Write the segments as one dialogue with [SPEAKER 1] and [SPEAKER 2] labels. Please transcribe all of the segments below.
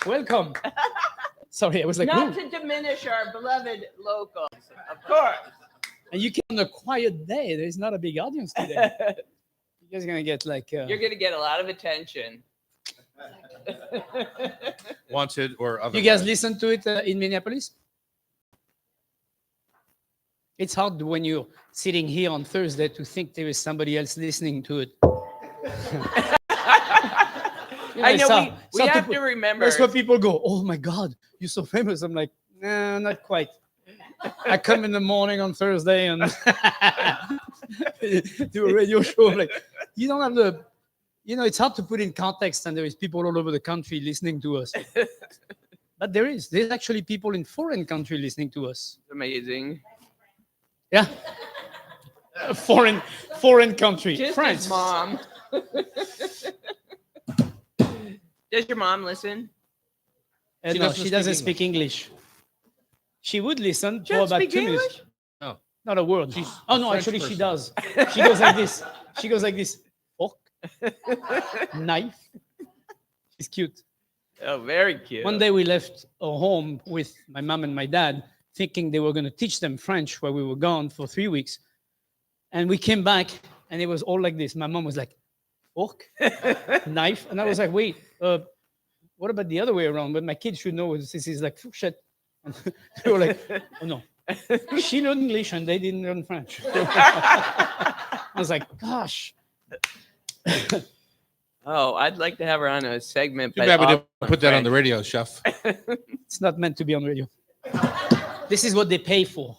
[SPEAKER 1] welcome. Sorry, I was like,
[SPEAKER 2] Not
[SPEAKER 1] "Ooh."
[SPEAKER 2] to diminish our beloved locals, of course.
[SPEAKER 1] And you came on a quiet day. There's not a big audience today. You guys are gonna get like.
[SPEAKER 2] You're going to get a lot of attention.
[SPEAKER 3] Wanted or otherwise.
[SPEAKER 1] You guys listen to it in Minneapolis? It's hard when you're sitting here on Thursday to think there is somebody else listening to it.
[SPEAKER 2] I know we have to remember.
[SPEAKER 1] That's where people go, "Oh my God, you're so famous." I'm like, nah, not quite. I come in the morning on Thursday and do a radio show. I'm like, you don't have the, it's hard to put in context, and there is people all over the country listening to us. But there's actually people in foreign country listening to us.
[SPEAKER 2] Amazing.
[SPEAKER 1] Yeah. A foreign country.
[SPEAKER 2] Just
[SPEAKER 1] France.
[SPEAKER 2] his mom. Does your mom listen?
[SPEAKER 1] No, she doesn't speak English. She would listen
[SPEAKER 2] She
[SPEAKER 1] for
[SPEAKER 2] doesn't
[SPEAKER 1] about
[SPEAKER 2] speak
[SPEAKER 1] 2 minutes.
[SPEAKER 2] English?
[SPEAKER 3] No.
[SPEAKER 1] Not a word.
[SPEAKER 3] She's
[SPEAKER 1] Oh
[SPEAKER 3] a
[SPEAKER 1] no,
[SPEAKER 3] French
[SPEAKER 1] actually she
[SPEAKER 3] person.
[SPEAKER 1] does. She goes like this. She goes like this. Fork, knife. She's cute.
[SPEAKER 2] Oh, very cute.
[SPEAKER 1] One day we left our home with my mom and my dad, thinking they were going to teach them French while we were gone for 3 weeks. And we came back, and it was all like this. My mom was like, fork, knife. And I was like, wait, what about the other way around? But my kids should know this is like fourchette. And they were like, oh no. She learned English, and they didn't learn French. I was like, gosh.
[SPEAKER 2] Oh, I'd like to have her on a segment.
[SPEAKER 3] Too bad we didn't put that on the radio, chef.
[SPEAKER 1] It's not meant to be on radio. This is what they pay for.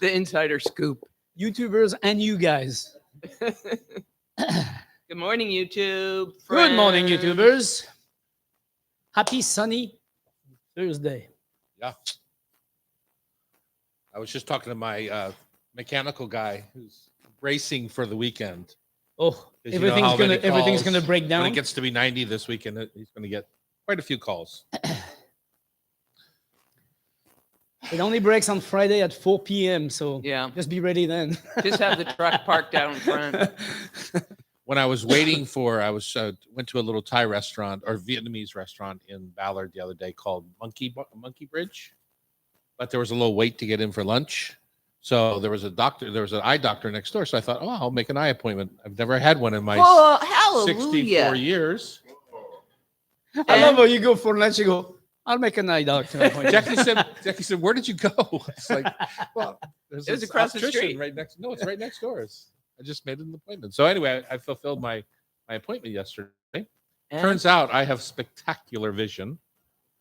[SPEAKER 2] The insider scoop.
[SPEAKER 1] YouTubers and you guys.
[SPEAKER 2] Good morning, YouTube.
[SPEAKER 1] Good morning,
[SPEAKER 2] friends.
[SPEAKER 1] YouTubers. Happy sunny Thursday.
[SPEAKER 3] Yeah. I was just talking to my mechanical guy who's racing for the weekend.
[SPEAKER 1] Oh,
[SPEAKER 3] 'Cause you know how many
[SPEAKER 1] everything's
[SPEAKER 3] calls,
[SPEAKER 1] gonna break down.
[SPEAKER 3] When it gets to be 90 this weekend, he's going to get quite a few calls.
[SPEAKER 1] It only breaks on Friday at 4 p.m. So
[SPEAKER 2] Yeah.
[SPEAKER 1] just be ready then.
[SPEAKER 2] Just have the truck parked out in front.
[SPEAKER 3] When I was waiting I went to a little Thai restaurant or Vietnamese restaurant in Ballard the other day called Monkey Bridge, but there was a little wait to get in for lunch. So there was an eye doctor next door. So I thought, oh, I'll make an eye appointment. I've never had one in my
[SPEAKER 2] Oh,
[SPEAKER 3] 64
[SPEAKER 2] hallelujah.
[SPEAKER 3] years.
[SPEAKER 1] I love how you go for lunch. You go, I'll make a night doctor appointment.
[SPEAKER 3] Jackie said, where did you go? It's like, well, there's
[SPEAKER 2] It was
[SPEAKER 3] this
[SPEAKER 2] across the
[SPEAKER 3] optician
[SPEAKER 2] street.
[SPEAKER 3] right next. No, it's right next door. I just made an appointment. So anyway, I fulfilled my appointment yesterday.
[SPEAKER 2] And
[SPEAKER 3] Turns out I have spectacular vision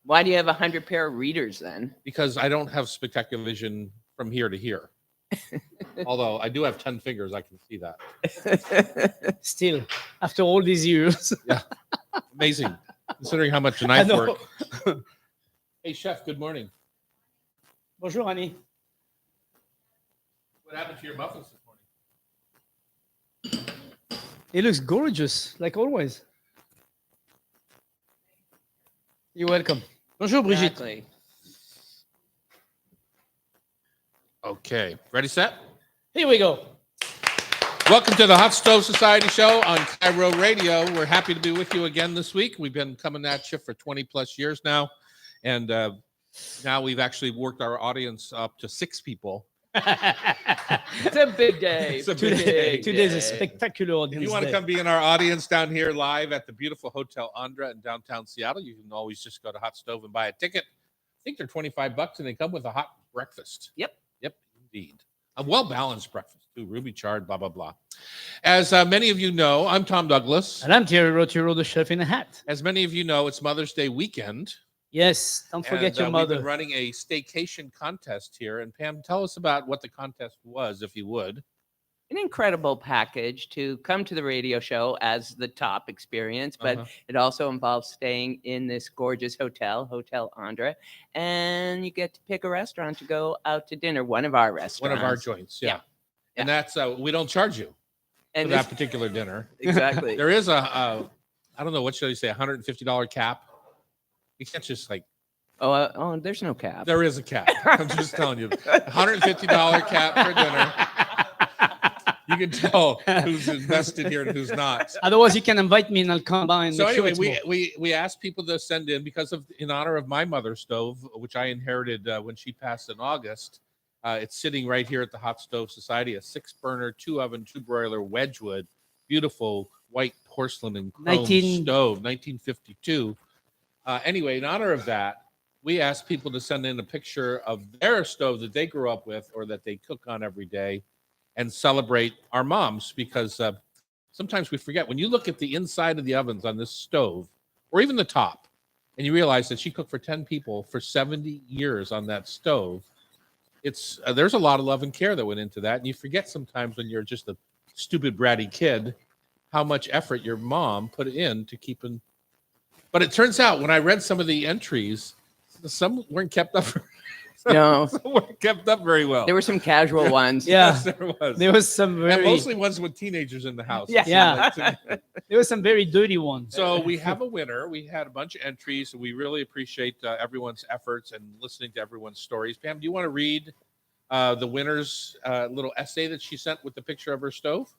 [SPEAKER 2] why do you have 100 pair of readers then?
[SPEAKER 3] because I don't have spectacular vision from here to here. Although I do have 10 fingers, I can see that.
[SPEAKER 1] Still, after all these years.
[SPEAKER 3] Amazing, considering how much
[SPEAKER 1] I
[SPEAKER 3] knife
[SPEAKER 1] know.
[SPEAKER 3] work. Hey, chef, good morning.
[SPEAKER 1] Bonjour, Annie.
[SPEAKER 3] What happened to your muffins this morning?
[SPEAKER 1] It looks gorgeous, like always. You're welcome. Bonjour, Brigitte.
[SPEAKER 2] Exactly.
[SPEAKER 3] Okay, ready, set?
[SPEAKER 1] Here we go.
[SPEAKER 3] Welcome to the Hot Stove Society show on Cairo Radio. We're happy to be with you again this week. We've been coming at you for 20 plus years now. And now we've actually worked our audience up to 6 people.
[SPEAKER 2] It's a big day.
[SPEAKER 3] It's a big day.
[SPEAKER 1] Today's a spectacular
[SPEAKER 3] If
[SPEAKER 1] audience
[SPEAKER 3] you want to
[SPEAKER 1] day.
[SPEAKER 3] come be in our audience down here live at the beautiful Hotel Andra in downtown Seattle, you can always just go to Hot Stove and buy a ticket. I think they're $25 and they come with a hot breakfast.
[SPEAKER 2] Yep.
[SPEAKER 3] Yep, indeed. A well-balanced breakfast, too. Ruby chard, blah, blah, blah. As many of you know, I'm Tom Douglas.
[SPEAKER 1] And I'm Thierry Rotiro, the chef in a hat.
[SPEAKER 3] As many of you know, it's Mother's Day weekend.
[SPEAKER 1] Yes, don't forget your
[SPEAKER 3] We've
[SPEAKER 1] mother.
[SPEAKER 3] been running a staycation contest here. And Pam, tell us about what the contest was, if you would.
[SPEAKER 2] An incredible package to come to the radio show as the top experience, but
[SPEAKER 3] Uh-huh.
[SPEAKER 2] it also involves staying in this gorgeous hotel, Hotel Andra, and you get to pick a restaurant to go out to dinner, one of our restaurants.
[SPEAKER 3] One of our joints, yeah.
[SPEAKER 2] Yeah.
[SPEAKER 3] And that's, we don't charge you for
[SPEAKER 2] and
[SPEAKER 3] that
[SPEAKER 2] this-
[SPEAKER 3] particular dinner.
[SPEAKER 2] exactly.
[SPEAKER 3] There is I don't know, what should I say, $150 cap. You can't just like,
[SPEAKER 2] Oh, there's no cap.
[SPEAKER 3] there is a cap. I'm just telling you, $150 cap for dinner. You can tell who's invested here and who's not.
[SPEAKER 1] Otherwise, you can invite me and I'll come by and
[SPEAKER 3] So
[SPEAKER 1] make sure
[SPEAKER 3] anyway,
[SPEAKER 1] it's
[SPEAKER 3] we asked people to send in because of in honor of my mother's stove, which I inherited when she passed in August. It's sitting right here at the Hot Stove Society, a 6-burner, 2-oven, 2-broiler Wedgwood, beautiful white porcelain and chrome
[SPEAKER 1] 19
[SPEAKER 3] stove, 1952. Anyway, in honor of that, we asked people to send in a picture of their stove that they grew up with or that they cook on every day and celebrate our moms because sometimes we forget when you look at the inside of the ovens on this stove or even the top and you realize that she cooked for 10 people for 70 years on that stove. It's there's a lot of love and care that went into that. And you forget sometimes when you're just a stupid, bratty kid, how much effort your mom put in to keeping. But it turns out when I read some of the entries, some weren't kept up.
[SPEAKER 2] No.
[SPEAKER 3] Some weren't kept up very well.
[SPEAKER 2] There were some casual ones.
[SPEAKER 1] Yeah.
[SPEAKER 3] Yes, there was.
[SPEAKER 1] There was some
[SPEAKER 3] And
[SPEAKER 1] very
[SPEAKER 3] mostly ones with teenagers in the house.
[SPEAKER 2] Yeah.
[SPEAKER 3] it seemed
[SPEAKER 1] Yeah.
[SPEAKER 3] like to me.
[SPEAKER 1] there was some very dirty ones.
[SPEAKER 3] So we have a winner. We had a bunch of entries. We really appreciate everyone's efforts and listening to everyone's stories. Pam, do you want to read the winner's little essay that she sent with the picture of her stove?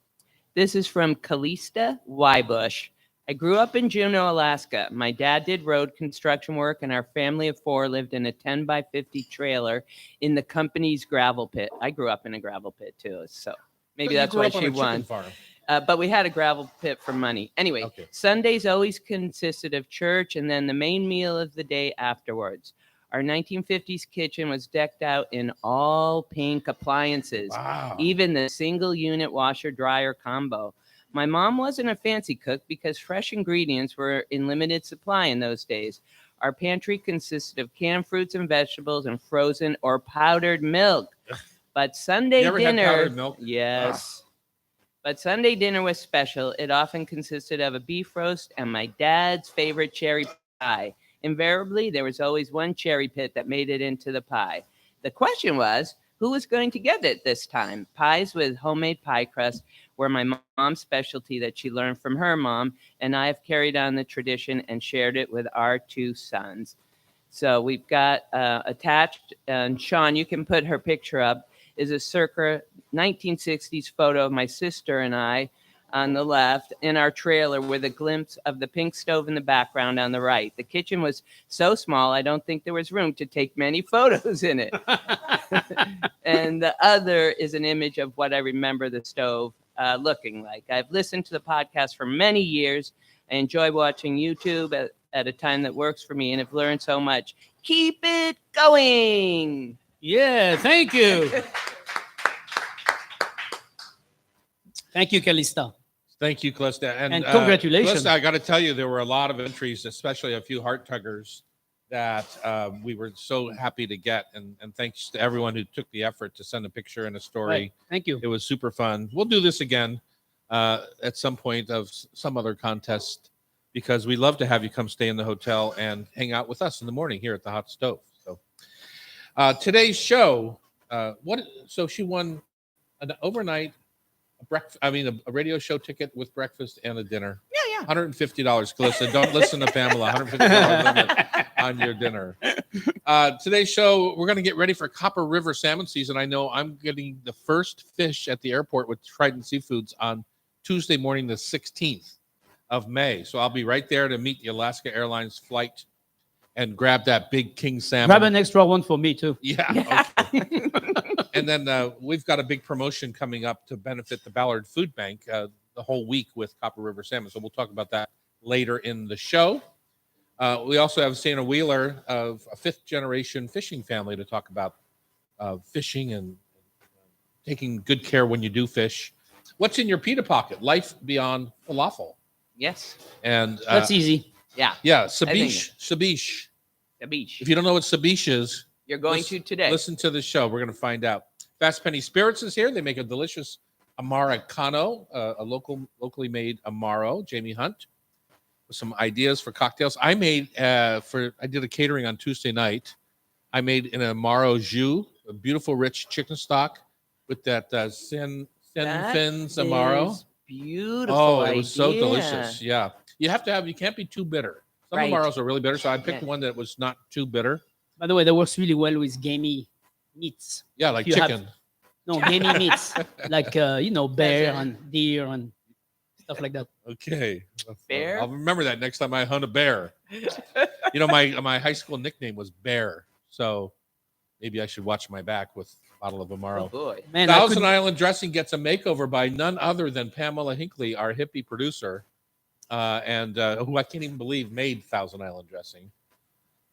[SPEAKER 2] This is from Callista Wybush. I grew up in Juneau, Alaska. My dad did road construction work, and our family of 4 lived in a 10 by 50 trailer in the company's gravel pit. I grew up in a gravel pit too, so maybe
[SPEAKER 3] You
[SPEAKER 2] that's
[SPEAKER 3] grew
[SPEAKER 2] why
[SPEAKER 3] up on
[SPEAKER 2] she
[SPEAKER 3] a chicken
[SPEAKER 2] won.
[SPEAKER 3] farm.
[SPEAKER 2] But we had a gravel pit for money. Anyway,
[SPEAKER 3] Okay.
[SPEAKER 2] Sundays always consisted of church and then the main meal of the day afterwards. Our 1950s kitchen was decked out in all pink appliances,
[SPEAKER 3] Wow.
[SPEAKER 2] even the single unit washer dryer combo. My mom wasn't a fancy cook because fresh ingredients were in limited supply in those days. Our pantry consisted of canned fruits and vegetables and frozen or powdered milk. But Sunday
[SPEAKER 3] You ever had
[SPEAKER 2] dinner,
[SPEAKER 3] powdered milk?
[SPEAKER 2] yes. But Sunday dinner was special. It often consisted of a beef roast and my dad's favorite cherry pie. Invariably, there was always one cherry pit that made it into the pie. The question was, who was going to get it this time? Pies with homemade pie crust were my mom's specialty that she learned from her mom, and I have carried on the tradition and shared it with our 2 sons. So we've got attached, and Sean, you can put her picture up, is a circa 1960s photo of my sister and I on the left in our trailer with a glimpse of the pink stove in the background on the right. The kitchen was so small, I don't think there was room to take many photos in it. And the other is an image of what I remember the stove looking like. I've listened to the podcast for many years. I enjoy watching YouTube at a time that works for me and have learned so much. Keep it going.
[SPEAKER 1] Yeah, thank you. Thank you, Callista.
[SPEAKER 3] Thank you, Callista.
[SPEAKER 1] And congratulations.
[SPEAKER 3] Callista, I got to tell you, there were a lot of entries, especially a few heart tuggers that we were so happy to get. And thanks to everyone who took the effort to send a picture and a story.
[SPEAKER 1] Right. Thank you.
[SPEAKER 3] It was super fun. We'll do this again at some point of some other contest because we love to have you come stay in the hotel and hang out with us in the morning here at the Hot Stove. So today's show, so she won an overnight a radio show ticket with breakfast and a dinner.
[SPEAKER 2] Yeah.
[SPEAKER 3] $150, Calissa. Don't listen to Pamela. $150 limit on your dinner. Today's show, we're going to get ready for Copper River salmon season. I know I'm getting the first fish at the airport with Trident Seafoods on Tuesday morning, the 16th of May. So I'll be right there to meet the Alaska Airlines flight and grab that big king salmon.
[SPEAKER 1] Grab an extra one for me, too.
[SPEAKER 3] Yeah. Okay. And then we've got a big promotion coming up to benefit the Ballard Food Bank the whole week with Copper River Salmon. So we'll talk about that later in the show. We also have Santa Wheeler of a 5th-generation fishing family to talk about fishing and taking good care when you do fish. What's in your pita pocket? Life beyond falafel.
[SPEAKER 2] Yes.
[SPEAKER 3] And
[SPEAKER 1] That's easy.
[SPEAKER 2] Yeah.
[SPEAKER 3] yeah,
[SPEAKER 2] think
[SPEAKER 3] Sabiche.
[SPEAKER 2] The beach.
[SPEAKER 3] If you don't know what Sabiche is,
[SPEAKER 2] You're going to today.
[SPEAKER 3] listen to the show. We're going to find out. Fast Penny Spirits is here. They make a delicious Americano, a locally made Amaro. Jamie Hunt with some ideas for cocktails. I made I did a catering on Tuesday night. I made an Amaro jus, a beautiful rich chicken stock with that Sin Fins Amaro.
[SPEAKER 2] Is beautiful.
[SPEAKER 3] Oh, it was so
[SPEAKER 2] idea.
[SPEAKER 3] delicious. Yeah. You can't be too bitter. Some
[SPEAKER 2] Right.
[SPEAKER 3] Amaros are really bitter, so I picked
[SPEAKER 2] Yeah.
[SPEAKER 3] one that was not too bitter.
[SPEAKER 1] By the way, that works really well with gamey meats.
[SPEAKER 3] Yeah, like
[SPEAKER 1] You have-
[SPEAKER 3] chicken.
[SPEAKER 1] No, gamey meats like bear
[SPEAKER 2] Pheasant.
[SPEAKER 1] and deer and stuff like that.
[SPEAKER 3] Okay.
[SPEAKER 2] Bear?
[SPEAKER 3] I'll remember that next time I hunt a bear. My high school nickname was Bear, so maybe I should watch my back with a bottle of
[SPEAKER 2] Oh
[SPEAKER 3] Amaro.
[SPEAKER 2] boy.
[SPEAKER 1] Man, I
[SPEAKER 3] Thousand
[SPEAKER 1] could,
[SPEAKER 3] Island dressing gets a makeover by none other than Pamela Hinckley, our hippie producer, and who I can't even believe made Thousand Island dressing.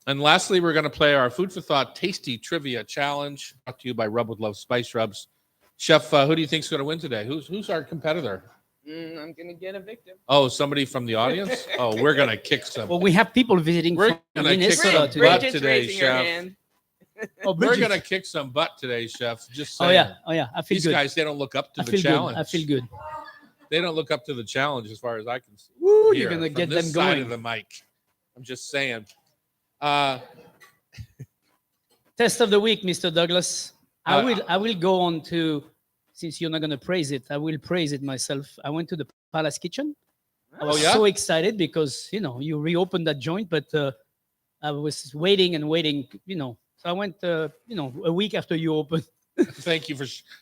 [SPEAKER 3] And lastly, we're going to play our Food for Thought Tasty Trivia Challenge, brought to you by Rub with Love Spice Rubs. Chef, who do you think's going to win today? Who's our competitor?
[SPEAKER 2] I'm gonna get a victim.
[SPEAKER 3] Oh, somebody from the audience? Oh, we're going to kick some.
[SPEAKER 1] well, we have people visiting
[SPEAKER 3] We're
[SPEAKER 1] from
[SPEAKER 3] gonna kick some
[SPEAKER 1] Minnesota
[SPEAKER 3] butt
[SPEAKER 1] today.
[SPEAKER 2] Bridget's
[SPEAKER 3] today,
[SPEAKER 2] raising her
[SPEAKER 3] Chef.
[SPEAKER 2] hand.
[SPEAKER 1] Oh,
[SPEAKER 3] We're
[SPEAKER 1] Bridget.
[SPEAKER 3] going to kick some butt today, Chef. Just saying.
[SPEAKER 1] Oh yeah, I feel
[SPEAKER 3] These
[SPEAKER 1] good.
[SPEAKER 3] guys, they don't look up to
[SPEAKER 1] I
[SPEAKER 3] the
[SPEAKER 1] feel
[SPEAKER 3] challenge.
[SPEAKER 1] good. I feel good.
[SPEAKER 3] They don't look up to the challenge as far as I can see.
[SPEAKER 1] Woo,
[SPEAKER 3] Here,
[SPEAKER 1] you're gonna
[SPEAKER 3] from
[SPEAKER 1] get
[SPEAKER 3] this
[SPEAKER 1] them
[SPEAKER 3] side
[SPEAKER 1] going.
[SPEAKER 3] of the mic. I'm just saying.
[SPEAKER 1] Test of the week, Mr. Douglas.
[SPEAKER 3] Uh,
[SPEAKER 1] I will go on to, since you're not gonna praise it, I will praise it myself. I went to the Palace Kitchen. I was
[SPEAKER 3] yeah?
[SPEAKER 1] so excited because you reopened that joint, but I was waiting and waiting. So I went a week after you opened.
[SPEAKER 3] Thank you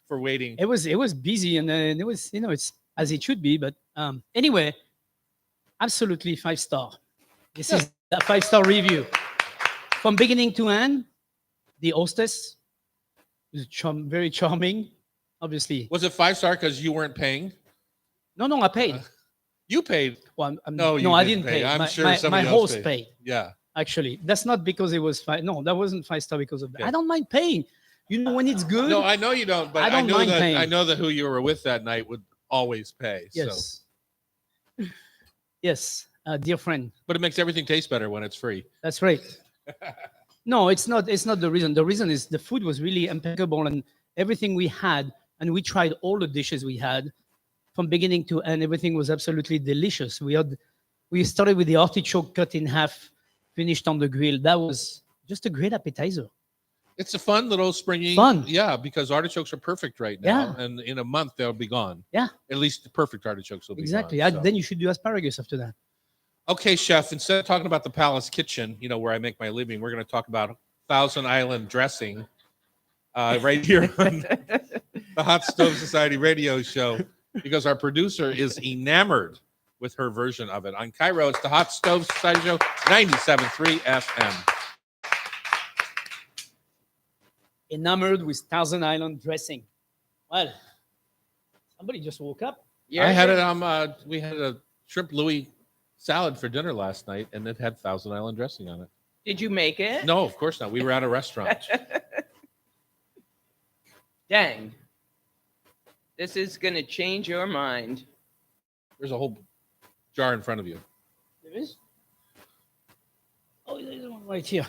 [SPEAKER 3] for waiting.
[SPEAKER 1] It was busy and then it was it's as it should be. But anyway, absolutely 5-star. This is a 5-star review from beginning to end. The hostess was very charming. Obviously,
[SPEAKER 3] Was it 5-star because you weren't paying?
[SPEAKER 1] no, I paid.
[SPEAKER 3] You paid.
[SPEAKER 1] Well,
[SPEAKER 3] No, you
[SPEAKER 1] I
[SPEAKER 3] didn't
[SPEAKER 1] didn't
[SPEAKER 3] pay.
[SPEAKER 1] pay.
[SPEAKER 3] I'm
[SPEAKER 1] my,
[SPEAKER 3] sure
[SPEAKER 1] my,
[SPEAKER 3] somebody
[SPEAKER 1] my
[SPEAKER 3] else
[SPEAKER 1] host
[SPEAKER 3] paid.
[SPEAKER 1] paid.
[SPEAKER 3] Yeah.
[SPEAKER 1] Actually, that's not because it was 5. No, that wasn't 5-star because of that.
[SPEAKER 3] Okay.
[SPEAKER 1] I don't mind paying. When it's good.
[SPEAKER 3] No, I know you don't, but
[SPEAKER 1] I don't
[SPEAKER 3] know
[SPEAKER 1] mind
[SPEAKER 3] that
[SPEAKER 1] paying.
[SPEAKER 3] I know that who you were with that night would always pay. So.
[SPEAKER 1] Yes. Yes, dear friend.
[SPEAKER 3] But it makes everything taste better when it's free.
[SPEAKER 1] That's right. No, it's not. It's not the reason. The reason is the food was really impeccable and everything we had, and we tried all the dishes we had from beginning to end. Everything was absolutely delicious. We started with the artichoke cut in half, finished on the grill. That was just a great appetizer.
[SPEAKER 3] It's a fun little springy.
[SPEAKER 1] Fun.
[SPEAKER 3] Yeah, because artichokes are perfect right now.
[SPEAKER 1] Yeah.
[SPEAKER 3] And in a month, they'll be gone.
[SPEAKER 1] Yeah.
[SPEAKER 3] At least the perfect artichokes will be
[SPEAKER 1] Exactly.
[SPEAKER 3] gone. So.
[SPEAKER 1] Then you should do asparagus after that.
[SPEAKER 3] Okay, Chef, instead of talking about the Palace Kitchen, where I make my living, we're going to talk about Thousand Island dressing right here on the Hot Stove Society radio show because our producer is enamored with her version of it. On Cairo, it's the Hot Stove Society show, 97.3 FM.
[SPEAKER 1] Enamored with Thousand Island dressing. Well, somebody just woke up.
[SPEAKER 3] I had it we had a shrimp Louis salad for dinner last night, and it had Thousand Island dressing on it.
[SPEAKER 2] Did you make it?
[SPEAKER 3] No, of course not. We were at a restaurant.
[SPEAKER 2] Dang. This is gonna change your mind.
[SPEAKER 3] There's a whole jar in front of you.
[SPEAKER 1] There is? Oh, there's one right here.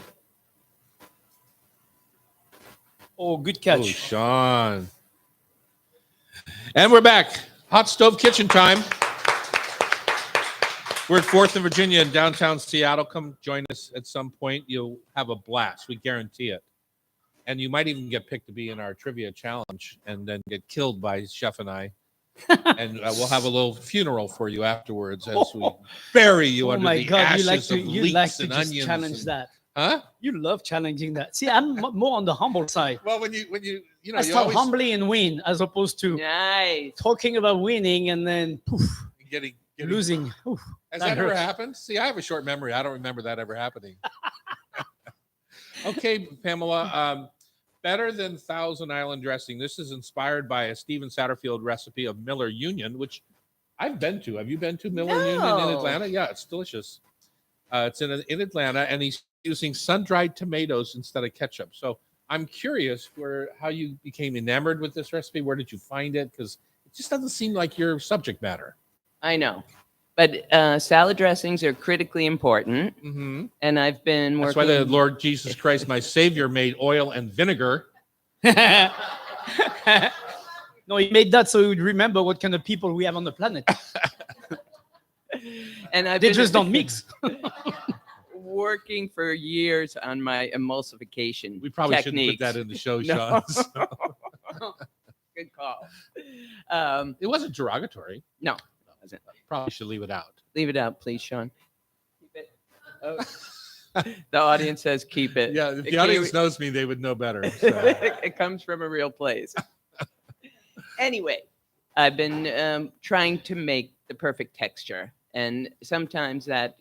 [SPEAKER 1] Oh, good
[SPEAKER 3] Oh,
[SPEAKER 1] catch.
[SPEAKER 3] Sean. And we're back. Hot Stove Kitchen time. We're at 4th and Virginia in downtown Seattle. Come join us at some point. You'll have a blast. We guarantee it. And you might even get picked to be in our trivia challenge and then get killed by Chef and I. And we'll have a little funeral for you afterwards as we bury you
[SPEAKER 1] Oh
[SPEAKER 3] under
[SPEAKER 1] my
[SPEAKER 3] the
[SPEAKER 1] God,
[SPEAKER 3] ashes
[SPEAKER 1] you like to
[SPEAKER 3] of
[SPEAKER 1] you
[SPEAKER 3] leeks
[SPEAKER 1] like to
[SPEAKER 3] and
[SPEAKER 1] just
[SPEAKER 3] onions.
[SPEAKER 1] challenge that.
[SPEAKER 3] Huh?
[SPEAKER 1] You love challenging that. See, I'm more on the humble side.
[SPEAKER 3] Well, when you
[SPEAKER 1] I
[SPEAKER 3] you
[SPEAKER 1] start
[SPEAKER 3] always
[SPEAKER 1] humbly and win as opposed to
[SPEAKER 2] Nice.
[SPEAKER 1] talking about winning and then poof,
[SPEAKER 3] getting
[SPEAKER 1] losing. Oof,
[SPEAKER 3] Has
[SPEAKER 1] that
[SPEAKER 3] that ever
[SPEAKER 1] hurts.
[SPEAKER 3] happened? See, I have a short memory. I don't remember that ever happening. Okay, Pamela. Better than Thousand Island dressing. This is inspired by a Steven Satterfield recipe of Miller Union, which I've been to. Have you been to Miller Union in
[SPEAKER 2] No.
[SPEAKER 3] Atlanta? Yeah, it's delicious. It's in Atlanta, and he's using sun-dried tomatoes instead of ketchup. So I'm curious how you became enamored with this recipe. Where did you find it? Because it just doesn't seem like your subject matter.
[SPEAKER 2] I know. But salad dressings are critically important.
[SPEAKER 3] Mm-hmm.
[SPEAKER 2] And I've been
[SPEAKER 3] That's
[SPEAKER 2] working.
[SPEAKER 3] why the Lord Jesus Christ, my Savior, made oil and vinegar.
[SPEAKER 1] No, he made that so he would remember what kind of people we have on the planet.
[SPEAKER 2] And I've
[SPEAKER 1] They
[SPEAKER 2] been
[SPEAKER 1] just don't mix.
[SPEAKER 2] working for years on my emulsification.
[SPEAKER 3] We probably shouldn't
[SPEAKER 2] techniques.
[SPEAKER 3] put that in the show,
[SPEAKER 2] No.
[SPEAKER 3] Sean.
[SPEAKER 2] Good call.
[SPEAKER 3] It wasn't derogatory.
[SPEAKER 2] No, it wasn't.
[SPEAKER 3] Probably should leave it out.
[SPEAKER 2] Leave it out, please, Sean. Keep it. Oh. The audience says keep it.
[SPEAKER 3] Yeah, if
[SPEAKER 2] It
[SPEAKER 3] the
[SPEAKER 2] came-
[SPEAKER 3] audience knows me, they would know better. So.
[SPEAKER 2] It comes from a real place. Anyway, I've been trying to make the perfect texture, and sometimes that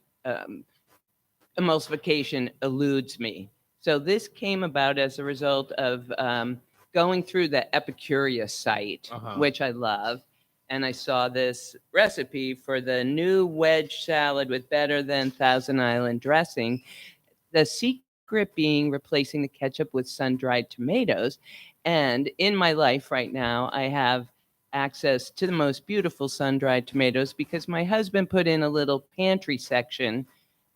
[SPEAKER 2] emulsification eludes me. So this came about as a result of going through the Epicurious site, which I love, and I saw this recipe for the new wedge salad with better than Thousand Island dressing. The secret being replacing the ketchup with sun-dried tomatoes. And in my life right now, I have access to the most beautiful sun-dried tomatoes because my husband put in a little pantry section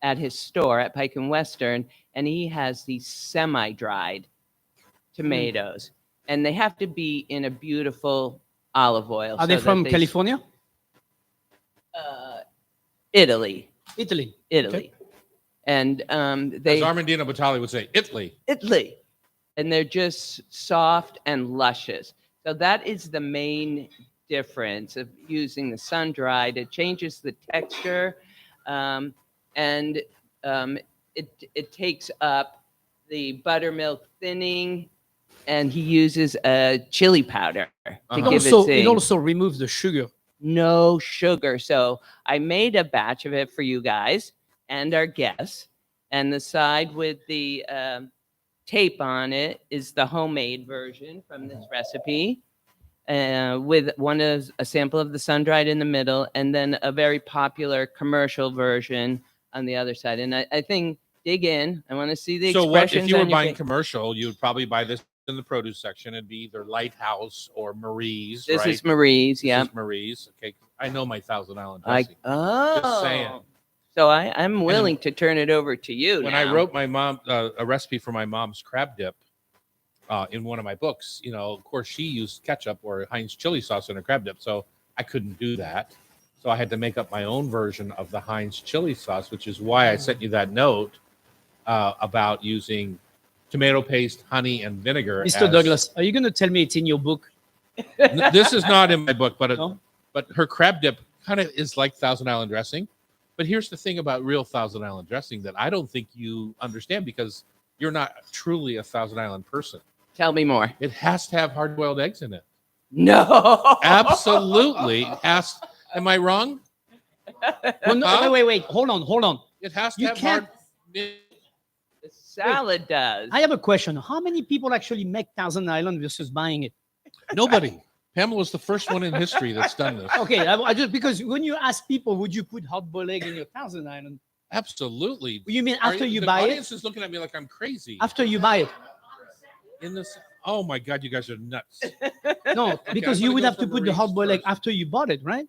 [SPEAKER 2] at his store at Pike and Western, and he has these semi-dried tomatoes, and they have to be in a beautiful olive oil.
[SPEAKER 1] Are they from California?
[SPEAKER 2] Italy.
[SPEAKER 1] Italy.
[SPEAKER 2] Okay. And
[SPEAKER 3] as Armandino Batali would say, Italy.
[SPEAKER 2] And they're just soft and luscious. So that is the main difference of using the sun-dried. It changes the texture, and it takes up the buttermilk thinning, and he uses a chili powder to give it zing.
[SPEAKER 1] It also removes the sugar.
[SPEAKER 2] No sugar. So I made a batch of it for you guys and our guests, and the side with the tape on it is the homemade version from this recipe, with a sample of the sun-dried in the middle, and then a very popular commercial version on the other side. And I think, dig in. I want to see the expressions.
[SPEAKER 3] If you were buying commercial, you would probably buy this in the produce section. It'd be either Lighthouse or Marie's.
[SPEAKER 2] This is Marie's. Yeah,
[SPEAKER 3] this is Marie's. Okay, I know my Thousand Island dressing.
[SPEAKER 2] Oh,
[SPEAKER 3] just saying.
[SPEAKER 2] So I'm willing to turn it over to you.
[SPEAKER 3] When
[SPEAKER 2] now.
[SPEAKER 3] I wrote my mom a recipe for my mom's crab dip in one of my books, of course she used ketchup or Heinz chili sauce in her crab dip, so I couldn't do that. So I had to make up my own version of the Heinz chili sauce, which is why I sent you that note about using tomato paste, honey, and vinegar.
[SPEAKER 1] Mr. Douglas, are you going to tell me it's in your book?
[SPEAKER 3] This is not in my book, but
[SPEAKER 1] No?
[SPEAKER 3] but her crab dip kind of is like Thousand Island dressing. But here's the thing about real Thousand Island dressing that I don't think you understand because you're not truly a Thousand Island person.
[SPEAKER 2] Tell me more.
[SPEAKER 3] It has to have hard-boiled eggs in it.
[SPEAKER 2] No.
[SPEAKER 3] Absolutely. Am I wrong?
[SPEAKER 1] Well, no, wait. Hold on.
[SPEAKER 3] It has to
[SPEAKER 1] You
[SPEAKER 3] have
[SPEAKER 1] can't-
[SPEAKER 2] The salad does.
[SPEAKER 1] I have a question. How many people actually make Thousand Island versus buying it?
[SPEAKER 3] Nobody. Pamela was the first one in history that's done this.
[SPEAKER 1] Okay, I just because when you ask people, would you put hard-boiled egg in your Thousand Island?
[SPEAKER 3] Absolutely.
[SPEAKER 1] You mean after you buy
[SPEAKER 3] the
[SPEAKER 1] it?
[SPEAKER 3] audience is looking at me like I'm crazy.
[SPEAKER 1] After you buy it?
[SPEAKER 3] In this, oh my God, you guys are nuts.
[SPEAKER 1] No, because
[SPEAKER 3] I'm
[SPEAKER 1] you
[SPEAKER 3] gonna
[SPEAKER 1] would
[SPEAKER 3] go
[SPEAKER 1] have
[SPEAKER 3] for
[SPEAKER 1] to put the
[SPEAKER 3] Marie's
[SPEAKER 1] hard-boiled egg
[SPEAKER 3] first.
[SPEAKER 1] after you bought it, right?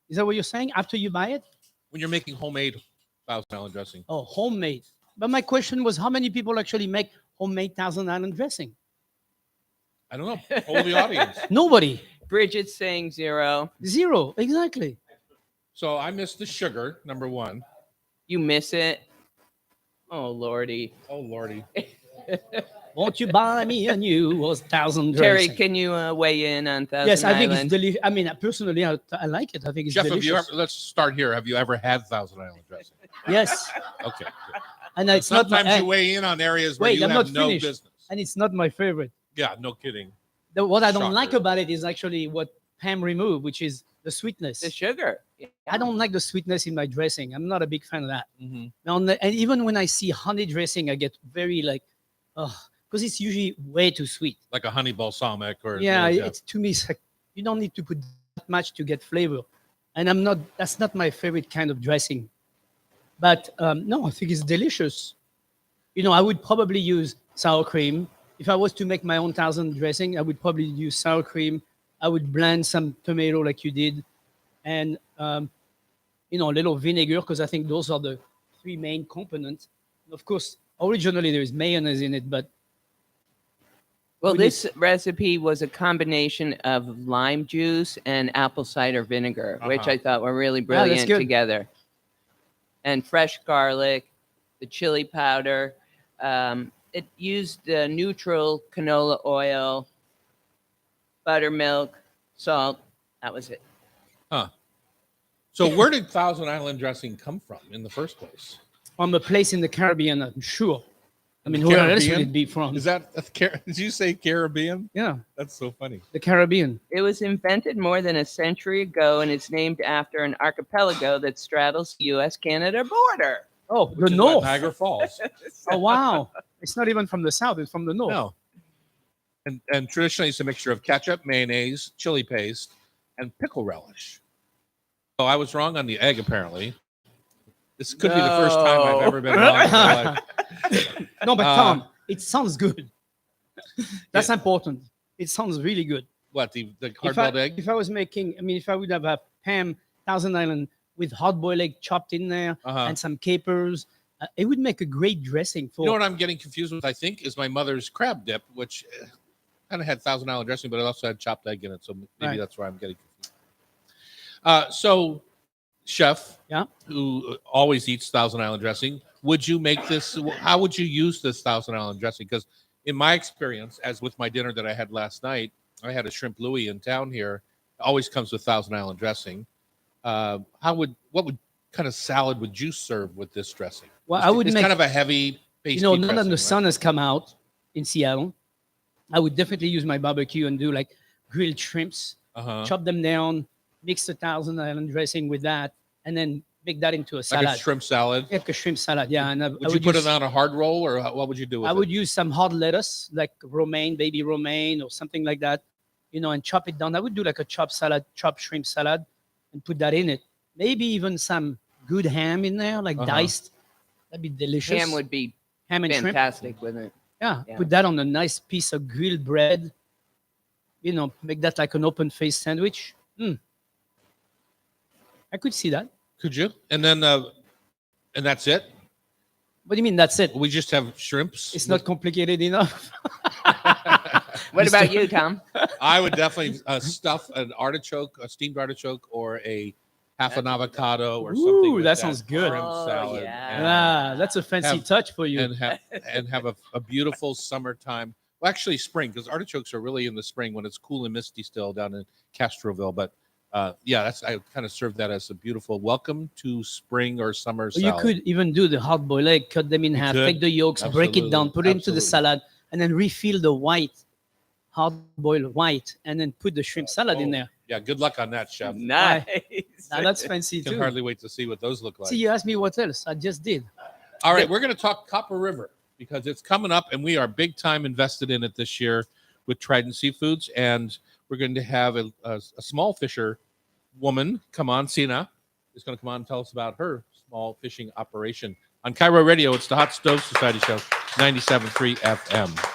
[SPEAKER 1] Is that what you're saying? After you buy it?
[SPEAKER 3] When you're making homemade Thousand Island dressing.
[SPEAKER 1] Oh, homemade. But my question was, how many people actually make homemade Thousand Island dressing?
[SPEAKER 3] I don't know. Hold the audience.
[SPEAKER 1] Nobody.
[SPEAKER 2] Bridget's saying 0.
[SPEAKER 1] Zero. Exactly.
[SPEAKER 3] So I missed the sugar, number one.
[SPEAKER 2] You miss it. Oh Lordy.
[SPEAKER 3] Oh Lordy.
[SPEAKER 1] Won't you buy me a new thousand
[SPEAKER 2] Terry,
[SPEAKER 1] dressing?
[SPEAKER 2] can you weigh in on Thousand
[SPEAKER 1] Yes, I think
[SPEAKER 2] Island?
[SPEAKER 1] it's delicious. I mean, personally, I like it. I think it's
[SPEAKER 3] Jeff,
[SPEAKER 1] delicious.
[SPEAKER 3] let's start here. Have you ever had Thousand Island dressing?
[SPEAKER 1] Yes,
[SPEAKER 3] Okay.
[SPEAKER 1] and it's not
[SPEAKER 3] Sometimes
[SPEAKER 1] my.
[SPEAKER 3] you weigh in on areas where
[SPEAKER 1] Wait,
[SPEAKER 3] you
[SPEAKER 1] I'm
[SPEAKER 3] have
[SPEAKER 1] not
[SPEAKER 3] no
[SPEAKER 1] finished.
[SPEAKER 3] business.
[SPEAKER 1] And it's not my favorite.
[SPEAKER 3] Yeah, no kidding.
[SPEAKER 1] What I don't like
[SPEAKER 3] Shocker.
[SPEAKER 1] about it is actually what Pam removed, which is the sweetness.
[SPEAKER 2] The sugar.
[SPEAKER 1] I don't like the sweetness in my dressing. I'm not a big fan of that.
[SPEAKER 3] Mm-hmm.
[SPEAKER 1] And even when I see honey dressing, I get very like, because it's usually way too sweet.
[SPEAKER 3] Like a honey balsamic or
[SPEAKER 1] Yeah, it's to me, it's like you don't need to put that much to get flavor. And that's not my favorite kind of dressing. But no, I think it's delicious. I would probably use sour cream. If I was to make my own Thousand dressing, I would probably use sour cream. I would blend some tomato like you did, and a little vinegar, because I think those are the three main components. Of course, originally there is mayonnaise in it, but
[SPEAKER 2] Well,
[SPEAKER 1] We
[SPEAKER 2] this recipe was a combination of lime juice and apple cider vinegar, which
[SPEAKER 3] Uh-huh.
[SPEAKER 2] I thought were really
[SPEAKER 1] that's
[SPEAKER 2] brilliant
[SPEAKER 1] good.
[SPEAKER 2] together. And fresh garlic, the chili powder. It used neutral canola oil, buttermilk, salt. That was it.
[SPEAKER 3] So where did Thousand Island dressing come from in the first place?
[SPEAKER 1] from a place in the Caribbean, I'm sure. I mean,
[SPEAKER 3] The
[SPEAKER 1] where else would
[SPEAKER 3] Caribbean?
[SPEAKER 1] it be from?
[SPEAKER 3] Is that did you say Caribbean?
[SPEAKER 1] Yeah,
[SPEAKER 3] That's so funny.
[SPEAKER 1] the Caribbean.
[SPEAKER 2] It was invented more than a century ago, and it's named after an archipelago that straddles the U.S.-Canada border.
[SPEAKER 1] Oh,
[SPEAKER 3] Which
[SPEAKER 1] the
[SPEAKER 3] is what,
[SPEAKER 1] north.
[SPEAKER 3] Niagara Falls.
[SPEAKER 1] Oh, wow. It's not even from the south. It's from the north.
[SPEAKER 3] No. And traditionally, it's a mixture of ketchup, mayonnaise, chili paste, and pickle relish. So I was wrong on the egg, apparently. This could be the first time I've ever been wrong in my life.
[SPEAKER 1] No, but Tom, it sounds good. That's important. It sounds really good.
[SPEAKER 3] What, the
[SPEAKER 1] If
[SPEAKER 3] hard-boiled egg?
[SPEAKER 1] if I was making, I mean, if I would have a Pam Thousand Island with hard-boiled egg chopped in there and some capers, it would make a great dressing for.
[SPEAKER 3] You know what I'm getting confused with, I think, is my mother's crab dip, which kind of had Thousand Island dressing, but it also had chopped egg in it. So maybe that's where I'm getting confused. So, chef, who always eats Thousand Island dressing, would you make this? How would you use this Thousand Island dressing? Because in my experience, as with my dinner that I had last night, I had a shrimp Louis in town here. It always comes with Thousand Island dressing. What kind of salad would you serve with this dressing?
[SPEAKER 1] Well, I would
[SPEAKER 3] it's
[SPEAKER 1] make
[SPEAKER 3] kind of a heavy pasty
[SPEAKER 1] now that
[SPEAKER 3] dressing,
[SPEAKER 1] the
[SPEAKER 3] right?
[SPEAKER 1] sun has come out in Seattle, I would definitely use my barbecue and do like grilled shrimps, chop them down, mix the Thousand Island dressing with that, and then make that into a salad.
[SPEAKER 3] Like a shrimp salad?
[SPEAKER 1] Like a shrimp salad, yeah. And
[SPEAKER 3] Would you put it on a hard roll, or what would you do with it?
[SPEAKER 1] I would use some hard lettuce, like romaine, baby romaine, or something like that, and chop it down. I would do like a chopped shrimp salad, and put that in it. Maybe even some good ham in there, like diced. That'd be delicious.
[SPEAKER 2] Ham would be
[SPEAKER 1] ham and
[SPEAKER 2] fantastic with it.
[SPEAKER 1] Yeah, put that on a nice piece of grilled bread. Make that like an open-faced sandwich. I could see that.
[SPEAKER 3] Could you? And then, and that's it?
[SPEAKER 1] What do you mean that's it?
[SPEAKER 3] We just have shrimps?
[SPEAKER 1] It's not complicated enough.
[SPEAKER 2] What about you, Tom?
[SPEAKER 3] I would definitely stuff an artichoke, a steamed artichoke, or a half an avocado or something.
[SPEAKER 1] Ooh,
[SPEAKER 3] with
[SPEAKER 1] that sounds good.
[SPEAKER 3] Shrimp salad.
[SPEAKER 2] Yeah.
[SPEAKER 1] That's a fancy touch for you.
[SPEAKER 3] And have a beautiful summertime. Well, actually, spring, because artichokes are really in the spring when it's cool and misty still down in Castroville. But I kind of serve that as a beautiful welcome to spring or summer salad.
[SPEAKER 1] You could even do the hard-boiled egg, cut them in half, take the yolks, break it down, put it into the salad, and then refill the hard-boiled white, and then put the shrimp salad in there.
[SPEAKER 3] Yeah, good luck on that, chef.
[SPEAKER 2] Nice.
[SPEAKER 1] Now that's fancy
[SPEAKER 3] I can
[SPEAKER 1] too.
[SPEAKER 3] hardly wait to see what those look like.
[SPEAKER 1] See, you asked me what else. I just did.
[SPEAKER 3] All right, we're going to talk Copper River because it's coming up, and we are big time invested in it this year with Trident Seafoods, and we're going to have a small fisher woman come on. Sina is going to come on and tell us about her small fishing operation. On Cairo Radio, it's the Hot Stove Society Show, 97.3 FM.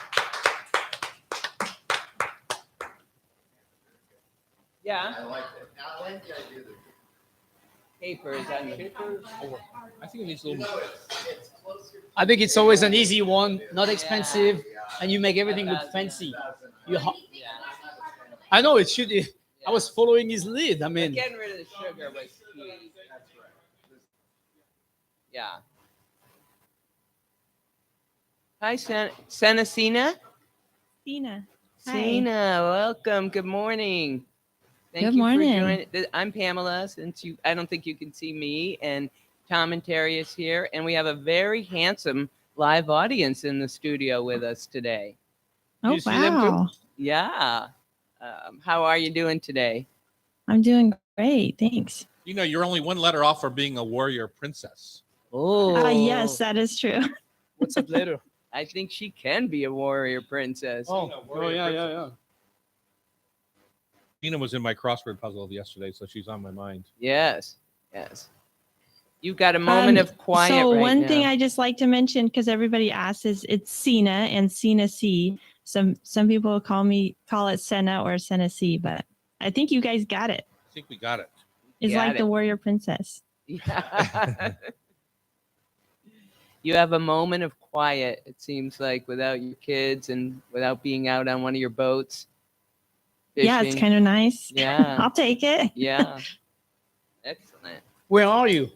[SPEAKER 2] Yeah.
[SPEAKER 4] I like it. Now, I like the idea that
[SPEAKER 2] Capers on capers.
[SPEAKER 3] I think it needs a little more.
[SPEAKER 4] it's closer.
[SPEAKER 1] I think it's always an easy one, not expensive, and you make everything look fancy. I know it should. I was following his lead. I mean,
[SPEAKER 2] Getting rid of the sugar was key.
[SPEAKER 4] That's right.
[SPEAKER 2] Yeah. Hi, Senacina.
[SPEAKER 5] Sina. Hi.
[SPEAKER 2] Sina, welcome. Good morning. Thank
[SPEAKER 5] Good
[SPEAKER 2] you
[SPEAKER 5] morning.
[SPEAKER 2] for joining. I'm Pamela. I don't think you can see me, and Tom and Terry is here, and we have a very handsome live audience in the studio with us today.
[SPEAKER 5] Oh,
[SPEAKER 1] You see them too?
[SPEAKER 5] wow.
[SPEAKER 2] Yeah. How are you doing today?
[SPEAKER 5] I'm doing great. Thanks.
[SPEAKER 3] You're only one letter off for being a warrior princess.
[SPEAKER 2] Oh,
[SPEAKER 5] Yes, that is true.
[SPEAKER 1] what's up later?
[SPEAKER 2] I think she can be a warrior princess.
[SPEAKER 1] Yeah.
[SPEAKER 3] Tina was in my crossword puzzle yesterday, so she's on my mind.
[SPEAKER 2] Yes. You've got a moment of quiet
[SPEAKER 5] So
[SPEAKER 2] right
[SPEAKER 5] one
[SPEAKER 2] now.
[SPEAKER 5] thing I just like to mention, because everybody asks, is it's Sina and Sina C. Some people call it Senna or Senna C, but I think you guys got it.
[SPEAKER 3] I think we got it.
[SPEAKER 5] It's
[SPEAKER 2] Got
[SPEAKER 5] like
[SPEAKER 2] it.
[SPEAKER 5] the warrior princess.
[SPEAKER 2] Yeah. You have a moment of quiet, it seems like, without your kids and without being out on one of your boats.
[SPEAKER 5] Yeah, it's
[SPEAKER 2] fishing.
[SPEAKER 5] kind of nice.
[SPEAKER 2] Yeah.
[SPEAKER 5] I'll take it.
[SPEAKER 2] Yeah. Excellent.
[SPEAKER 1] Where are you?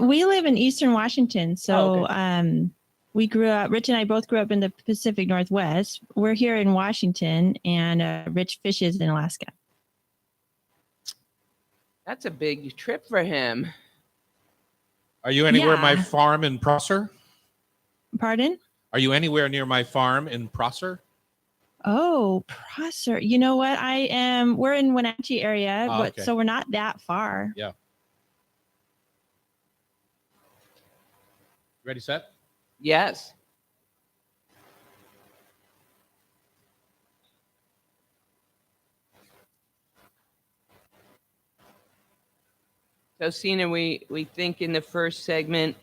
[SPEAKER 5] We live in Eastern Washington, so
[SPEAKER 1] okay.
[SPEAKER 5] we grew up. Rich and I both grew up in the Pacific Northwest. We're here in Washington, and Rich fishes in Alaska.
[SPEAKER 2] That's a big trip for him.
[SPEAKER 3] Are you anywhere
[SPEAKER 5] Yeah.
[SPEAKER 3] my farm in Prosser?
[SPEAKER 5] Pardon?
[SPEAKER 3] Are you anywhere near my farm in Prosser?
[SPEAKER 5] Oh, Prosser. You know what? We're in Wenatchee area,
[SPEAKER 3] Oh,
[SPEAKER 5] but
[SPEAKER 3] okay.
[SPEAKER 5] so we're not that far.
[SPEAKER 3] Yeah. Ready, set?
[SPEAKER 2] Yes. So, Sina, we think in the first segment,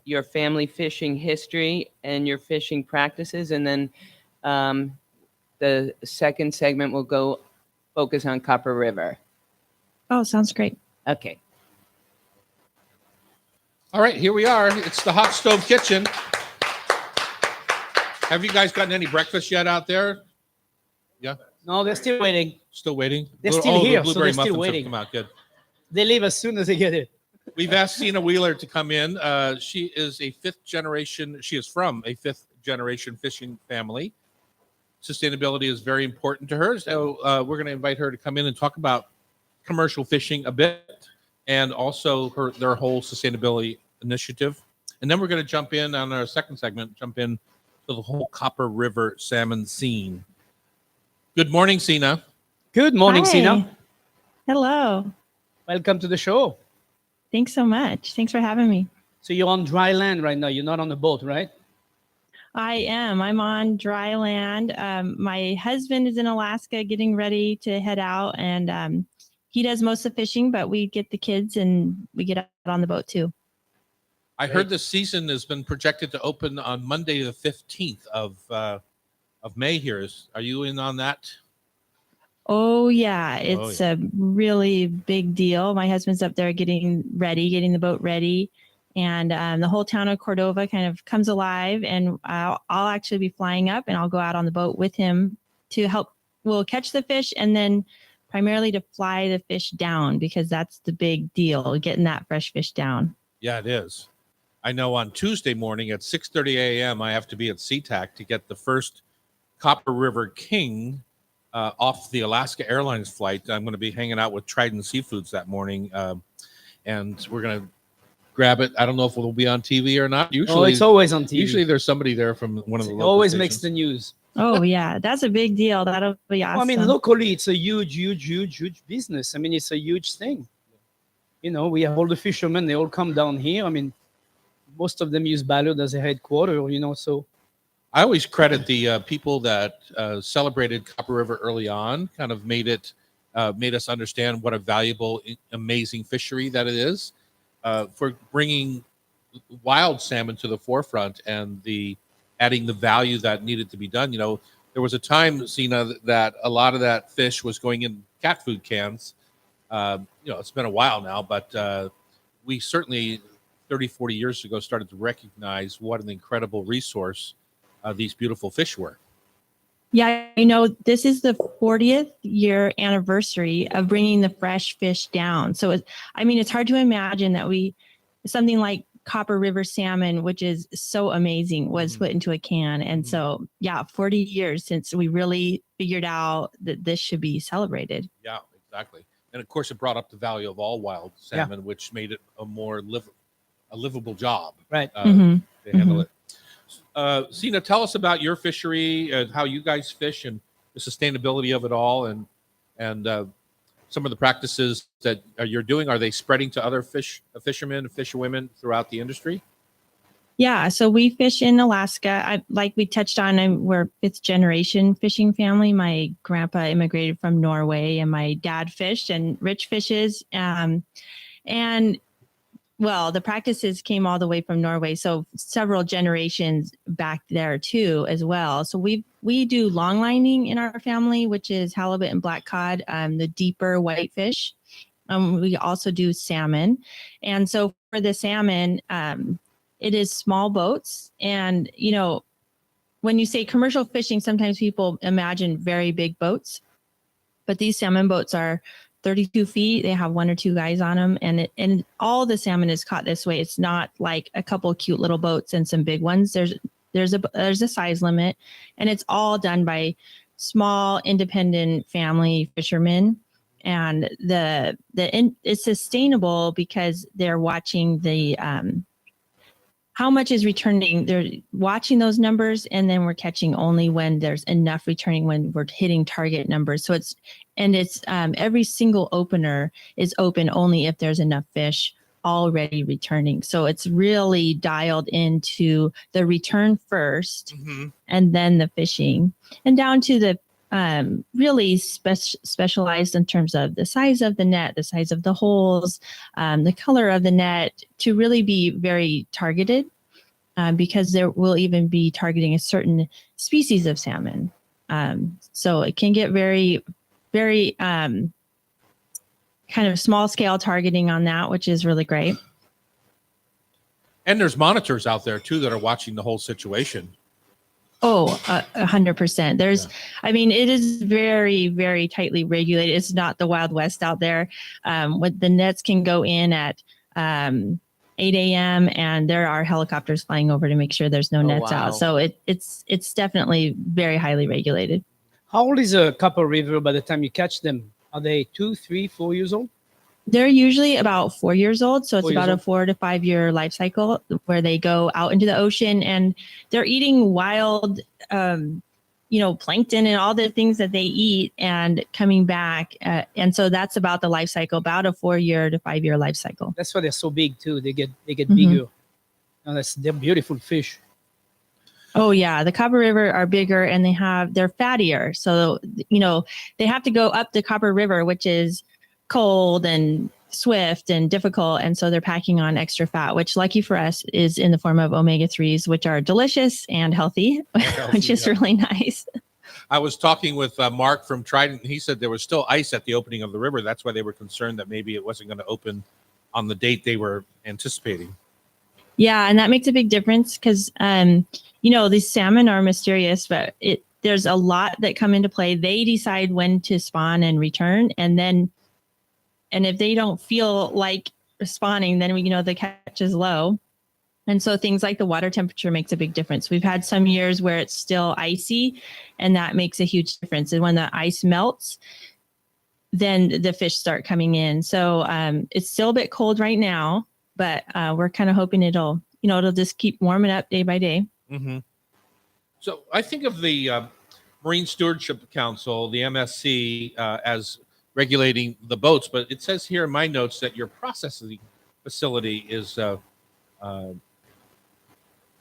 [SPEAKER 2] your family fishing history and your fishing practices, and then the second segment will go focus on Copper River.
[SPEAKER 5] Oh, sounds great.
[SPEAKER 2] Okay.
[SPEAKER 3] All right, here we are. It's the hot stove kitchen. Have you guys gotten any breakfast yet out there? Yeah,
[SPEAKER 1] No, they're still waiting.
[SPEAKER 3] still waiting.
[SPEAKER 1] They're still
[SPEAKER 3] the
[SPEAKER 1] here, so
[SPEAKER 3] blueberry
[SPEAKER 1] they're still
[SPEAKER 3] muffins
[SPEAKER 1] waiting.
[SPEAKER 3] have come out good.
[SPEAKER 1] They leave as soon as they get it.
[SPEAKER 3] We've asked Sina Wheeler to come in. She is a fifth generation. She is from a fifth generation fishing family. Sustainability is very important to her. So we're going to invite her to come in and talk about commercial fishing a bit and also their whole sustainability initiative. And then we're going to jump in on our second segment, jump in to the whole Copper River salmon scene. Good morning, Sina.
[SPEAKER 1] Good morning,
[SPEAKER 5] Hi.
[SPEAKER 1] Sina.
[SPEAKER 5] Hello.
[SPEAKER 1] Welcome to the show.
[SPEAKER 5] Thanks so much. Thanks for having me.
[SPEAKER 1] So you're on dry land right now. You're not on a boat, right?
[SPEAKER 5] I am. I'm on dry land. My husband is in Alaska getting ready to head out, and he does most of the fishing, but we get the kids and we get out on the boat too.
[SPEAKER 3] I heard the season has been projected to open on Monday, the 15th of May here. Are you in on that?
[SPEAKER 5] Oh, yeah. It's a really big deal. My husband's up there getting the boat ready. And the whole town of Cordova kind of comes alive. And I'll actually be flying up and I'll go out on the boat with him to help. We'll catch the fish and then primarily to fly the fish down, because that's the big deal, getting that fresh fish down.
[SPEAKER 3] Yeah, it is. I know on Tuesday morning at 6:30 a.m. I have to be at SeaTac to get the first Copper River King off the Alaska Airlines flight. I'm going to be hanging out with Trident Seafoods that morning, and we're going to grab it. I don't know if it'll be on TV or not. Usually,
[SPEAKER 1] it's always on TV.
[SPEAKER 3] Usually, there's somebody there from one of the
[SPEAKER 1] It
[SPEAKER 3] local
[SPEAKER 1] always
[SPEAKER 3] stations.
[SPEAKER 1] makes the news.
[SPEAKER 5] Oh, yeah. That's a big deal. That'll be awesome.
[SPEAKER 1] Well, I mean, locally, it's a huge business. I mean, it's a huge thing. You know, we have all the fishermen. They all come down here. I mean, most of them use Ballard as a headquarter, you know, so.
[SPEAKER 3] I always credit the people that celebrated Copper River early on, kind of made us understand what a valuable, amazing fishery that it is, for bringing wild salmon to the forefront and adding the value that needed to be done. You know, there was a time, Sina, that a lot of that fish was going in cat food cans. You know, it's been a while now, but we certainly 30, 40 years ago started to recognize what an incredible resource these beautiful fish were.
[SPEAKER 5] Yeah, you know, this is the 40th year anniversary of bringing the fresh fish down. So, it's hard to imagine that something like Copper River salmon, which is so amazing, was put into a can. And so, yeah, 40 years since we really figured out that this should be celebrated.
[SPEAKER 3] Yeah, exactly. And of course, it brought up the value of all wild salmon, which made it a more livable job,
[SPEAKER 1] Right.
[SPEAKER 3] to handle it. Sina, tell us about your fishery and how you guys fish and the sustainability of it all, and some of the practices that you're doing. Are they spreading to other fishermen and fisherwomen throughout the industry?
[SPEAKER 5] Yeah, so we fish in Alaska. Like we touched on, we're fifth generation fishing family. My grandpa immigrated from Norway, and my dad fished, and Rich fishes. And well, the practices came all the way from Norway, so several generations back there too, as well. So we do long lining in our family, which is halibut and black cod, the deeper whitefish. We also do salmon, and so for the salmon, it is small boats. And you know, when you say commercial fishing, sometimes people imagine very big boats, but these salmon boats are 32 feet. They have one or two guys on them, and all the salmon is caught this way. It's not like a couple of cute little boats and some big ones. There's a size limit, and it's all done by small independent family fishermen. And it's sustainable because they're watching the how much is returning. They're watching those numbers, and then we're catching only when there's enough returning, when we're hitting target numbers. So it's every single opener is open only if there's enough fish already returning. So it's really dialed into the return first, and then the fishing, and down to the really specialized in terms of the size of the net, the size of the holes, the color of the net, to really be very targeted, because there will even be targeting a certain species of salmon. So it can get very, very kind of small scale targeting on that, which is really great.
[SPEAKER 3] And there's monitors out there too that are watching the whole situation.
[SPEAKER 5] Oh, 100%. There's, I mean, it is very, very tightly regulated. It's not the Wild West out there. What the nets can go in at 8 a.m. and there are helicopters flying over to make sure there's no nets
[SPEAKER 2] wow.
[SPEAKER 5] out. So it's definitely very highly regulated.
[SPEAKER 1] How old is a Copper River by the time you catch them? Are they 2, 3, 4 years old?
[SPEAKER 5] They're usually about 4 years old. So it's
[SPEAKER 1] 4 years
[SPEAKER 5] about a
[SPEAKER 1] old.
[SPEAKER 5] 4 to 5 year life cycle where they go out into the ocean and they're eating wild, plankton and all the things that they eat and coming back. And so that's about the life cycle, about a 4 year to 5 year life cycle.
[SPEAKER 1] That's why they're so big too. They get
[SPEAKER 5] Mhm.
[SPEAKER 1] bigger. And they're beautiful fish.
[SPEAKER 5] Oh yeah, the Copper River are bigger and they're fattier. So, they have to go up the Copper River, which is cold and swift and difficult. And so they're packing on extra fat, which lucky for us is in the form of omega-3s, which are delicious and healthy, which is really nice.
[SPEAKER 3] I was talking with Mark from Trident. He said there was still ice at the opening of the river. That's why they were concerned that maybe it wasn't going to open on the date they were anticipating.
[SPEAKER 5] Yeah, and that makes a big difference because, these salmon are mysterious, but there's a lot that come into play. They decide when to spawn and return, and if they don't feel like spawning, then the catch is low. And so things like the water temperature makes a big difference. We've had some years where it's still icy, and that makes a huge difference. And when the ice melts, then the fish start coming in. So it's still a bit cold right now, but we're kind of hoping it'll just keep warming up day by day.
[SPEAKER 3] Mm-hmm. So I think of the Marine Stewardship Council, the MSC, as regulating the boats, but it says here in my notes that your processing facility is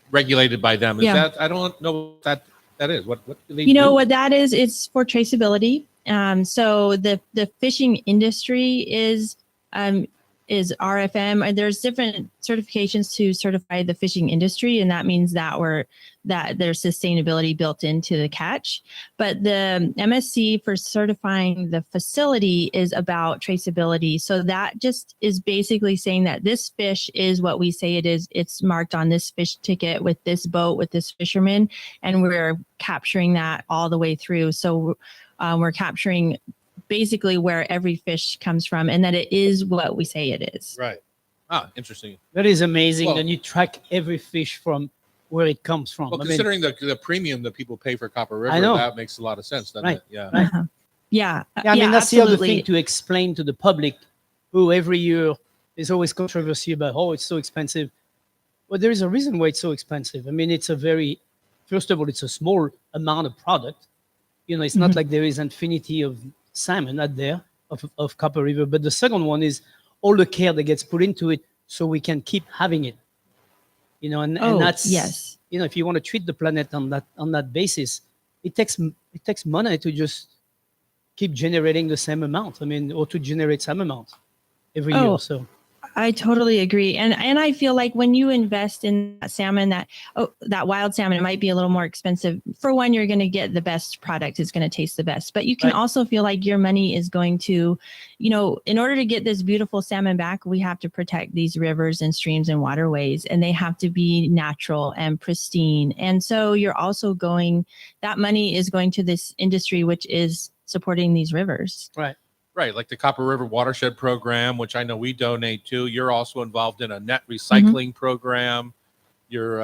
[SPEAKER 3] regulated by them. Is that, I don't know what that is. What do they do?
[SPEAKER 5] What that is? It's for traceability. So the fishing industry is RFM. There's different certifications to certify the fishing industry, and that means that there's sustainability built into the catch. But the MSC for certifying the facility is about traceability. So that just is basically saying that this fish is what we say it is. It's marked on this fish ticket with this boat, with this fisherman, and we're capturing that all the way through. So we're capturing basically where every fish comes from and that it is what we say it is.
[SPEAKER 3] Right. Ah, interesting.
[SPEAKER 1] That is amazing.
[SPEAKER 3] Well-
[SPEAKER 1] Then you track every fish from where it comes from.
[SPEAKER 3] Well,
[SPEAKER 1] I mean,
[SPEAKER 3] considering the premium that people pay for Copper River,
[SPEAKER 1] I know.
[SPEAKER 3] that makes a lot of sense, doesn't
[SPEAKER 1] Right.
[SPEAKER 3] it? Yeah.
[SPEAKER 1] Right.
[SPEAKER 5] Uh-huh. Yeah.
[SPEAKER 1] yeah, I mean, that's the other
[SPEAKER 5] absolutely.
[SPEAKER 1] thing to explain to the public, who every year there's always controversy about, it's so expensive. Well, there is a reason why it's so expensive. I mean, first of all, it's a small amount of product. It's not like there is infinity of salmon out there of Copper River. But the second one is all the care that gets put into it so we can keep having it. And that's,
[SPEAKER 5] yes.
[SPEAKER 1] if you want to treat the planet on that basis, it takes money to just keep generating the same amount. I mean, or to generate some amount every year. So
[SPEAKER 5] I totally agree. And I feel like when you invest in that salmon, that wild salmon, it might be a little more expensive. For one, you're going to get the best product. It's going to taste the best. But you can also feel like your money is going to, in order to get this beautiful salmon back, we have to protect these rivers and streams and waterways, and they have to be natural and pristine. And so you're also that money is going to this industry, which is supporting these rivers.
[SPEAKER 1] right.
[SPEAKER 3] Right, like the Copper River Watershed Program, which I know we donate to. You're also involved in a net recycling program. You're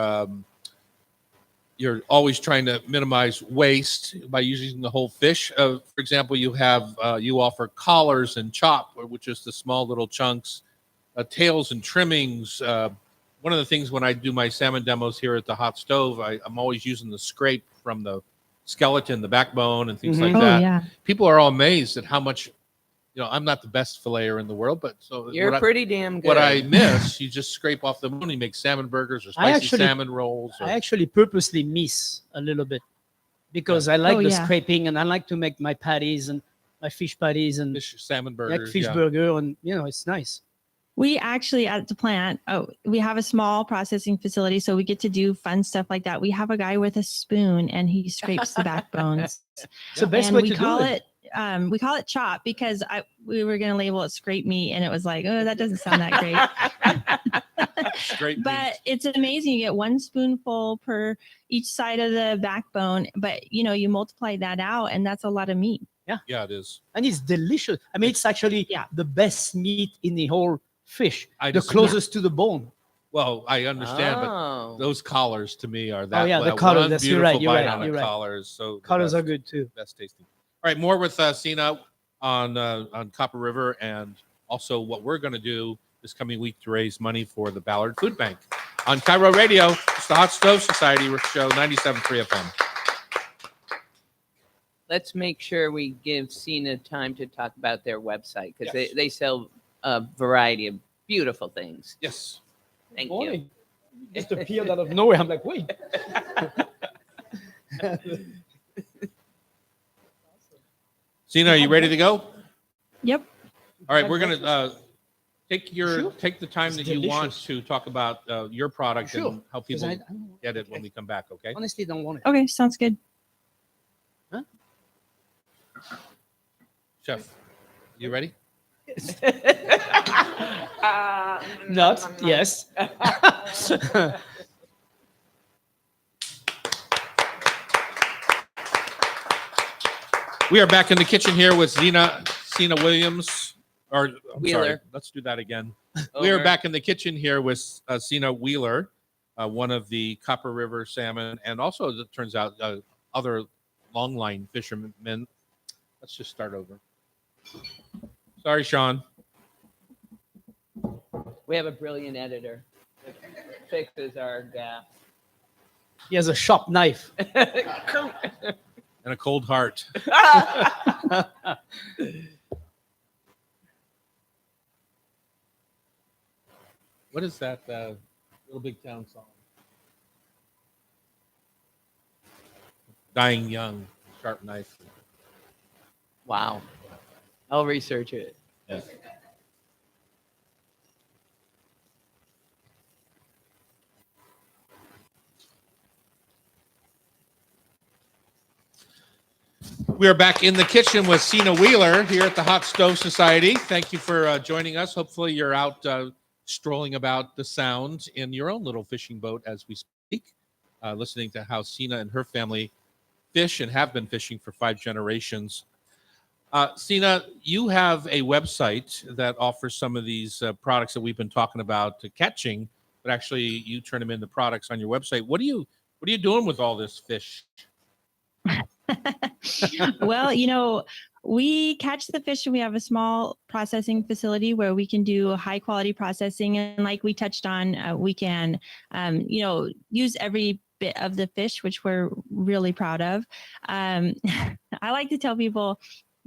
[SPEAKER 3] always trying to minimize waste by using the whole fish. For example, you offer collars and chop, which is the small little chunks, tails and trimmings, one of the things when I do my salmon demos here at the hot stove, I'm always using the scrape from the skeleton, the backbone, and things like
[SPEAKER 5] Oh
[SPEAKER 3] that.
[SPEAKER 5] yeah.
[SPEAKER 3] People are all amazed at how much. I'm not the best filleter in the world, but
[SPEAKER 2] You're pretty damn good.
[SPEAKER 3] what I miss, you just scrape off the bone. You make salmon burgers or spicy salmon rolls.
[SPEAKER 1] I actually purposely miss a little bit because I like
[SPEAKER 5] Oh,
[SPEAKER 1] the
[SPEAKER 5] yeah.
[SPEAKER 1] scraping, and I like to make my patties and my fish patties and
[SPEAKER 3] fish salmon
[SPEAKER 1] like
[SPEAKER 3] burgers.
[SPEAKER 1] fish burger, and it's nice.
[SPEAKER 5] We actually at the plant, we have a small processing facility, so we get to do fun stuff like that. We have a guy with a spoon and he scrapes the backbones.
[SPEAKER 1] It's the best
[SPEAKER 5] And
[SPEAKER 1] way
[SPEAKER 5] we
[SPEAKER 1] to
[SPEAKER 5] call
[SPEAKER 1] do it.
[SPEAKER 5] we call it chop because we were going to label it scrape meat, and it was like, oh, that doesn't sound that great.
[SPEAKER 3] Great.
[SPEAKER 5] But it's amazing. You get one spoonful per each side of the backbone, but you multiply that out, and that's a lot of meat.
[SPEAKER 3] Yeah, it is.
[SPEAKER 1] And it's delicious. I mean, it's actually the best meat in the whole fish, the closest to the bone.
[SPEAKER 3] Well, I understand, but
[SPEAKER 2] Oh.
[SPEAKER 3] those collars to me are that.
[SPEAKER 1] Oh, yeah, the
[SPEAKER 3] that
[SPEAKER 1] collars,
[SPEAKER 3] one
[SPEAKER 1] that's- you're
[SPEAKER 3] beautiful
[SPEAKER 1] right, you're
[SPEAKER 3] bite
[SPEAKER 1] right,
[SPEAKER 3] on a
[SPEAKER 1] you're right.
[SPEAKER 3] collar is so the
[SPEAKER 1] Colors
[SPEAKER 3] best,
[SPEAKER 1] are good too.
[SPEAKER 3] best tasting. All right, more with Sina on Copper River, and also what we're going to do this coming week to raise money for the Ballard Food Bank on Cairo Radio. It's the Hot Stove Society show, 97.3 FM.
[SPEAKER 2] Let's make sure we give Cena time to talk about their website because
[SPEAKER 3] Yes.
[SPEAKER 2] they sell a variety of beautiful things.
[SPEAKER 3] Yes.
[SPEAKER 2] Thank you.
[SPEAKER 1] Morning. Just appeared out of nowhere. I'm like, wait.
[SPEAKER 3] Sina, are you ready to go?
[SPEAKER 5] Yep.
[SPEAKER 3] All right, we're going to take the time
[SPEAKER 1] It's
[SPEAKER 3] that you want
[SPEAKER 1] delicious.
[SPEAKER 3] to talk about your product
[SPEAKER 1] Sure.
[SPEAKER 3] and how
[SPEAKER 1] 'Cause
[SPEAKER 3] people
[SPEAKER 1] I don't-
[SPEAKER 3] get it when we come back, okay?
[SPEAKER 1] honestly don't want it.
[SPEAKER 5] Okay. Sounds good.
[SPEAKER 3] Chef, you ready?
[SPEAKER 1] Not yes.
[SPEAKER 3] We are back in the kitchen here with Sina Williams. Or I'm sorry,
[SPEAKER 2] Wheeler.
[SPEAKER 3] let's do that again. We are
[SPEAKER 2] Over.
[SPEAKER 3] back in the kitchen here with Sina Wheeler, one of the Copper River salmon, and also, as it turns out, other longline fishermen. Let's just start over. Sorry, Sean.
[SPEAKER 2] We have a brilliant editor that fixes our gaff.
[SPEAKER 1] He has a sharp knife.
[SPEAKER 3] And a cold heart. What is that Little Big Town song? Dying Young, Sharp Knife.
[SPEAKER 2] Wow. I'll research it.
[SPEAKER 3] Yes. We are back in the kitchen with Sina Wheeler here at the Hot Stove Society. Thank you for joining us. Hopefully you're out strolling about the sound in your own little fishing boat as we speak, listening to how Sina and her family fish and have been fishing for 5 generations. Sina, you have a website that offers some of these products that we've been talking about catching, but actually you turn them into products on your website. What are you doing with all this fish?
[SPEAKER 5] Well, we catch the fish and we have a small processing facility where we can do high quality processing. And like we touched on, we can, use every bit of the fish, which we're really proud of. I like to tell people,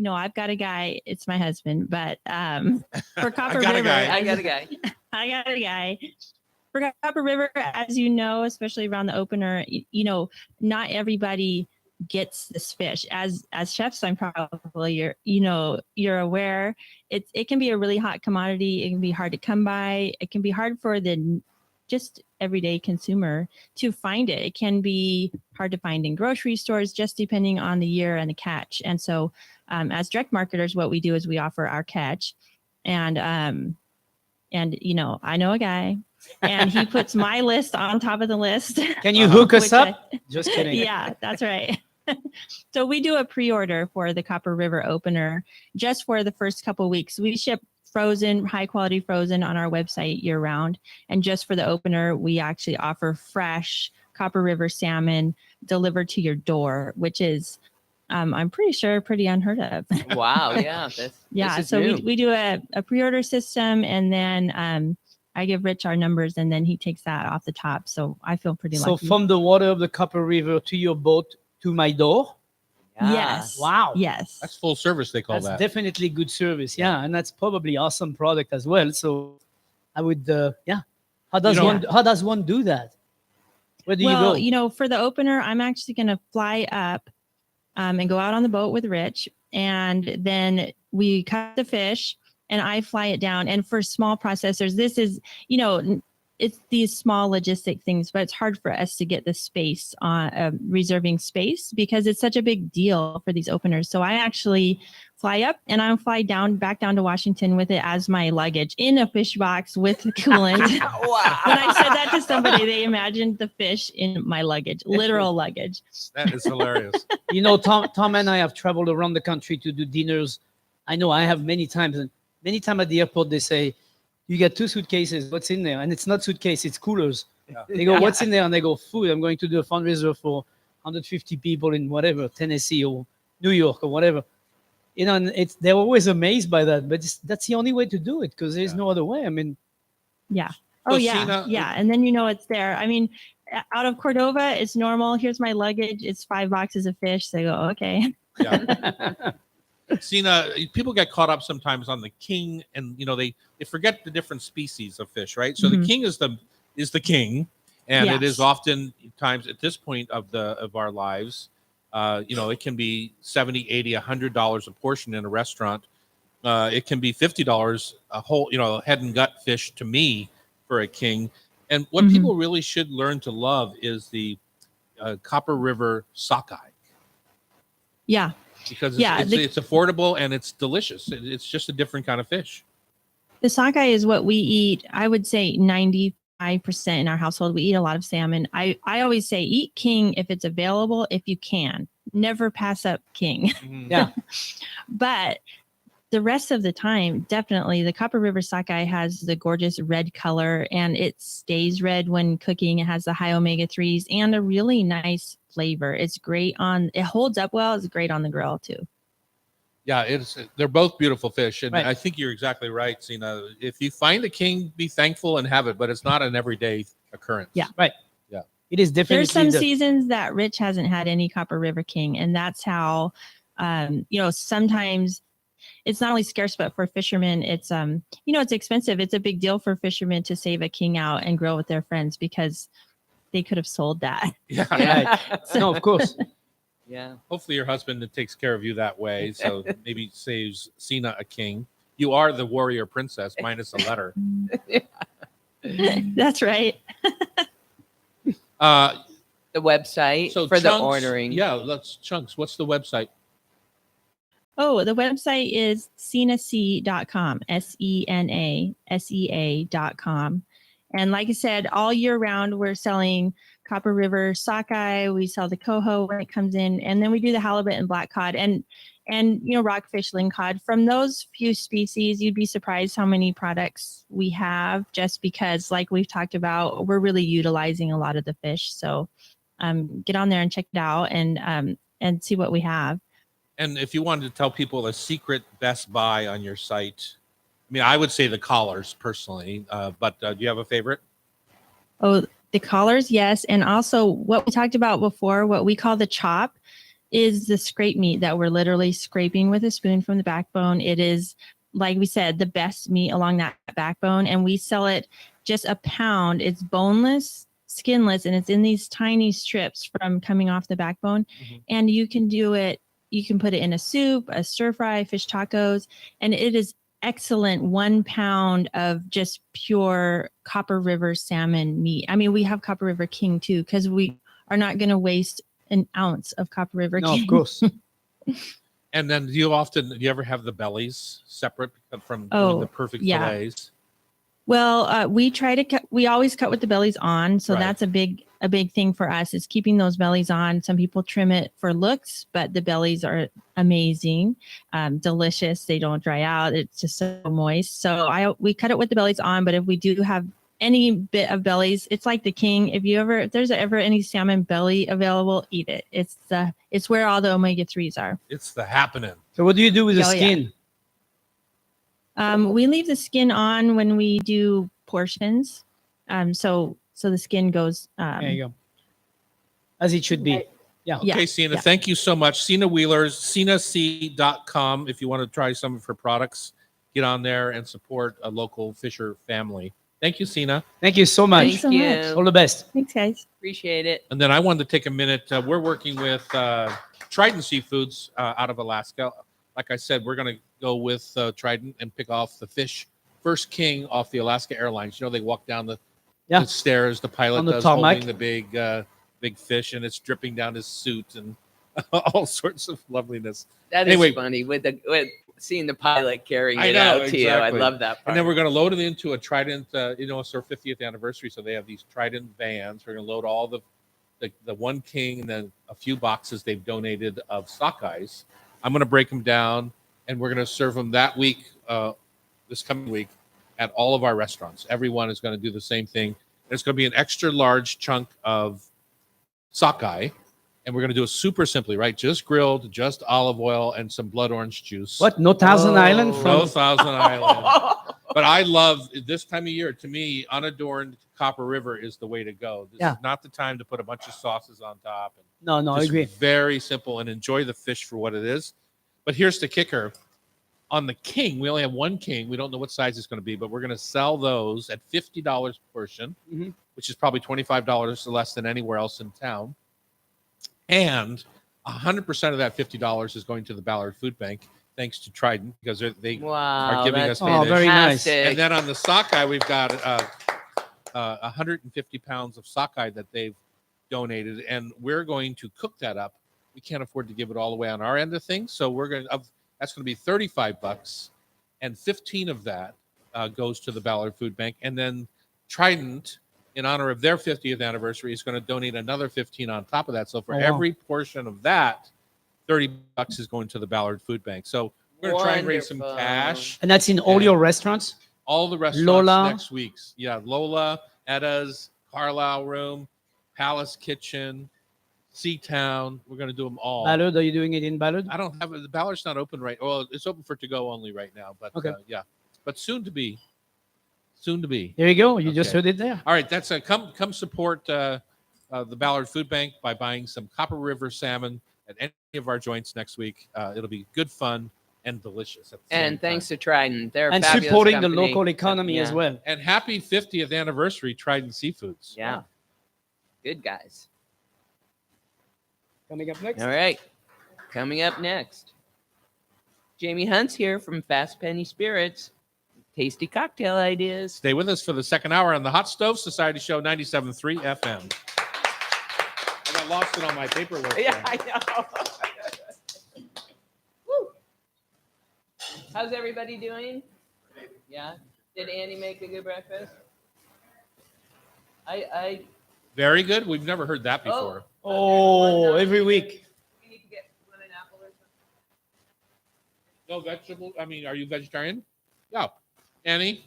[SPEAKER 5] I've got a guy, it's my husband, but for Copper
[SPEAKER 3] got a
[SPEAKER 5] River,
[SPEAKER 3] guy.
[SPEAKER 2] I got a guy.
[SPEAKER 5] I got a guy. For Copper River, as you know, especially around the opener, not everybody gets this fish. As chefs, I'm probably you're aware it can be a really hot commodity. It can be hard to come by. It can be hard for the just everyday consumer to find it. It can be hard to find in grocery stores, just depending on the year and the catch. And so, as direct marketers, what we do is we offer our catch, and I know a guy, and he puts my list on top of the list.
[SPEAKER 1] Can you hook us
[SPEAKER 5] which
[SPEAKER 1] up? Just kidding.
[SPEAKER 5] Yeah, that's right. So we do a pre-order for the Copper River opener just for the first couple weeks. We ship frozen, high quality frozen on our website year round. And just for the opener, we actually offer fresh Copper River salmon delivered to your door, which is, I'm pretty sure, pretty unheard of.
[SPEAKER 2] Wow. Yeah.
[SPEAKER 5] Yeah.
[SPEAKER 2] This is
[SPEAKER 5] So
[SPEAKER 2] new.
[SPEAKER 5] we do a pre-order system, and then I give Rich our numbers, and then he takes that off the top. So I feel pretty
[SPEAKER 1] So
[SPEAKER 5] lucky.
[SPEAKER 1] from the water of the Copper River to your boat to my door.
[SPEAKER 5] Yes.
[SPEAKER 1] Wow.
[SPEAKER 5] Yes.
[SPEAKER 3] That's full service. They call
[SPEAKER 1] That's
[SPEAKER 3] that.
[SPEAKER 1] definitely good service. Yeah. And that's probably awesome product as well. So I would, yeah. How does one do that? Where do you
[SPEAKER 5] Well,
[SPEAKER 1] go?
[SPEAKER 5] for the opener, I'm actually going to fly up and go out on the boat with Rich. And then we cut the fish and I fly it down. And for small processors, this is, it's these small logistic things, but it's hard for us to get the space on reserving space because it's such a big deal for these openers. So I actually fly up and I'll fly back down to Washington with it as my luggage in a fish box with coolant.
[SPEAKER 2] Wow.
[SPEAKER 5] When I said that to somebody, they imagined the fish in my luggage, literal luggage.
[SPEAKER 3] That is hilarious.
[SPEAKER 1] Tom and I have traveled around the country to do dinners. I know I have many times, and many times at the airport they say, "You got 2 suitcases. What's in there?" And it's not suitcase, it's coolers.
[SPEAKER 3] Yeah.
[SPEAKER 1] They go, "What's in there?" And they go, "Food. I'm going to do a fundraiser for 150 people in whatever Tennessee or New York or whatever." And they're always amazed by that, but that's the only way to do it because there's no other way. I mean,
[SPEAKER 5] Yeah.
[SPEAKER 3] So
[SPEAKER 5] Oh, yeah.
[SPEAKER 3] Sina,
[SPEAKER 5] Yeah. And then it's there. I mean, out of Cordova, it's normal. Here's my luggage. It's 5 boxes of fish. They go, okay.
[SPEAKER 3] Yeah. Sina, people get caught up sometimes on the king, and they forget the different species of fish, right? So the king is the king, and it is
[SPEAKER 5] Yes.
[SPEAKER 3] oftentimes at this point of our lives, it can be $70, $80, $100 a portion in a restaurant. It can be $50 a whole, head and gut fish to me for a king. And what people really should learn to love is the Copper River sockeye.
[SPEAKER 5] Yeah.
[SPEAKER 3] Because
[SPEAKER 5] Yeah,
[SPEAKER 3] it's affordable and it's delicious. It's just a different kind of fish.
[SPEAKER 5] The sockeye is what we eat. I would say 95% in our household. We eat a lot of salmon. I always say eat king if it's available, if you can. Never pass up king.
[SPEAKER 1] yeah.
[SPEAKER 5] But the rest of the time, definitely the Copper River sockeye has the gorgeous red color and it stays red when cooking. It has the high omega-3s and a really nice flavor. It's great it holds up well. It's great on the grill too.
[SPEAKER 3] Yeah, they're both beautiful fish. And
[SPEAKER 1] Right.
[SPEAKER 3] I think you're exactly right, Sina. If you find a king, be thankful and have it, but it's not an everyday occurrence.
[SPEAKER 5] Yeah.
[SPEAKER 1] Right.
[SPEAKER 3] Yeah.
[SPEAKER 1] It is definitely.
[SPEAKER 5] There's some seasons that Rich hasn't had any Copper River king. And that's how, sometimes it's not only scarce, but for fishermen, it's, it's expensive. It's a big deal for fishermen to save a king out and grill with their friends because they could have sold that.
[SPEAKER 3] Yeah.
[SPEAKER 1] Right. No, of course.
[SPEAKER 2] Yeah.
[SPEAKER 3] Hopefully your husband takes care of you that way. So maybe saves Sina a king. You are the warrior princess minus a letter.
[SPEAKER 5] That's right.
[SPEAKER 2] The website
[SPEAKER 3] So
[SPEAKER 2] for the
[SPEAKER 3] Chunks,
[SPEAKER 2] ordering.
[SPEAKER 3] Yeah, let's Chunks. What's the website?
[SPEAKER 5] Oh, the website is senasea.com, SENASEA.com. And like I said, all year round, we're selling Copper River sockeye. We sell the coho when it comes in, and then we do the halibut and black cod and rockfish, lingcod. From those few species, you'd be surprised how many products we have just because, like we've talked about, we're really utilizing a lot of the fish. So get on there and check it out and see what we have.
[SPEAKER 3] And if you wanted to tell people a secret best buy on your site, I mean, I would say the collars personally, but do you have a favorite?
[SPEAKER 5] Oh, the collars, yes. And also what we talked about before, what we call the chop, is the scrape meat that we're literally scraping with a spoon from the backbone. It is, like we said, the best meat along that backbone. And we sell it just a pound. It's boneless, skinless, and it's in these tiny strips from coming off the backbone. And you can do it. You can put it in a soup, a stir fry, fish tacos, and it is excellent 1 pound of just pure Copper River salmon meat. I mean, we have Copper River King too, because we are not going to waste an ounce of Copper River
[SPEAKER 1] No,
[SPEAKER 5] King.
[SPEAKER 1] of course.
[SPEAKER 3] And then do you ever have the bellies separate from
[SPEAKER 5] Oh,
[SPEAKER 3] doing the perfect
[SPEAKER 5] yeah.
[SPEAKER 3] fillets?
[SPEAKER 5] Well, we try to cut. We always cut with the bellies on, so
[SPEAKER 3] Right.
[SPEAKER 5] that's a big thing for us is keeping those bellies on. Some people trim it for looks, but the bellies are amazing, delicious. They don't dry out. It's just so moist. So we cut it with the bellies on. But if we do have any bit of bellies, it's like the king. If there's ever any salmon belly available, eat it. It's where all the omega-3s are.
[SPEAKER 3] It's the happening.
[SPEAKER 1] So what do you do with the
[SPEAKER 5] Oh, yeah.
[SPEAKER 1] skin?
[SPEAKER 5] We leave the skin on when we do portions. So the skin goes.
[SPEAKER 1] There you go. As it should be. Yeah.
[SPEAKER 3] Okay,
[SPEAKER 5] Yeah,
[SPEAKER 3] Sina,
[SPEAKER 5] yeah.
[SPEAKER 3] thank you so much. Sina Wheeler's, sinac.com. If you want to try some of her products, get on there and support a local Fisher family. Thank you, Sina.
[SPEAKER 1] Thank you so much.
[SPEAKER 5] Thanks so much.
[SPEAKER 1] All the best.
[SPEAKER 5] Thanks, guys.
[SPEAKER 2] Appreciate it.
[SPEAKER 3] And then I wanted to take a minute. We're working with Trident Seafoods out of Alaska. Like I said, we're going to go with Trident and pick off the fish first king off the Alaska Airlines. You know, they walk down the stairs. The pilot
[SPEAKER 1] On the
[SPEAKER 3] does
[SPEAKER 1] tarmac.
[SPEAKER 3] holding the big fish, and it's dripping down his suit and all sorts of loveliness.
[SPEAKER 2] That is
[SPEAKER 3] Anyway.
[SPEAKER 2] funny with seeing the pilot carrying
[SPEAKER 3] I
[SPEAKER 2] it
[SPEAKER 3] know,
[SPEAKER 2] out to you. I
[SPEAKER 3] exactly.
[SPEAKER 2] love that part.
[SPEAKER 3] And then we're going to load it into a Trident. It's their 50th anniversary, so they have these Trident vans. We're going to load all the one king and then a few boxes they've donated of sockeyes. I'm going to break them down, and we're going to serve them that week, this coming week, at all of our restaurants. Everyone is going to do the same thing. There's going to be an extra large chunk of sockeye, and we're going to do it super simply, right? Just grilled, just olive oil, and some blood orange juice.
[SPEAKER 1] What? No Thousand Island
[SPEAKER 3] No
[SPEAKER 1] from
[SPEAKER 3] Thousand Island. But I love this time of year. To me, unadorned Copper River is the way to go. This is not the time to put a bunch of sauces on top.
[SPEAKER 1] No, I
[SPEAKER 3] Just
[SPEAKER 1] agree.
[SPEAKER 3] Very simple, and enjoy the fish for what it is. But here's the kicker. On the king, we only have one king. We don't know what size it's going to be, but we're going to sell those at $50 a portion, which is probably $25 less than anywhere else in town. And 100% of that $50 is going to the Ballard Food Bank, thanks to Trident, because they
[SPEAKER 2] wow,
[SPEAKER 3] are giving
[SPEAKER 2] that's
[SPEAKER 3] us pay
[SPEAKER 1] very nice.
[SPEAKER 2] fantastic.
[SPEAKER 3] And then on the sockeye, we've got 150 pounds of sockeye that they've donated, and we're going to cook that up. We can't afford to give it all away on our end of things, so we're going to. That's going to be $35, and 15 of that goes to the Ballard Food Bank, and then Trident, in honor of their 50th anniversary, is going to donate another 15 on top of that. So for every portion of that, $30 is going to the Ballard Food Bank. So we're going to try and raise some
[SPEAKER 2] Wonderful.
[SPEAKER 3] cash.
[SPEAKER 1] And that's in all your restaurants?
[SPEAKER 3] All the restaurants
[SPEAKER 1] Lola.
[SPEAKER 3] next week. Yeah, Lola, Edda's, Carlisle Room, Palace Kitchen, Seatown. We're going to do them all.
[SPEAKER 1] Ballard, are you doing it in Ballard?
[SPEAKER 3] I don't have it. The Ballard's not open right. Well, it's open for to go only right now. But
[SPEAKER 1] Okay.
[SPEAKER 3] yeah, but soon to be. Soon to be.
[SPEAKER 1] There you go. You just
[SPEAKER 3] Okay.
[SPEAKER 1] heard it there.
[SPEAKER 3] All right, that's come support the Ballard Food Bank by buying some Copper River salmon at any of our joints next week. It'll be good fun and delicious. At the same
[SPEAKER 2] And thanks
[SPEAKER 3] time.
[SPEAKER 2] to Trident. They're a
[SPEAKER 1] And
[SPEAKER 2] fabulous
[SPEAKER 1] supporting the
[SPEAKER 2] company.
[SPEAKER 1] local economy as
[SPEAKER 2] Yeah.
[SPEAKER 1] well.
[SPEAKER 3] And happy 50th anniversary, Trident Seafoods.
[SPEAKER 2] Yeah. Good guys.
[SPEAKER 1] Coming up next.
[SPEAKER 2] All right. Coming up next, Jamie Hunt's here from Fast Penny Spirits. Tasty cocktail ideas.
[SPEAKER 3] Stay with us for the second hour on the Hot Stove Society Show 97.3 FM. I got lost in all my paperwork.
[SPEAKER 2] Yeah,
[SPEAKER 3] there.
[SPEAKER 2] I know. Woo. How's everybody doing? Yeah. Did Annie make a good breakfast? I
[SPEAKER 3] Very good. We've never heard that before.
[SPEAKER 1] Oh, every week.
[SPEAKER 2] We need to get one an apple or something.
[SPEAKER 3] No vegetable. I mean, are you vegetarian? Yeah. Annie,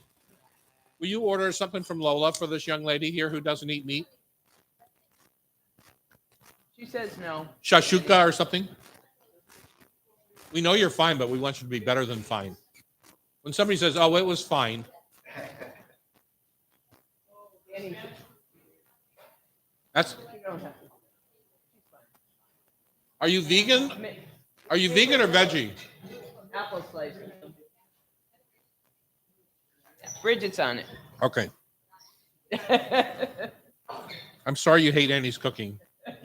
[SPEAKER 3] will you order something from Lola for this young lady here who doesn't eat meat?
[SPEAKER 2] She says no.
[SPEAKER 3] Shashuka or something? We know you're fine, but we want you to be better than fine. When somebody says, "Oh, it was fine,"
[SPEAKER 2] Annie,
[SPEAKER 3] that's.
[SPEAKER 2] you don't have to.
[SPEAKER 3] Are you vegan? Are you vegan or veggie?
[SPEAKER 2] Apple slices. Yeah, Bridget's on
[SPEAKER 3] Okay.
[SPEAKER 2] it.
[SPEAKER 3] I'm sorry you hate Annie's cooking.
[SPEAKER 4] That's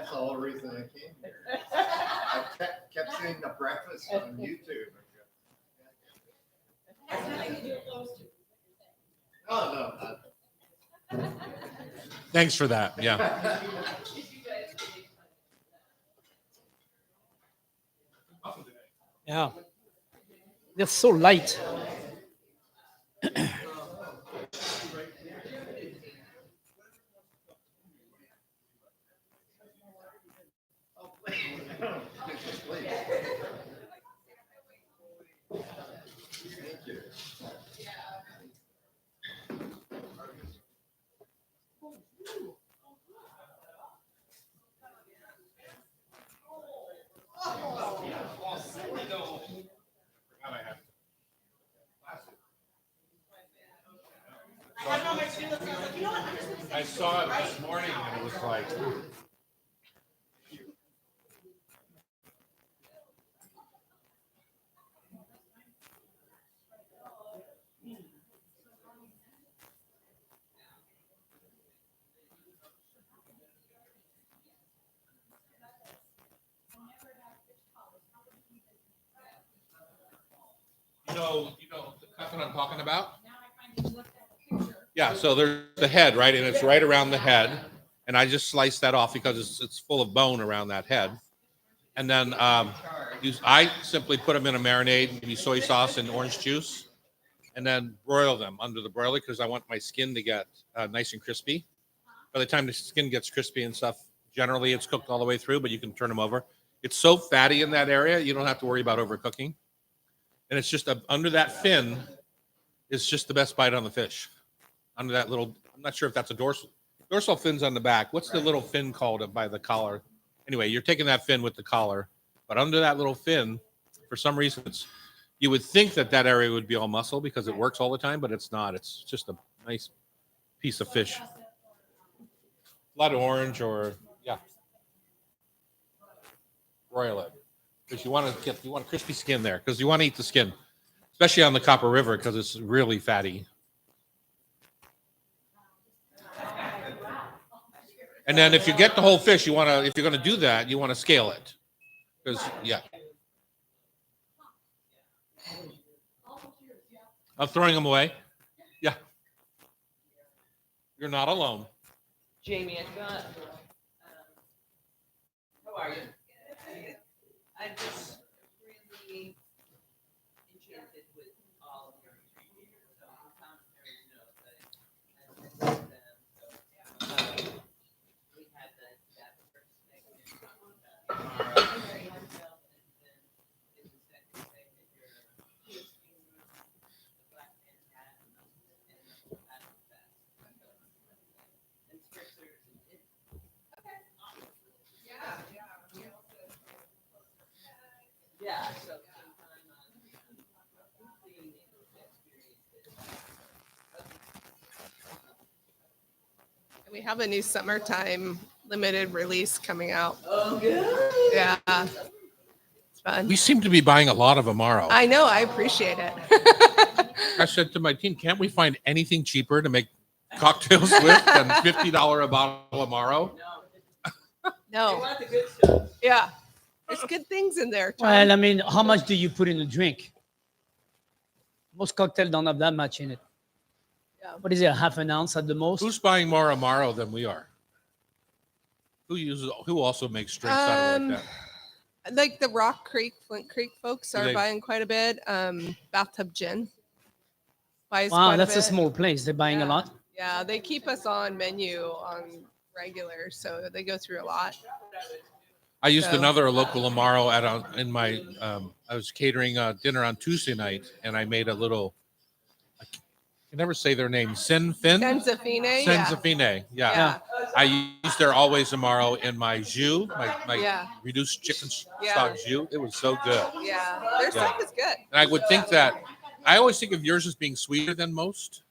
[SPEAKER 4] the whole reason I came here. I kept seeing the breakfast on YouTube. Oh, no.
[SPEAKER 3] Thanks for that. Yeah.
[SPEAKER 1] Yeah. They're so light.
[SPEAKER 4] Thank you.
[SPEAKER 3] I saw it this morning and it was like, that's what I'm talking about? Yeah, so there's the head, right? And it's right around the head. And I just sliced that off because it's full of bone around that head. And then I simply put them in a marinade, maybe soy sauce and orange juice, and then broil them under the broiler because I want my skin to get nice and crispy. By the time the skin gets crispy and stuff, generally it's cooked all the way through, but you can turn them over. It's so fatty in that area, you don't have to worry about overcooking. And it's just under that fin is just the best bite on the fish. Under that little, I'm not sure if that's a dorsal fin's on the back. What's the little fin called by the collar? Anyway, you're taking that fin with the collar, but under that little fin, for some reason, you would think that area would be all muscle because it works all the time, but it's not. It's just a nice piece of fish. A lot of orange broil it because you want crispy skin there because you want to eat the skin, especially on the Copper River because it's really fatty. And then if you get the whole fish, if you're going to do that, you want to scale it because I'm throwing them away. Yeah, you're not alone.
[SPEAKER 2] Jamie, I've got. How are you? I'm just really enchanted with all of your so commentary notes. I listened to them. So, we had that first segment tomorrow. And then in the second segment, you're twisting the black man hat and the hat fest. And scriptures. Yeah, so sometime being able to experience it.
[SPEAKER 6] We have a new summertime limited release coming out.
[SPEAKER 2] Oh, good.
[SPEAKER 6] Yeah. It's fun.
[SPEAKER 3] We seem to be buying a lot of Amaro.
[SPEAKER 6] I know. I appreciate it.
[SPEAKER 3] I said to my team, can't we find anything cheaper to make cocktails with than $50 a bottle of Amaro?
[SPEAKER 2] They
[SPEAKER 6] No.
[SPEAKER 2] want the good stuff.
[SPEAKER 6] Yeah. There's good things in there. Tom.
[SPEAKER 1] Well, I mean, how much do you put in a drink? Most cocktails don't have that much in it.
[SPEAKER 6] Yeah.
[SPEAKER 1] What is it, half an ounce at the most?
[SPEAKER 3] Who's buying more Amaro than we are? Who also makes drinks out of it like that?
[SPEAKER 6] Like the Rock Creek, Flint Creek folks
[SPEAKER 3] Do
[SPEAKER 6] are
[SPEAKER 3] they-
[SPEAKER 6] buying quite a bit. Bathtub Gin buys
[SPEAKER 1] Wow,
[SPEAKER 6] quite
[SPEAKER 1] that's a
[SPEAKER 6] bit.
[SPEAKER 1] small place. They're buying a
[SPEAKER 6] Yeah.
[SPEAKER 1] lot.
[SPEAKER 6] Yeah, they keep us on menu on regular, so they go through a lot.
[SPEAKER 3] I used
[SPEAKER 6] So-
[SPEAKER 3] another local Amaro in my. I was catering dinner on Tuesday night, and I made a little. I can never say their name. Senzafine.
[SPEAKER 6] Senzafine, yeah.
[SPEAKER 3] Senzafine. Yeah.
[SPEAKER 6] Yeah.
[SPEAKER 3] I used their always Amaro in my jus, my
[SPEAKER 6] Yeah.
[SPEAKER 3] reduced chicken
[SPEAKER 6] Yeah.
[SPEAKER 3] stock jus. It was so good.
[SPEAKER 6] Yeah, their stuff is good.
[SPEAKER 3] And I would think that I always think of yours as being sweeter than most,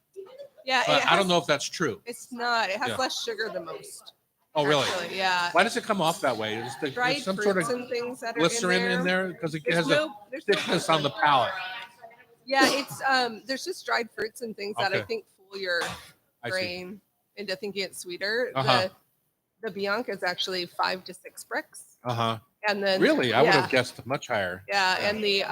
[SPEAKER 6] Yeah,
[SPEAKER 3] but I don't know if that's true.
[SPEAKER 6] It's not. It has
[SPEAKER 3] Yeah.
[SPEAKER 6] less sugar than most.
[SPEAKER 3] Oh, really?
[SPEAKER 6] Actually, yeah.
[SPEAKER 3] Why does it come off that way? Is there
[SPEAKER 6] Dried
[SPEAKER 3] some
[SPEAKER 6] fruits
[SPEAKER 3] sort of
[SPEAKER 6] and things that are
[SPEAKER 3] glycerin in there because it
[SPEAKER 6] There's
[SPEAKER 3] has
[SPEAKER 6] no,
[SPEAKER 3] a
[SPEAKER 6] there's no
[SPEAKER 3] thickness on the
[SPEAKER 6] glycerin.
[SPEAKER 3] palate?
[SPEAKER 6] Yeah, it's there's just dried fruits and things that I
[SPEAKER 3] Okay.
[SPEAKER 6] think fool your
[SPEAKER 3] I see.
[SPEAKER 6] brain into thinking it's sweeter.
[SPEAKER 3] Uh-huh.
[SPEAKER 6] The Bianca is actually 5 to 6 bricks,
[SPEAKER 3] Uh huh.
[SPEAKER 6] and then
[SPEAKER 3] Really, I would
[SPEAKER 6] yeah,
[SPEAKER 3] have guessed much higher.
[SPEAKER 6] Yeah, and the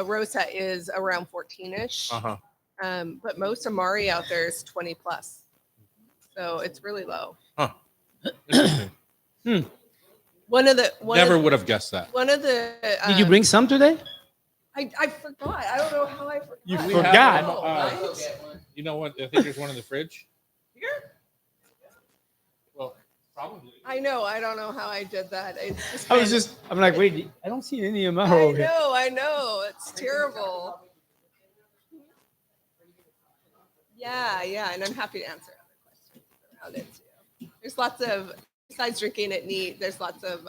[SPEAKER 6] Rosa is around 14ish.
[SPEAKER 3] Uh huh.
[SPEAKER 6] But most Amari out there is 20 plus, so it's really low.
[SPEAKER 3] Interesting. Never would have guessed that.
[SPEAKER 6] One of the
[SPEAKER 1] Did you bring some today?
[SPEAKER 6] I forgot. I don't know how I forgot.
[SPEAKER 1] You
[SPEAKER 3] We
[SPEAKER 1] forgot.
[SPEAKER 3] have,
[SPEAKER 6] Right?
[SPEAKER 2] Go get one.
[SPEAKER 3] You know what? I think there's one in the fridge.
[SPEAKER 6] Here?
[SPEAKER 3] Well, probably.
[SPEAKER 6] I know. I don't know how I did that.
[SPEAKER 1] I'm like, wait, I don't see any Amaro
[SPEAKER 6] I
[SPEAKER 1] over here.
[SPEAKER 6] know. I know. It's terrible. Yeah, yeah, and I'm happy to answer other questions around it too. There's lots of, besides drinking it neat, there's lots of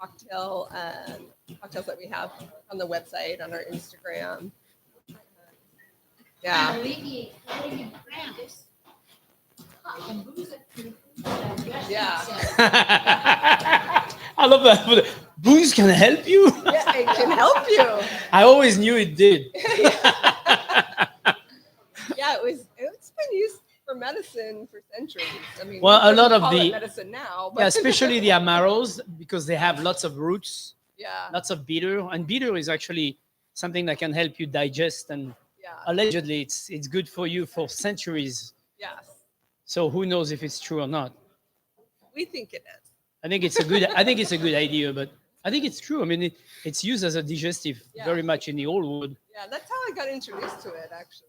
[SPEAKER 6] cocktails that we have on the website, on our Instagram. Yeah. Yeah.
[SPEAKER 1] I love that. Booze can help you.
[SPEAKER 6] Yeah, it can help you.
[SPEAKER 1] I always knew it did.
[SPEAKER 6] Yeah, it's been used for medicine for centuries. I mean,
[SPEAKER 1] Well,
[SPEAKER 6] we
[SPEAKER 1] a lot
[SPEAKER 6] don't
[SPEAKER 1] of
[SPEAKER 6] call it
[SPEAKER 1] the-
[SPEAKER 6] medicine now,
[SPEAKER 1] Yeah,
[SPEAKER 6] but
[SPEAKER 1] especially the amaros because they have lots of roots,
[SPEAKER 6] yeah,
[SPEAKER 1] lots of bitter, and bitter is actually something that can help you digest. And
[SPEAKER 6] yeah,
[SPEAKER 1] allegedly, it's good for you for centuries.
[SPEAKER 6] yes.
[SPEAKER 1] So who knows if it's true or not?
[SPEAKER 6] We think it is.
[SPEAKER 1] I think it's a good. I think it's a good idea, but I think it's true. I mean, it's used as a digestive
[SPEAKER 6] Yeah.
[SPEAKER 1] very much in the old world.
[SPEAKER 6] Yeah, that's how I got introduced to it. Actually,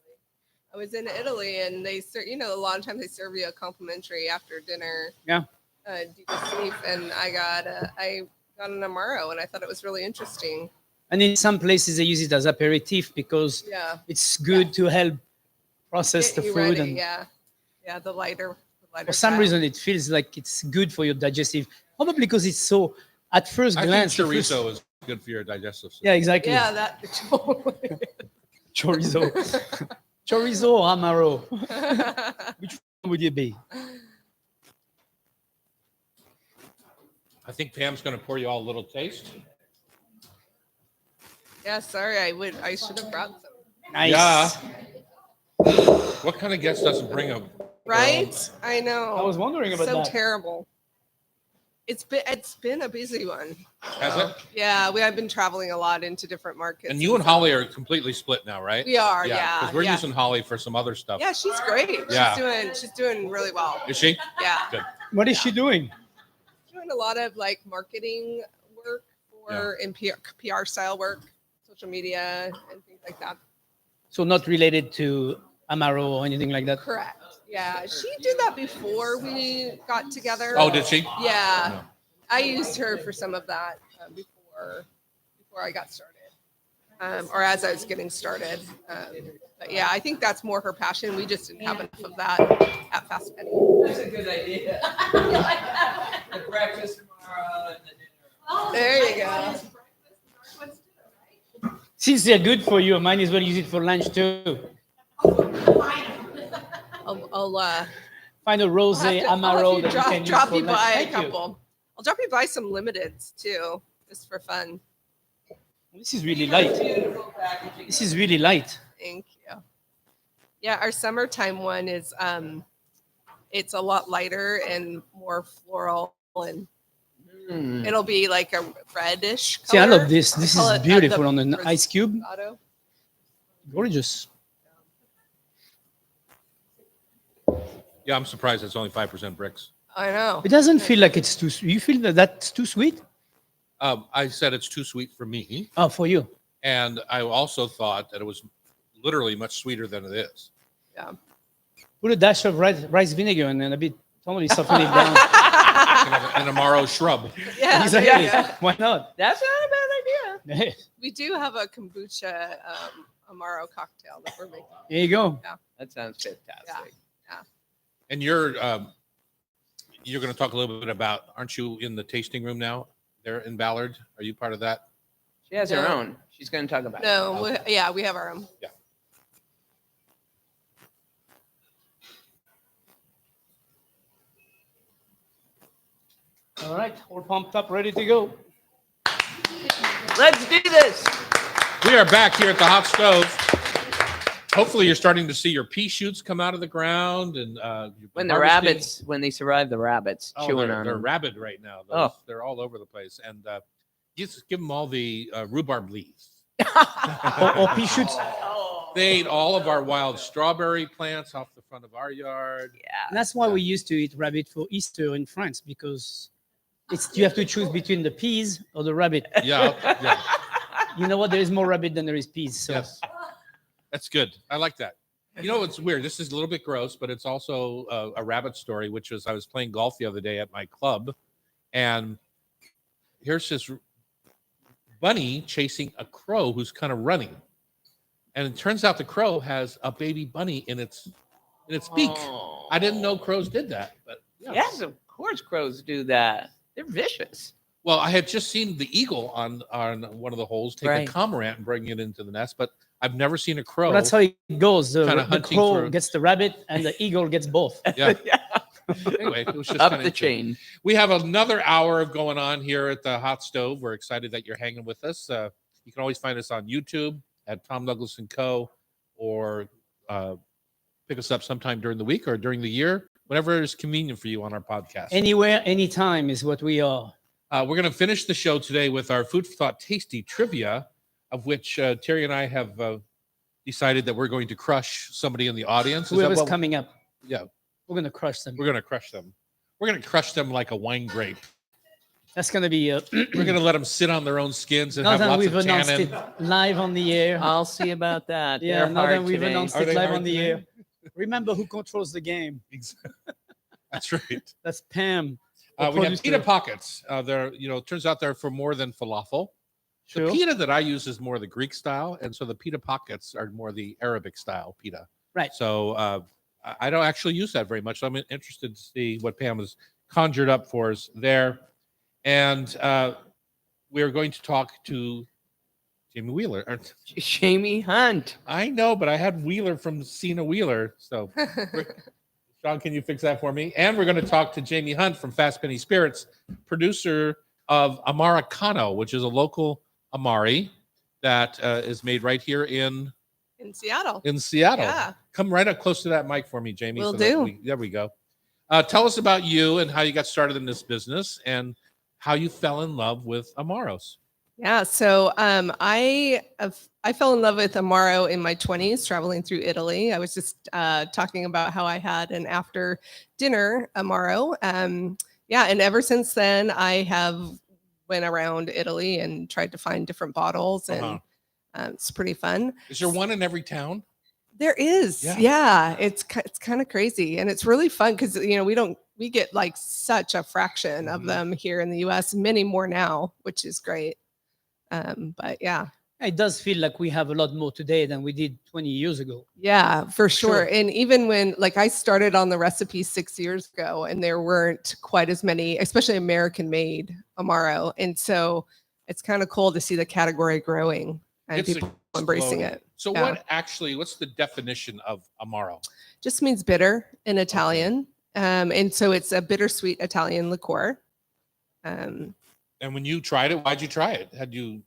[SPEAKER 6] I was in Italy, and they serve. You know, a lot of times they serve you a complimentary after dinner.
[SPEAKER 1] Yeah.
[SPEAKER 6] Digestif, and I got an amaro, and I thought it was really interesting.
[SPEAKER 1] And in some places they use it as aperitif because
[SPEAKER 6] Yeah,
[SPEAKER 1] it's good to help process
[SPEAKER 6] get
[SPEAKER 1] the
[SPEAKER 6] you
[SPEAKER 1] food.
[SPEAKER 6] ready.
[SPEAKER 1] And
[SPEAKER 6] Yeah, the lighter.
[SPEAKER 1] for some reason, it feels like it's good for your digestive. Probably because it's so. At first
[SPEAKER 3] I think
[SPEAKER 1] glance, the first-
[SPEAKER 3] chorizo is good for your digestive system.
[SPEAKER 1] Yeah, exactly.
[SPEAKER 6] Yeah, that totally.
[SPEAKER 1] Chorizo. Chorizo or amaro? Which one would it be?
[SPEAKER 3] I think Pam's going to pour you all a little taste.
[SPEAKER 6] Yeah, sorry, I should have brought some.
[SPEAKER 1] Nice.
[SPEAKER 3] Yeah. What kind of guest doesn't bring a
[SPEAKER 6] Right? I know.
[SPEAKER 1] I was wondering about
[SPEAKER 6] so
[SPEAKER 1] that.
[SPEAKER 6] terrible. It's been a busy one.
[SPEAKER 3] Has it?
[SPEAKER 6] Yeah, I've been traveling a lot into different markets.
[SPEAKER 3] And you and Holly are completely split now, right?
[SPEAKER 6] We are, yeah.
[SPEAKER 3] Because we're
[SPEAKER 6] yeah.
[SPEAKER 3] using Holly for some other stuff.
[SPEAKER 6] Yeah, she's great.
[SPEAKER 3] Yeah.
[SPEAKER 6] She's doing really well.
[SPEAKER 3] Is she?
[SPEAKER 6] Yeah.
[SPEAKER 3] Good.
[SPEAKER 1] What is she doing?
[SPEAKER 6] Doing a lot of like marketing work and PR style work, social media and things like that.
[SPEAKER 1] So not related to amaro or anything like that.
[SPEAKER 6] Correct. Yeah. She did that before we got together.
[SPEAKER 3] Oh, did she?
[SPEAKER 6] Yeah.
[SPEAKER 3] No.
[SPEAKER 6] I used her for some of that before I got started, or as I was getting started. But yeah, I think that's more her passion. We just didn't have enough of that at Fast Penny.
[SPEAKER 2] That's a good idea. The breakfast tomorrow and the dinner.
[SPEAKER 6] There you go.
[SPEAKER 1] Since they're good for you, I might as well use it for lunch too.
[SPEAKER 6] I'll
[SPEAKER 1] Find a rosé amaro that you can
[SPEAKER 6] drop
[SPEAKER 1] use
[SPEAKER 6] you
[SPEAKER 1] for lunch.
[SPEAKER 6] by a
[SPEAKER 1] Thank you.
[SPEAKER 6] couple. I'll drop you by some limiteds too, just for fun.
[SPEAKER 1] This is really light.
[SPEAKER 2] Beautiful packaging.
[SPEAKER 1] This is really light.
[SPEAKER 6] Thank you. Yeah, our summertime one is it's a lot lighter and more floral, and
[SPEAKER 2] Mm.
[SPEAKER 6] it'll be like a reddish color.
[SPEAKER 1] See, I love this. This
[SPEAKER 6] call
[SPEAKER 1] is
[SPEAKER 6] it,
[SPEAKER 1] beautiful
[SPEAKER 6] the
[SPEAKER 1] on an ice cube.
[SPEAKER 6] Rosado.
[SPEAKER 1] Gorgeous.
[SPEAKER 3] Yeah, I'm surprised it's only 5% bricks.
[SPEAKER 6] I know.
[SPEAKER 1] It doesn't feel like it's too. You feel that that's too sweet?
[SPEAKER 3] I said it's too sweet for me.
[SPEAKER 1] Oh, for you.
[SPEAKER 3] And I also thought that it was literally much sweeter than it is.
[SPEAKER 6] Yeah.
[SPEAKER 1] Put a dash of rice vinegar and then a bit. Totally soften it down.
[SPEAKER 3] An amaro shrub.
[SPEAKER 6] Yeah,
[SPEAKER 1] Exactly.
[SPEAKER 6] yeah.
[SPEAKER 1] Why not?
[SPEAKER 2] That's not a bad idea.
[SPEAKER 6] We do have a kombucha amaro cocktail that we're making.
[SPEAKER 1] There you go.
[SPEAKER 2] That sounds fantastic.
[SPEAKER 3] And you're going to talk a little bit about, aren't you in the tasting room now there in Ballard? Are you part of that?
[SPEAKER 2] She has her
[SPEAKER 6] No.
[SPEAKER 2] own. She's going to talk about it.
[SPEAKER 6] No, we have our own.
[SPEAKER 1] All right, all pumped up, ready to go.
[SPEAKER 2] Let's do this.
[SPEAKER 3] We are back here at the hot stove. Hopefully you're starting to see your pea shoots come out of the ground and you've
[SPEAKER 2] When
[SPEAKER 3] been
[SPEAKER 2] the
[SPEAKER 3] harvesting.
[SPEAKER 2] rabbits, when they survive the rabbits, chewing
[SPEAKER 3] they're,
[SPEAKER 2] on
[SPEAKER 3] they're
[SPEAKER 2] them.
[SPEAKER 3] rabid right now.
[SPEAKER 2] Oh.
[SPEAKER 3] They're all over the place. And just give them all the rhubarb leaves.
[SPEAKER 1] Or pea shoots.
[SPEAKER 3] They ate all of our wild strawberry plants off the front of our yard.
[SPEAKER 2] Yeah.
[SPEAKER 1] And that's why we used to eat rabbit for Easter in France because you have to choose between the peas or the rabbit.
[SPEAKER 3] Yeah, yeah.
[SPEAKER 1] You know what? There is more rabbit than there is peas. So
[SPEAKER 3] Yes. That's good. I like that. You know, it's weird. This is a little bit gross, but it's also a rabbit story, which was I was playing golf the other day at my club, and here's this bunny chasing a crow who's kind of running. And it turns out the crow has a baby bunny in its beak.
[SPEAKER 2] Oh.
[SPEAKER 3] I didn't know crows did that, but yeah.
[SPEAKER 2] Yes, of course crows do that. They're vicious.
[SPEAKER 3] Well, I had just seen the eagle on one of the holes take
[SPEAKER 2] Right.
[SPEAKER 3] a cormorant and bring it into the nest, but I've never seen a crow.
[SPEAKER 1] that's how it goes.
[SPEAKER 3] Kinda
[SPEAKER 1] The
[SPEAKER 3] hunting
[SPEAKER 1] crow
[SPEAKER 3] for-
[SPEAKER 1] gets the rabbit and the eagle gets both.
[SPEAKER 3] Yeah. Anyway, it was just
[SPEAKER 2] Up
[SPEAKER 3] kinda
[SPEAKER 2] the
[SPEAKER 3] interesting.
[SPEAKER 2] chain.
[SPEAKER 3] We have another hour of going on here at the Hot Stove. We're excited that you're hanging with us. You can always find us on YouTube at Tom Douglas and Co. or pick us up sometime during the week or during the year, whenever is convenient for you on our podcast.
[SPEAKER 1] Anywhere, anytime is what we are.
[SPEAKER 3] We're going to finish the show today with our Food for Thought Tasty Trivia, of which Terry and I have decided that we're going to crush somebody in the audience. Is that
[SPEAKER 1] Whoever's
[SPEAKER 3] what-
[SPEAKER 1] coming up,
[SPEAKER 3] Yeah,
[SPEAKER 1] we're going to crush them.
[SPEAKER 3] we're going to crush them. We're going to crush them like a wine grape.
[SPEAKER 1] That's going to be
[SPEAKER 3] We're going to let them sit on their own skins and
[SPEAKER 1] now
[SPEAKER 3] have
[SPEAKER 1] that
[SPEAKER 3] lots
[SPEAKER 1] we've
[SPEAKER 3] of
[SPEAKER 1] announced
[SPEAKER 3] tannin.
[SPEAKER 1] it live on the air.
[SPEAKER 2] I'll see about that.
[SPEAKER 1] Yeah,
[SPEAKER 2] They're
[SPEAKER 1] now that
[SPEAKER 2] hard
[SPEAKER 1] we've
[SPEAKER 2] today.
[SPEAKER 1] announced
[SPEAKER 3] Are
[SPEAKER 1] it
[SPEAKER 3] they
[SPEAKER 1] live
[SPEAKER 3] hard
[SPEAKER 1] on the
[SPEAKER 3] today?
[SPEAKER 1] air. Remember who controls the game.
[SPEAKER 3] That's right.
[SPEAKER 1] That's Pam.
[SPEAKER 3] We have
[SPEAKER 1] producer.
[SPEAKER 3] pita pockets. They're, it turns out they're for more than falafel.
[SPEAKER 1] Sure.
[SPEAKER 3] The pita that I use is more the Greek style, and so the pita pockets are more the Arabic style pita.
[SPEAKER 1] Right.
[SPEAKER 3] So I don't actually use that very much. So I'm interested to see what Pam has conjured up for us there. And we're going to talk to Jamie Wheeler.
[SPEAKER 2] Jamie Hunt.
[SPEAKER 3] I know, but I had Wheeler from Cena Wheeler. So Sean, can you fix that for me? And we're going to talk to Jamie Hunt from Fast Penny Spirits, producer of Americano, which is a local Amari that is made right here in
[SPEAKER 6] Seattle.
[SPEAKER 3] Seattle.
[SPEAKER 6] Yeah.
[SPEAKER 3] Come right up close to that mic for me, Jamie.
[SPEAKER 6] Will
[SPEAKER 3] that
[SPEAKER 6] do.
[SPEAKER 3] There we go. Tell us about you and how you got started in this business and how you fell in love with Amaros.
[SPEAKER 6] Yeah, so I fell in love with Amaro in my 20s, traveling through Italy. I was just talking about how I had an after dinner Amaro. Yeah, and ever since then, I have went around Italy and tried to find different bottles, and it's pretty fun.
[SPEAKER 3] Is there one in every town?
[SPEAKER 6] There is, yeah. It's kind of crazy, and it's really fun because we get like such a fraction of them here in the U.S. Many more now, which is great. But yeah.
[SPEAKER 1] It does feel like we have a lot more today than we did 20 years ago.
[SPEAKER 6] Yeah, for sure. And even when I started on the recipe 6 years ago and there weren't quite as many, especially American made Amaro. And so it's kind of cool to see the category growing and
[SPEAKER 3] It's
[SPEAKER 6] people embracing
[SPEAKER 3] exploding.
[SPEAKER 6] it.
[SPEAKER 3] So
[SPEAKER 6] Yeah.
[SPEAKER 3] what's the definition of Amaro?
[SPEAKER 6] Just means bitter in Italian. And so it's a bittersweet Italian liqueur.
[SPEAKER 3] And when you tried it, why'd you try it? Had you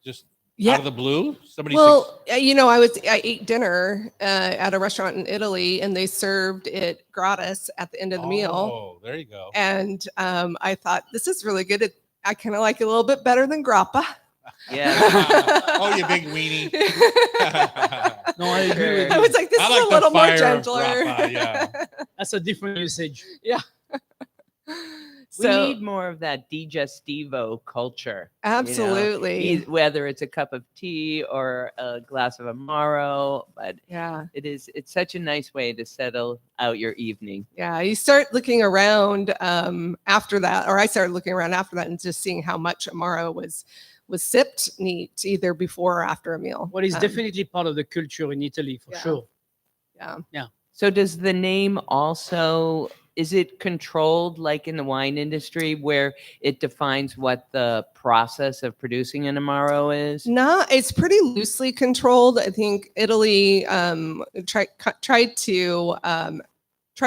[SPEAKER 3] just
[SPEAKER 6] Yeah.
[SPEAKER 3] out of the blue? Somebody
[SPEAKER 6] Well, I ate dinner at a restaurant in Italy, and they served it gratis at the end of the meal.
[SPEAKER 3] Oh, there you go.
[SPEAKER 6] And I thought, this is really good. I kind of like it a little bit better than grappa.
[SPEAKER 2] Yeah.
[SPEAKER 3] Oh, you big weenie.
[SPEAKER 1] No, I agree with
[SPEAKER 6] I
[SPEAKER 1] you.
[SPEAKER 6] was like, this
[SPEAKER 3] I
[SPEAKER 6] is
[SPEAKER 3] like
[SPEAKER 6] a
[SPEAKER 3] the
[SPEAKER 6] little more
[SPEAKER 3] fire of
[SPEAKER 6] gentler.
[SPEAKER 3] grappa, yeah.
[SPEAKER 1] That's a different usage.
[SPEAKER 2] We
[SPEAKER 6] So
[SPEAKER 2] need more of that digestivo culture.
[SPEAKER 6] absolutely.
[SPEAKER 2] Whether it's a cup of tea or a glass of Amaro, but
[SPEAKER 6] Yeah.
[SPEAKER 2] it's such a nice way to settle out your evening.
[SPEAKER 6] Yeah. You start looking around after that, or I started looking around after that and just seeing how much Amaro was sipped neat either before or after a meal.
[SPEAKER 1] What is
[SPEAKER 6] Um,
[SPEAKER 1] definitely part of the culture in Italy, for
[SPEAKER 6] Yeah.
[SPEAKER 1] sure.
[SPEAKER 6] Yeah.
[SPEAKER 2] So does the name also, is it controlled like in the wine industry where it defines what the process of producing an Amaro is?
[SPEAKER 6] No, it's pretty loosely controlled. I think Italy tried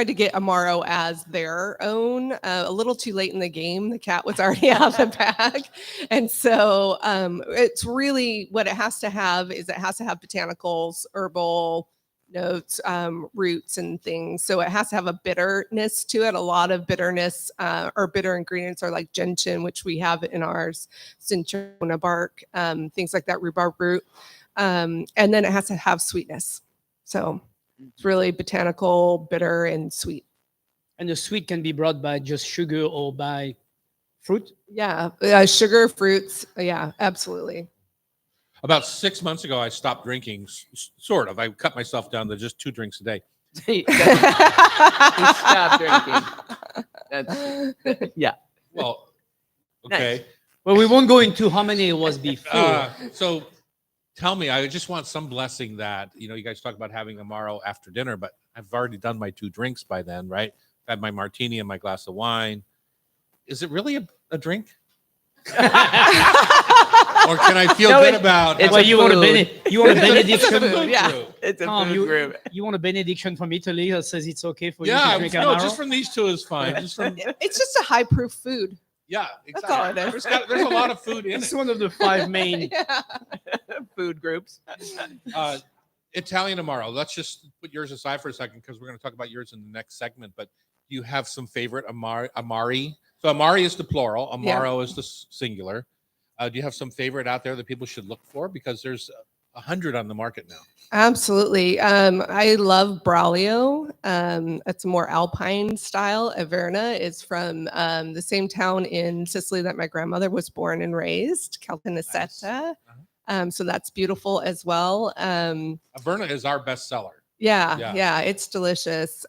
[SPEAKER 6] to get Amaro as their own. A little too late in the game. The cat was already out of the bag, and so it's really what it has to have is it has to have botanicals, herbal notes, roots, and things. So it has to have a bitterness to it. A lot of bitterness or bitter ingredients are like gentian, which we have in ours, cinchona bark, things like that, rhubarb root, and then it has to have sweetness. So it's really botanical, bitter, and sweet.
[SPEAKER 1] And the sweet can be brought by just sugar or by fruit.
[SPEAKER 6] Yeah, sugar, fruits. Yeah, absolutely.
[SPEAKER 3] About 6 months ago, I stopped drinking, sort of. I cut myself down to just 2 drinks a day.
[SPEAKER 2] He stopped drinking. That's, yeah.
[SPEAKER 3] Well, okay.
[SPEAKER 1] Well, we won't go into how many it was before.
[SPEAKER 3] So tell me, I just want some blessing that, you guys talk about having Amaro after dinner, but I've already done my 2 drinks by then, right? I've had my martini and my glass of wine. Is it really a drink? Or can I feel
[SPEAKER 2] No,
[SPEAKER 3] good
[SPEAKER 2] it-
[SPEAKER 3] about?
[SPEAKER 2] it's
[SPEAKER 1] Well,
[SPEAKER 2] a
[SPEAKER 1] you want a
[SPEAKER 2] food.
[SPEAKER 1] you want a
[SPEAKER 6] It's a
[SPEAKER 1] benediction?
[SPEAKER 6] food, yeah.
[SPEAKER 2] It's a
[SPEAKER 1] Tom,
[SPEAKER 2] food group.
[SPEAKER 1] you want a benediction from Italy that says it's okay for you
[SPEAKER 3] Yeah,
[SPEAKER 1] to drink
[SPEAKER 3] no,
[SPEAKER 1] Amaro?
[SPEAKER 3] just from these two is fine. Just from
[SPEAKER 6] It's just a high proof food.
[SPEAKER 3] yeah,
[SPEAKER 6] That's all
[SPEAKER 3] exactly.
[SPEAKER 6] it is.
[SPEAKER 3] There's a lot of food in
[SPEAKER 1] It's
[SPEAKER 3] it.
[SPEAKER 1] one of the 5 main.
[SPEAKER 6] Yeah.
[SPEAKER 2] Food groups.
[SPEAKER 3] Italian Amaro. Let's just put yours aside for a second because we're going to talk about yours in the next segment. But do you have some favorite Amari? So Amari is the plural. Amaro is the singular. Do you have some favorite out there that people should look for? Because there's 100 on the market now.
[SPEAKER 6] Absolutely. I love Braulio. It's a more Alpine style. Averna is from the same town in Sicily that my grandmother was born and raised, Caltanissetta. So that's beautiful as well.
[SPEAKER 3] Averna is our bestseller.
[SPEAKER 6] Yeah,
[SPEAKER 3] Yeah.
[SPEAKER 6] it's delicious.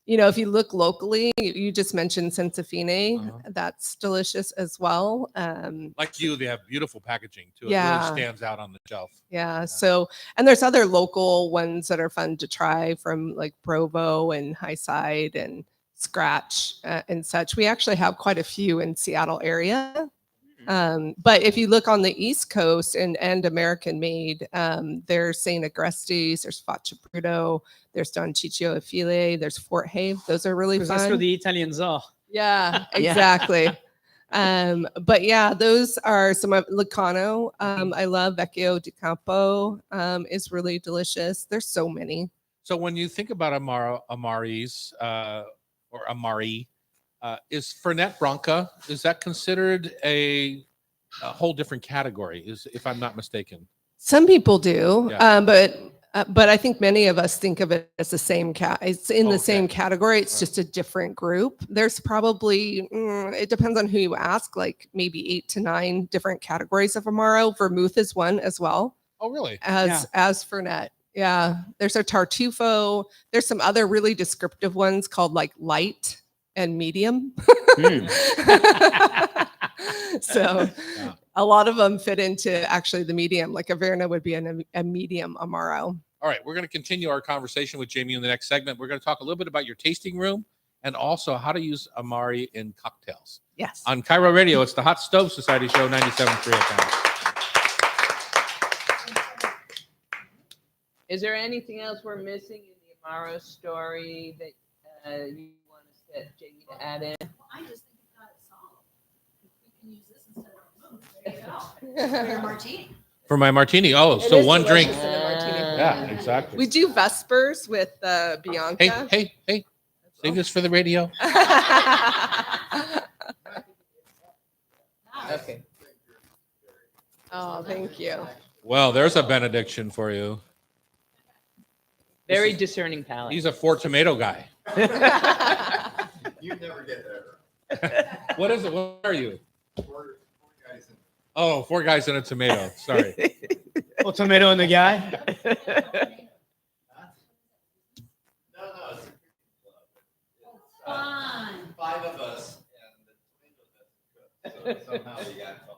[SPEAKER 6] If you look locally, you just mentioned Sensafine.
[SPEAKER 3] Uh-huh.
[SPEAKER 6] That's delicious as well.
[SPEAKER 3] Like you, they have beautiful packaging too. It
[SPEAKER 6] Yeah.
[SPEAKER 3] really stands out on the shelf.
[SPEAKER 6] Yeah. So, and there's other local ones that are fun to try from like Provo and High Side and Scratch and such. We actually have quite a few in Seattle area. But if you look on the East Coast and American made, there's St. Agrestes, there's Faccia Bruto, there's Don Ciccio e File, there's Fort Have. Those are really
[SPEAKER 1] Because that's where
[SPEAKER 6] fun.
[SPEAKER 1] the Italians are.
[SPEAKER 6] Yeah,
[SPEAKER 2] Yeah.
[SPEAKER 6] exactly. But yeah, those are some of Lucano. I love Vecchio di Campo is really delicious. There's so many.
[SPEAKER 3] So when you think about Amaris or Amari, is Fernet Branca, is that considered a whole different category? If I'm not mistaken.
[SPEAKER 6] Some people do,
[SPEAKER 3] Yeah.
[SPEAKER 6] but I think many of us think of it as the same It's in the
[SPEAKER 3] Okay.
[SPEAKER 6] same category. It's
[SPEAKER 3] Right.
[SPEAKER 6] just a different group. There's probably it depends on who you ask. Like maybe 8 to 9 different categories of Amaro. Vermouth is one as well
[SPEAKER 3] Oh, really?
[SPEAKER 6] as Fernet. Yeah, there's a Tartufo. There's some other really descriptive ones called like light and medium. So
[SPEAKER 3] Yeah.
[SPEAKER 6] a lot of them fit into actually the medium. Like Averna would be a medium Amaro.
[SPEAKER 3] All right, we're going to continue our conversation with Jamie in the next segment. We're going to talk a little bit about your tasting room and also how to use Amari in cocktails.
[SPEAKER 6] Yes.
[SPEAKER 3] On Cairo Radio, it's the Hot Stove Society Show, 97.3 FM.
[SPEAKER 2] Is there anything else we're missing in the Amaro story that you want us to Jamie to add in?
[SPEAKER 7] I just think you've got it solved. We can use this instead of vermouth. There you go. For your martini.
[SPEAKER 3] For my martini. Oh,
[SPEAKER 6] It
[SPEAKER 3] so
[SPEAKER 6] is
[SPEAKER 3] one drink.
[SPEAKER 6] delicious in a martini.
[SPEAKER 3] Yeah, exactly.
[SPEAKER 6] We do Vespers with Bianca.
[SPEAKER 3] Hey, sing this for the radio.
[SPEAKER 2] Okay.
[SPEAKER 6] Oh, thank you.
[SPEAKER 3] Well, there's a benediction for you.
[SPEAKER 2] Very discerning palate.
[SPEAKER 3] He's a 4 tomato guy.
[SPEAKER 4] You never get that
[SPEAKER 3] What is it? What are you?
[SPEAKER 4] right. Four guys in.
[SPEAKER 3] Oh, 4 guys and a tomato. Sorry.
[SPEAKER 1] Or tomato and the guy.
[SPEAKER 4] No, it's a club.
[SPEAKER 7] Fun.
[SPEAKER 4] 5 of us and the tomato doesn't cook. So somehow we got called.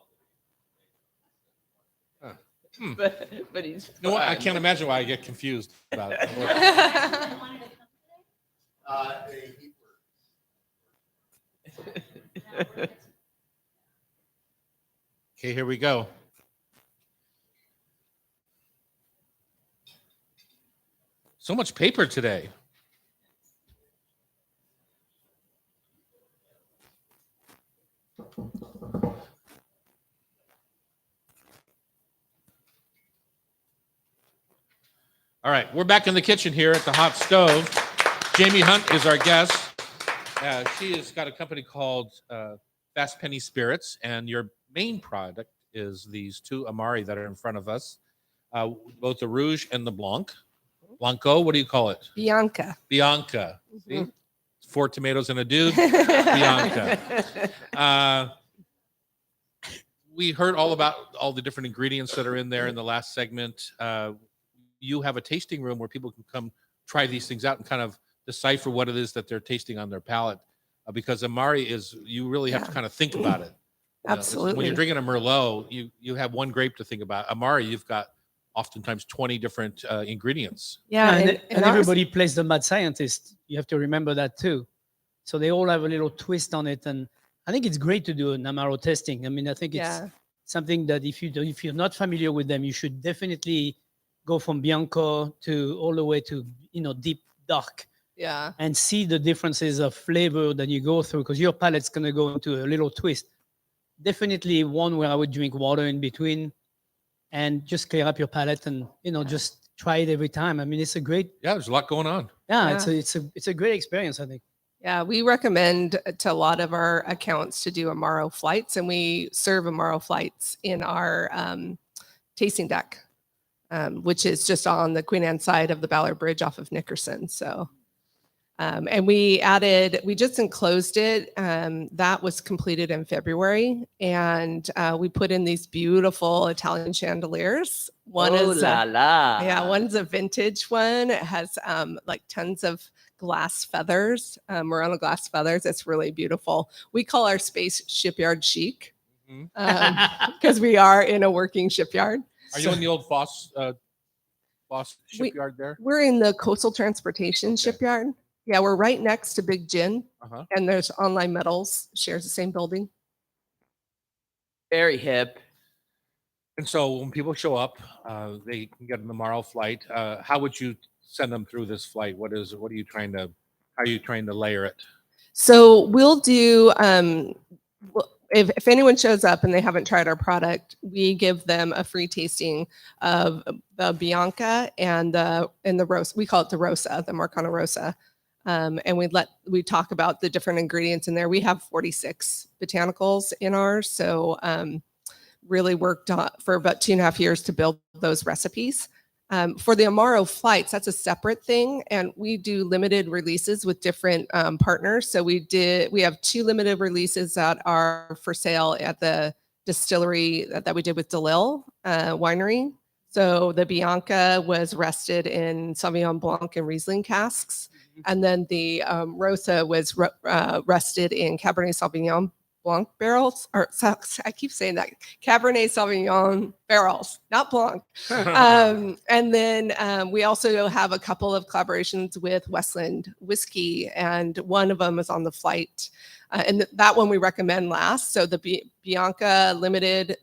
[SPEAKER 2] but he's
[SPEAKER 3] No, I
[SPEAKER 2] fun.
[SPEAKER 3] can't imagine why I get confused about it.
[SPEAKER 7] You wanted to come today?
[SPEAKER 4] He
[SPEAKER 3] Okay, here we go. So much paper today. All right, we're back in the kitchen here at the Hot Stove. Jamie Hunt is our guest. She has got a company called Fast Penny Spirits, and your main product is these 2 Amari that are in front of us, both the Rouge and the Blanco. What do you call it?
[SPEAKER 6] Bianca.
[SPEAKER 3] Bianca. See?
[SPEAKER 6] Mhm.
[SPEAKER 3] 4 tomatoes and a dude. Bianca. We heard all about all the different ingredients that are in there in the last segment. You have a tasting room where people can come try these things out and kind of decipher what it is that they're tasting on their palate. Because Amari is, you really have to kind of think about it. You know, when
[SPEAKER 6] Absolutely.
[SPEAKER 3] you're drinking a Merlot, you have one grape to think about. Amari, you've got oftentimes 20 different ingredients.
[SPEAKER 6] Yeah,
[SPEAKER 1] and everybody plays the mad scientist. You have to remember that too. So they all have a little twist on it, and I think it's great to do an Amaro testing. I mean, I think it's something that if you're not familiar with them, you should definitely go from Bianco to all the way to deep dark
[SPEAKER 6] Yeah.
[SPEAKER 1] and see the differences of flavor that you go through, because your palate's gonna go into a little twist. Definitely one where I would drink water in between and just clear up your palate and just try it every time. I mean, it's a great
[SPEAKER 3] there's a lot going on.
[SPEAKER 1] it's a great experience, I think.
[SPEAKER 6] Yeah, we recommend to a lot of our accounts to do Amaro flights, and we serve Amaro flights in our tasting deck, which is just on the Queen Anne side of the Ballard Bridge off of Nickerson. So, and we just enclosed it. That was completed in February, and we put in these beautiful Italian chandeliers. One
[SPEAKER 2] Oh
[SPEAKER 6] is
[SPEAKER 2] la la.
[SPEAKER 6] yeah, one's a vintage one. It has like tons of glass feathers, Murano glass feathers. It's really beautiful. We call our space shipyard chic because we are in a working shipyard.
[SPEAKER 3] Are you in the old Foss
[SPEAKER 6] We-
[SPEAKER 3] shipyard there?
[SPEAKER 6] We're in the coastal transportation shipyard. Yeah, we're right next to Big Gin,
[SPEAKER 3] Uh-huh.
[SPEAKER 6] and there's Online Metals, shares the same building.
[SPEAKER 2] Very hip.
[SPEAKER 3] And so when people show up, they can get an Amaro flight. How would you send them through this flight? How are you trying to layer it?
[SPEAKER 6] So we'll do if anyone shows up and they haven't tried our product, we give them a free tasting of the Bianca and the Rosa. We call it the Rosa, the Marcano Rosa. And we talk about the different ingredients in there. We have 46 botanicals in ours. So really worked on for about 2.5 years to build those recipes. For the Amaro flights, that's a separate thing, and we do limited releases with different partners. So we have 2 limited releases that are for sale at the distillery that we did with DeLille Winery. So the Bianca was rested in Sauvignon Blanc and Riesling casks, and then the Rosa was rested in Cabernet Sauvignon Blanc barrels, I keep saying that, Cabernet Sauvignon barrels, not Blanc. And then we also have a couple of collaborations with Westland Whiskey, and one of them is on the flight. And that one we recommend last. So the Bianca Limited,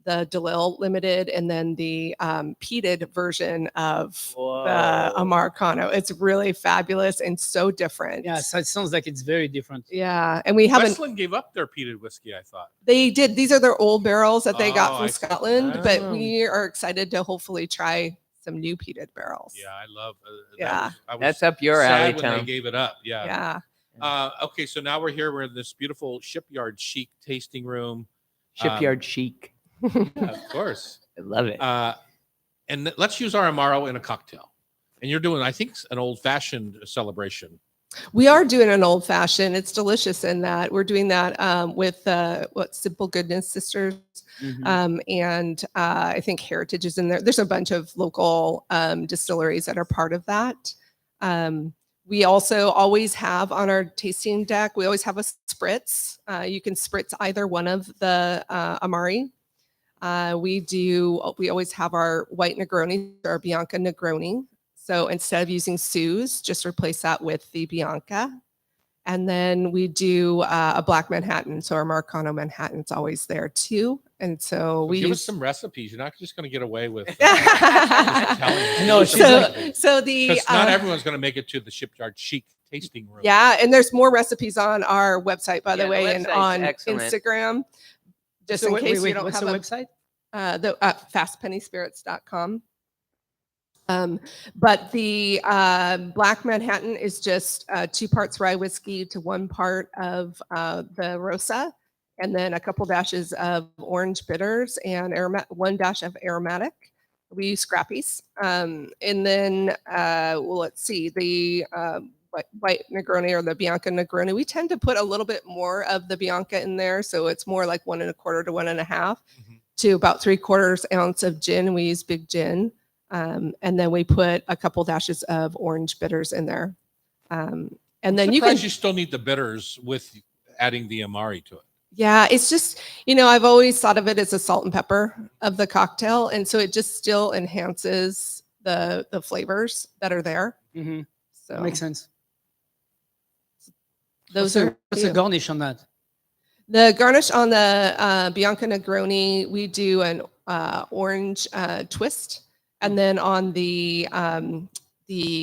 [SPEAKER 6] the DeLille Limited, and then the peated version of the Americano. It's really fabulous and so different.
[SPEAKER 1] Yeah, so it sounds like it's very different.
[SPEAKER 6] Yeah, and we haven't.
[SPEAKER 3] Westland gave up their peated whiskey, I thought.
[SPEAKER 6] They did. These are their old barrels that they got
[SPEAKER 3] Oh,
[SPEAKER 6] from
[SPEAKER 3] I see.
[SPEAKER 6] Scotland, but
[SPEAKER 1] Oh.
[SPEAKER 6] we are excited to hopefully try some new peated barrels.
[SPEAKER 3] Yeah, I love.
[SPEAKER 6] Yeah.
[SPEAKER 3] I was
[SPEAKER 2] That's up your
[SPEAKER 3] sad
[SPEAKER 2] alley,
[SPEAKER 3] when they
[SPEAKER 2] Tom.
[SPEAKER 3] gave it up. Yeah.
[SPEAKER 6] Yeah.
[SPEAKER 3] Okay, so now we're here. We're in this beautiful shipyard chic tasting room.
[SPEAKER 2] Shipyard chic.
[SPEAKER 3] Of course.
[SPEAKER 2] I love it.
[SPEAKER 3] And let's use our Amaro in a cocktail. And you're doing, I think, an old-fashioned celebration.
[SPEAKER 6] We are doing an old fashioned. It's delicious in that we're doing that with Simple Goodness Sisters. And I think Heritage is in there. There's a bunch of local distilleries that are part of that. We also always have on our tasting deck, we always have a spritz. You can spritz either one of the Amari. We always have our white Negroni, our Bianca Negroni. So instead of using Sue's, just replace that with the Bianca. And then we do a black Manhattan. So our Marcano Manhattan's always there too. And so we
[SPEAKER 3] give
[SPEAKER 6] use
[SPEAKER 3] us some recipes. You're not just going to get away with
[SPEAKER 6] so
[SPEAKER 1] No, she's like-
[SPEAKER 6] the
[SPEAKER 3] because not everyone's going to make it to the shipyard chic tasting room.
[SPEAKER 6] yeah, and there's more recipes on our website, by the
[SPEAKER 2] Yeah, the
[SPEAKER 6] way, and
[SPEAKER 2] website's
[SPEAKER 6] on
[SPEAKER 2] excellent.
[SPEAKER 6] Instagram. Just
[SPEAKER 1] So
[SPEAKER 6] in
[SPEAKER 1] wait,
[SPEAKER 6] case
[SPEAKER 1] wait,
[SPEAKER 6] you don't
[SPEAKER 1] what's
[SPEAKER 6] have
[SPEAKER 1] the
[SPEAKER 6] a
[SPEAKER 1] website?
[SPEAKER 6] the fastpennyspirits.com. But the Black Manhattan is just 2 parts rye whiskey to 1 part of the Rosa, and then a couple dashes of orange bitters and 1 dash of aromatic. We use scrappies. And then, well, let's see, the white Negroni or the Bianca Negroni, we tend to put a little bit more of the Bianca in there. So it's more like 1 1/4 to 1 1/2 to about 3/4 ounce of gin. We use Big Gin. And then we put a couple dashes of orange bitters in there. And then you
[SPEAKER 3] still need the bitters with adding the Amari to it.
[SPEAKER 6] yeah, it's just, I've always thought of it as a salt and pepper of the cocktail. And so it just still enhances the flavors that are there.
[SPEAKER 1] Mm-hmm.
[SPEAKER 6] So
[SPEAKER 1] Makes sense.
[SPEAKER 6] those
[SPEAKER 1] What's
[SPEAKER 6] are
[SPEAKER 1] the garnish on that?
[SPEAKER 6] The garnish on the Bianca Negroni, we do an orange twist, and then on the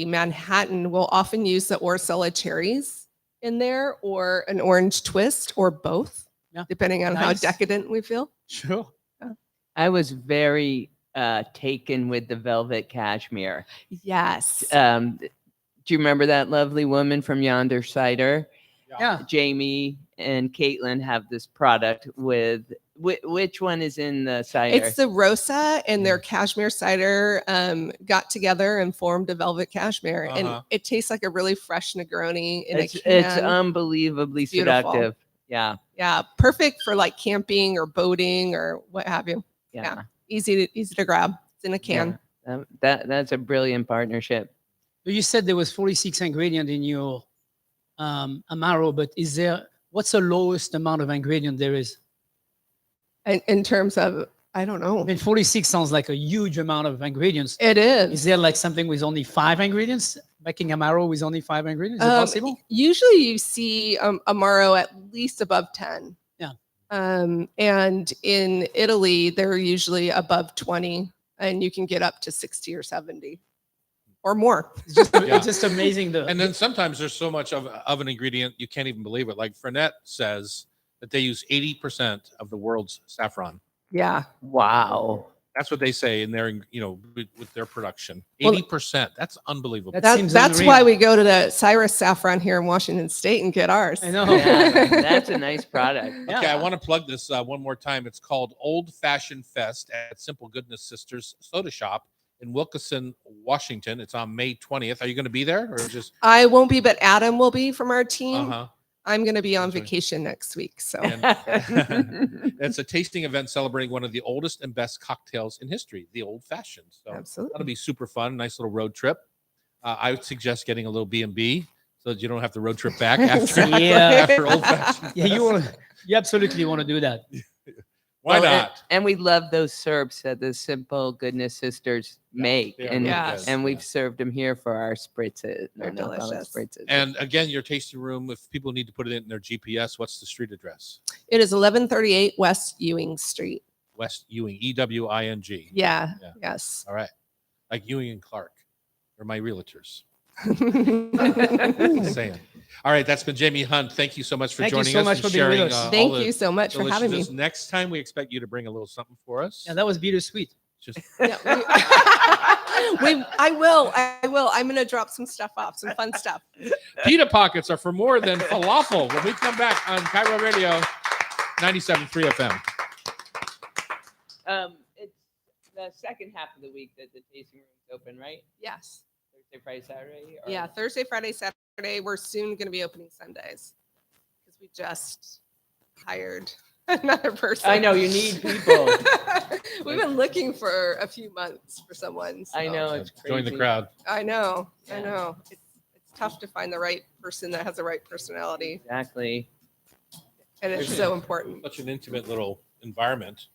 [SPEAKER 6] Manhattan, we'll often use the Orsella cherries in there, or an orange twist, or both,
[SPEAKER 1] Yeah.
[SPEAKER 6] depending on how
[SPEAKER 1] Nice.
[SPEAKER 6] decadent we feel.
[SPEAKER 1] Sure.
[SPEAKER 2] I was very taken with the velvet cashmere.
[SPEAKER 6] Yes.
[SPEAKER 2] Do you remember that lovely woman from Yonder Cider?
[SPEAKER 1] Yeah.
[SPEAKER 2] Jamie and Caitlin have this product with which one is in the cider?
[SPEAKER 6] It's the Rosa and their cashmere cider got together and formed a velvet cashmere,
[SPEAKER 3] Uh-huh.
[SPEAKER 6] and it tastes like a really fresh Negroni in
[SPEAKER 2] it's,
[SPEAKER 6] a can.
[SPEAKER 2] it's unbelievably
[SPEAKER 6] beautiful.
[SPEAKER 2] seductive. Yeah.
[SPEAKER 6] Yeah, perfect for like camping or boating or what have you.
[SPEAKER 2] Yeah.
[SPEAKER 6] Easy to grab. It's in a can.
[SPEAKER 2] Yeah. That's a brilliant partnership.
[SPEAKER 1] You said there was 46 ingredient in your Amaro, but what's the lowest amount of ingredient there is?
[SPEAKER 6] In terms of, I don't know.
[SPEAKER 1] I mean, 46 sounds like a huge amount of ingredients.
[SPEAKER 6] It is.
[SPEAKER 1] Is there like something with only 5 ingredients? Making Amaro with only 5 ingredients? Is it possible?
[SPEAKER 6] Usually you see Amaro at least above 10.
[SPEAKER 1] Yeah.
[SPEAKER 6] And in Italy, they're usually above 20, and you can get up to 60 or 70 or more.
[SPEAKER 1] It's just amazing.
[SPEAKER 3] And then sometimes there's so much of an ingredient you can't even believe it. Like Fernet says that they use 80% of the world's saffron.
[SPEAKER 6] Yeah.
[SPEAKER 2] Wow.
[SPEAKER 3] That's what they say in their, with their production.
[SPEAKER 6] Well,
[SPEAKER 3] 80%. That's unbelievable.
[SPEAKER 1] Seems
[SPEAKER 6] That's
[SPEAKER 1] unreal.
[SPEAKER 6] why we go to the Cyrus Saffron here in Washington State and get ours.
[SPEAKER 1] I know.
[SPEAKER 2] Yeah, that's a nice product.
[SPEAKER 3] Okay, I want to plug this one more time. It's called Old Fashioned Fest at Simple Goodness Sisters Soda Shop in Wilkeson, Washington. It's on May 20th. Are you going to be there, or just?
[SPEAKER 6] I won't be, but Adam will be from our team.
[SPEAKER 3] Uh-huh.
[SPEAKER 6] I'm going to be on
[SPEAKER 3] That's right.
[SPEAKER 6] vacation next week. So
[SPEAKER 3] And it's a tasting event celebrating one of the oldest and best cocktails in history, the Old Fashioned. So
[SPEAKER 6] absolutely.
[SPEAKER 3] that'll be super fun. Nice little road trip. I would suggest getting a little B&B so that you don't have to road trip back after,
[SPEAKER 1] Yeah.
[SPEAKER 3] after Old Fashioned.
[SPEAKER 1] Yeah, you absolutely want to do that.
[SPEAKER 3] Why
[SPEAKER 2] Well,
[SPEAKER 3] not?
[SPEAKER 2] And we love those syrups that the Simple Goodness Sisters make.
[SPEAKER 3] they are
[SPEAKER 2] And
[SPEAKER 3] really
[SPEAKER 6] Yes.
[SPEAKER 3] good.
[SPEAKER 2] and we've
[SPEAKER 3] Yeah.
[SPEAKER 2] served them here for our spritzes.
[SPEAKER 6] They're
[SPEAKER 2] our non-alcoholic
[SPEAKER 6] delicious.
[SPEAKER 2] Spritzes.
[SPEAKER 3] And again, your tasting room, if people need to put it in their GPS, what's the street address?
[SPEAKER 6] It is 1138 West Ewing Street.
[SPEAKER 3] West Ewing, Ewing.
[SPEAKER 6] Yeah.
[SPEAKER 3] Yeah.
[SPEAKER 6] Yes.
[SPEAKER 3] All right. Like Ewing and Clark. They're my realtors.
[SPEAKER 6] Thank
[SPEAKER 3] Just saying. All right. That's been Jamie Hunt. Thank you so much for
[SPEAKER 1] Thank you
[SPEAKER 3] joining
[SPEAKER 1] so
[SPEAKER 3] us
[SPEAKER 1] much
[SPEAKER 3] and
[SPEAKER 1] for being with
[SPEAKER 3] sharing
[SPEAKER 1] us.
[SPEAKER 3] all the
[SPEAKER 6] you so much for having me.
[SPEAKER 3] deliciousness. Next time, we expect you to bring a little something for us.
[SPEAKER 1] Yeah, that was bittersweet.
[SPEAKER 3] Just
[SPEAKER 6] Yeah, I will. I'm going to drop some stuff off, some fun stuff.
[SPEAKER 3] pita pockets are for more than falafel. When we come back on Cairo Radio 97.3 FM.
[SPEAKER 2] It's the second half of the week that the tasting room is open, right?
[SPEAKER 6] Yes.
[SPEAKER 2] Thursday, Friday, Saturday? Or-
[SPEAKER 6] Yeah. Thursday, Friday, Saturday. We're soon going to be opening Sundays because we just hired another person.
[SPEAKER 2] I know, you need people.
[SPEAKER 6] We've been looking for a few months for someone.
[SPEAKER 2] I
[SPEAKER 6] so-
[SPEAKER 2] know, it's crazy.
[SPEAKER 3] Join the crowd.
[SPEAKER 6] I know. I
[SPEAKER 2] Yeah.
[SPEAKER 6] know. It's tough to find the right person that has the right personality,
[SPEAKER 2] Exactly.
[SPEAKER 6] and it's so important.
[SPEAKER 3] Such an intimate little environment.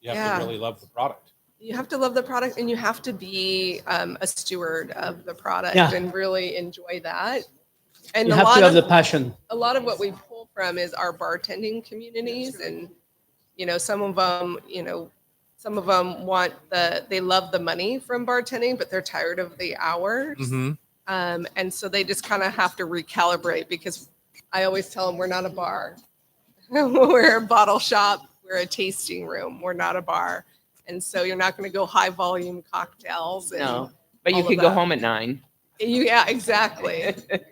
[SPEAKER 3] You have
[SPEAKER 6] Yeah.
[SPEAKER 3] to really love the product.
[SPEAKER 6] You have to love the product, and you have to be a steward of the product
[SPEAKER 1] Yeah.
[SPEAKER 6] and really enjoy that. And
[SPEAKER 1] You
[SPEAKER 6] a
[SPEAKER 1] have
[SPEAKER 6] lot
[SPEAKER 1] to have
[SPEAKER 6] of
[SPEAKER 1] the passion.
[SPEAKER 6] a lot of what we pull from is our bartending communities, and some of them want they love the money from bartending, but they're tired of the hours.
[SPEAKER 3] Mm-hmm.
[SPEAKER 6] And so they just kind of have to recalibrate, because I always tell them we're not a bar. We're a bottle shop. We're a tasting room. We're not a bar. And so you're not going to go high volume cocktails. And
[SPEAKER 2] No, but you
[SPEAKER 6] all of
[SPEAKER 2] could go
[SPEAKER 6] that.
[SPEAKER 2] home at 9.
[SPEAKER 6] Yeah, exactly.